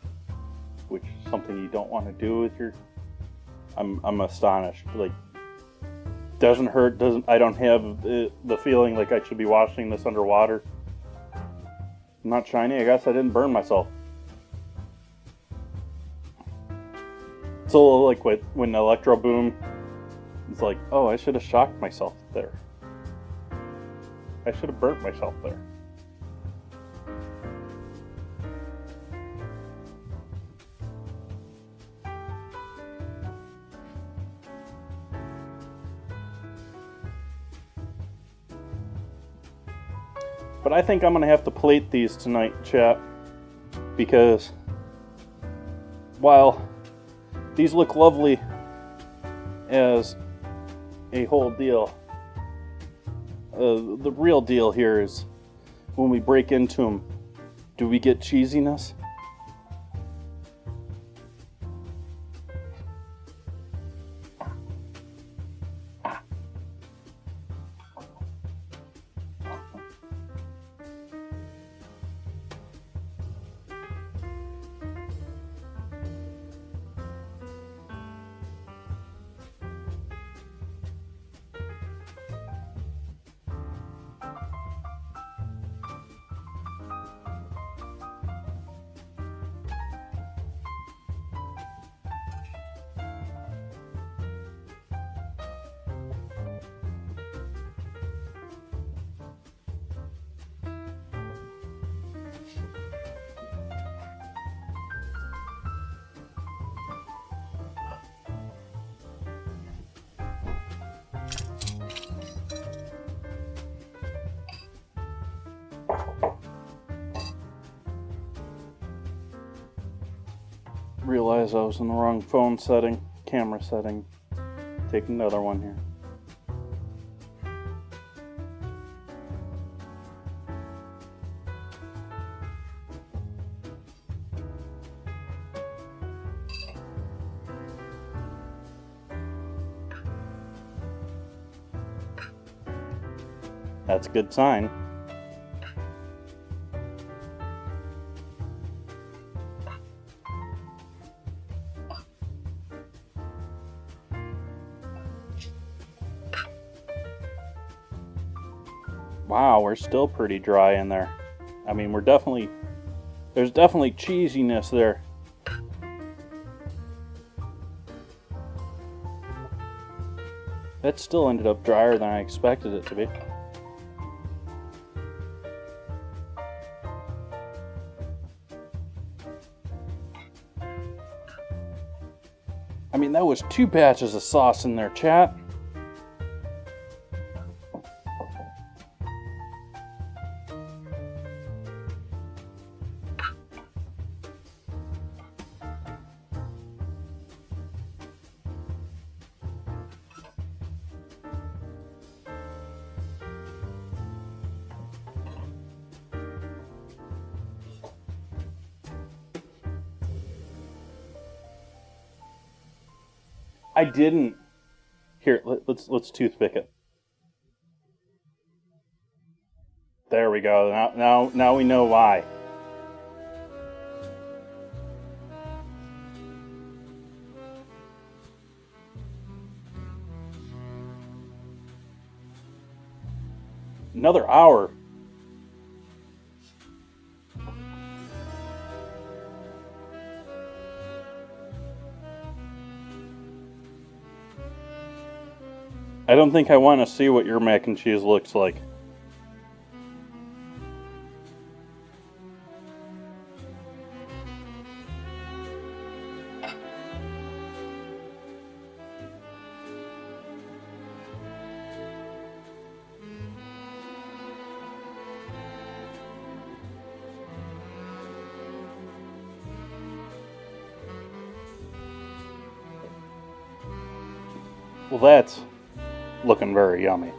which is something you don't want to do with your... I'm astonished. Like, doesn't hurt, I don't have the feeling like I should be washing this underwater. Not shiny, I guess I didn't burn myself. It's a little like when Electro Boom, it's like, oh, I should have shocked myself there. I should have burnt myself there. But I think I'm going to have to plate these tonight, chat, because while these look lovely as a whole deal, the real deal here is when we break into them, do we get cheesiness? realize I was in the wrong phone setting, camera setting. Take another one here. That's a good sign. Wow, we're still pretty dry in there. I mean, there's definitely cheesiness there. That still ended up drier than I expected it to be. I mean, that was 2 batches of sauce in there, chat. I didn't. Here, let's toothpick it. There we go. Now we know why. Another hour. I don't think I want to see what your mac and cheese looks like. Well, that's looking very yummy.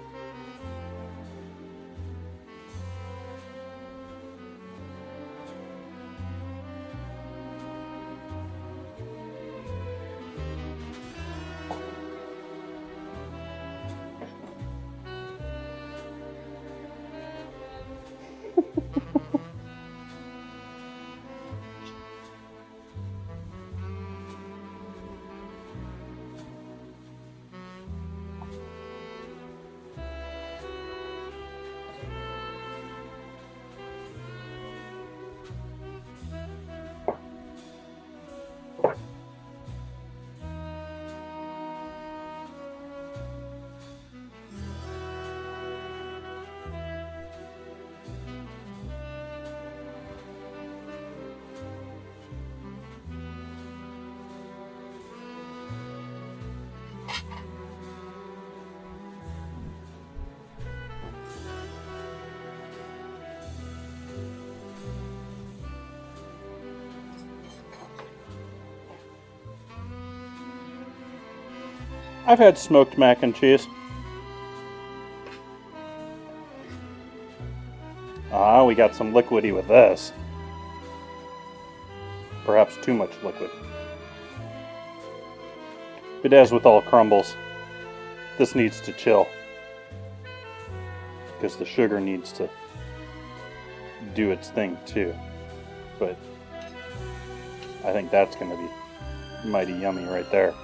I've had smoked mac and cheese. Ah, we got some liquidy with this. Perhaps too much liquid. But as with all crumbles, this needs to chill. Because the sugar needs to do its thing too. But I think that's going to be mighty yummy right there.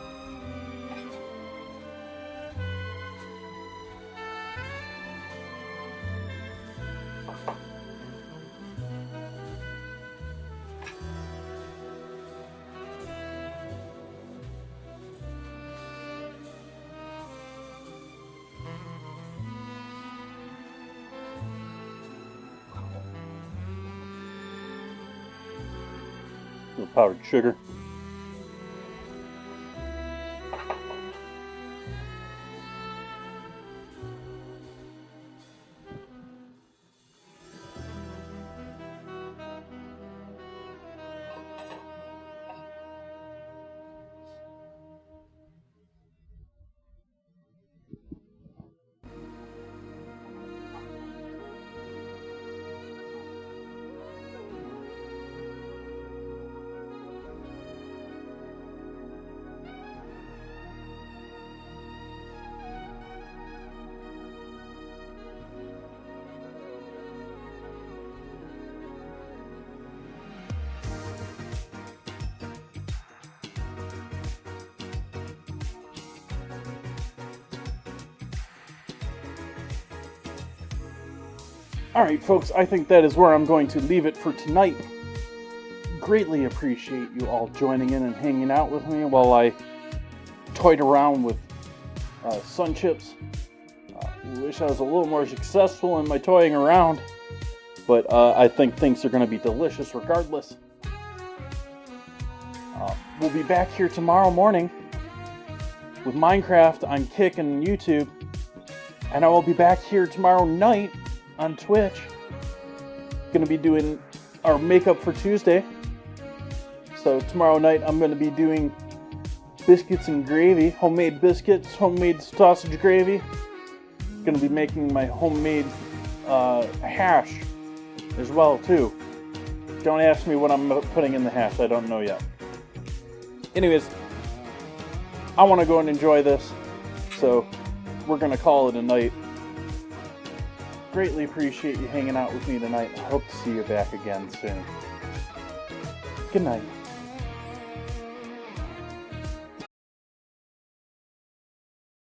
Little powdered sugar. Alright, folks, I think that is where I'm going to leave it for tonight. Greatly appreciate you all joining in and hanging out with me while I toyed around with sun chips. Wish I was a little more successful in my toying around, but I think things are going to be delicious regardless. We'll be back here tomorrow morning with Minecraft on Kick and YouTube, and I will be back here tomorrow night on Twitch. Going to be doing our makeup for Tuesday. So tomorrow night I'm going to be doing biscuits and gravy, homemade biscuits, homemade sausage gravy. Going to be making my homemade hash as well too. Don't ask me what I'm putting in the hash, I don't know yet. Anyways, I want to go and enjoy this, so we're going to call it a night. Greatly appreciate you hanging out with me tonight. I hope to see you back again soon. Good night.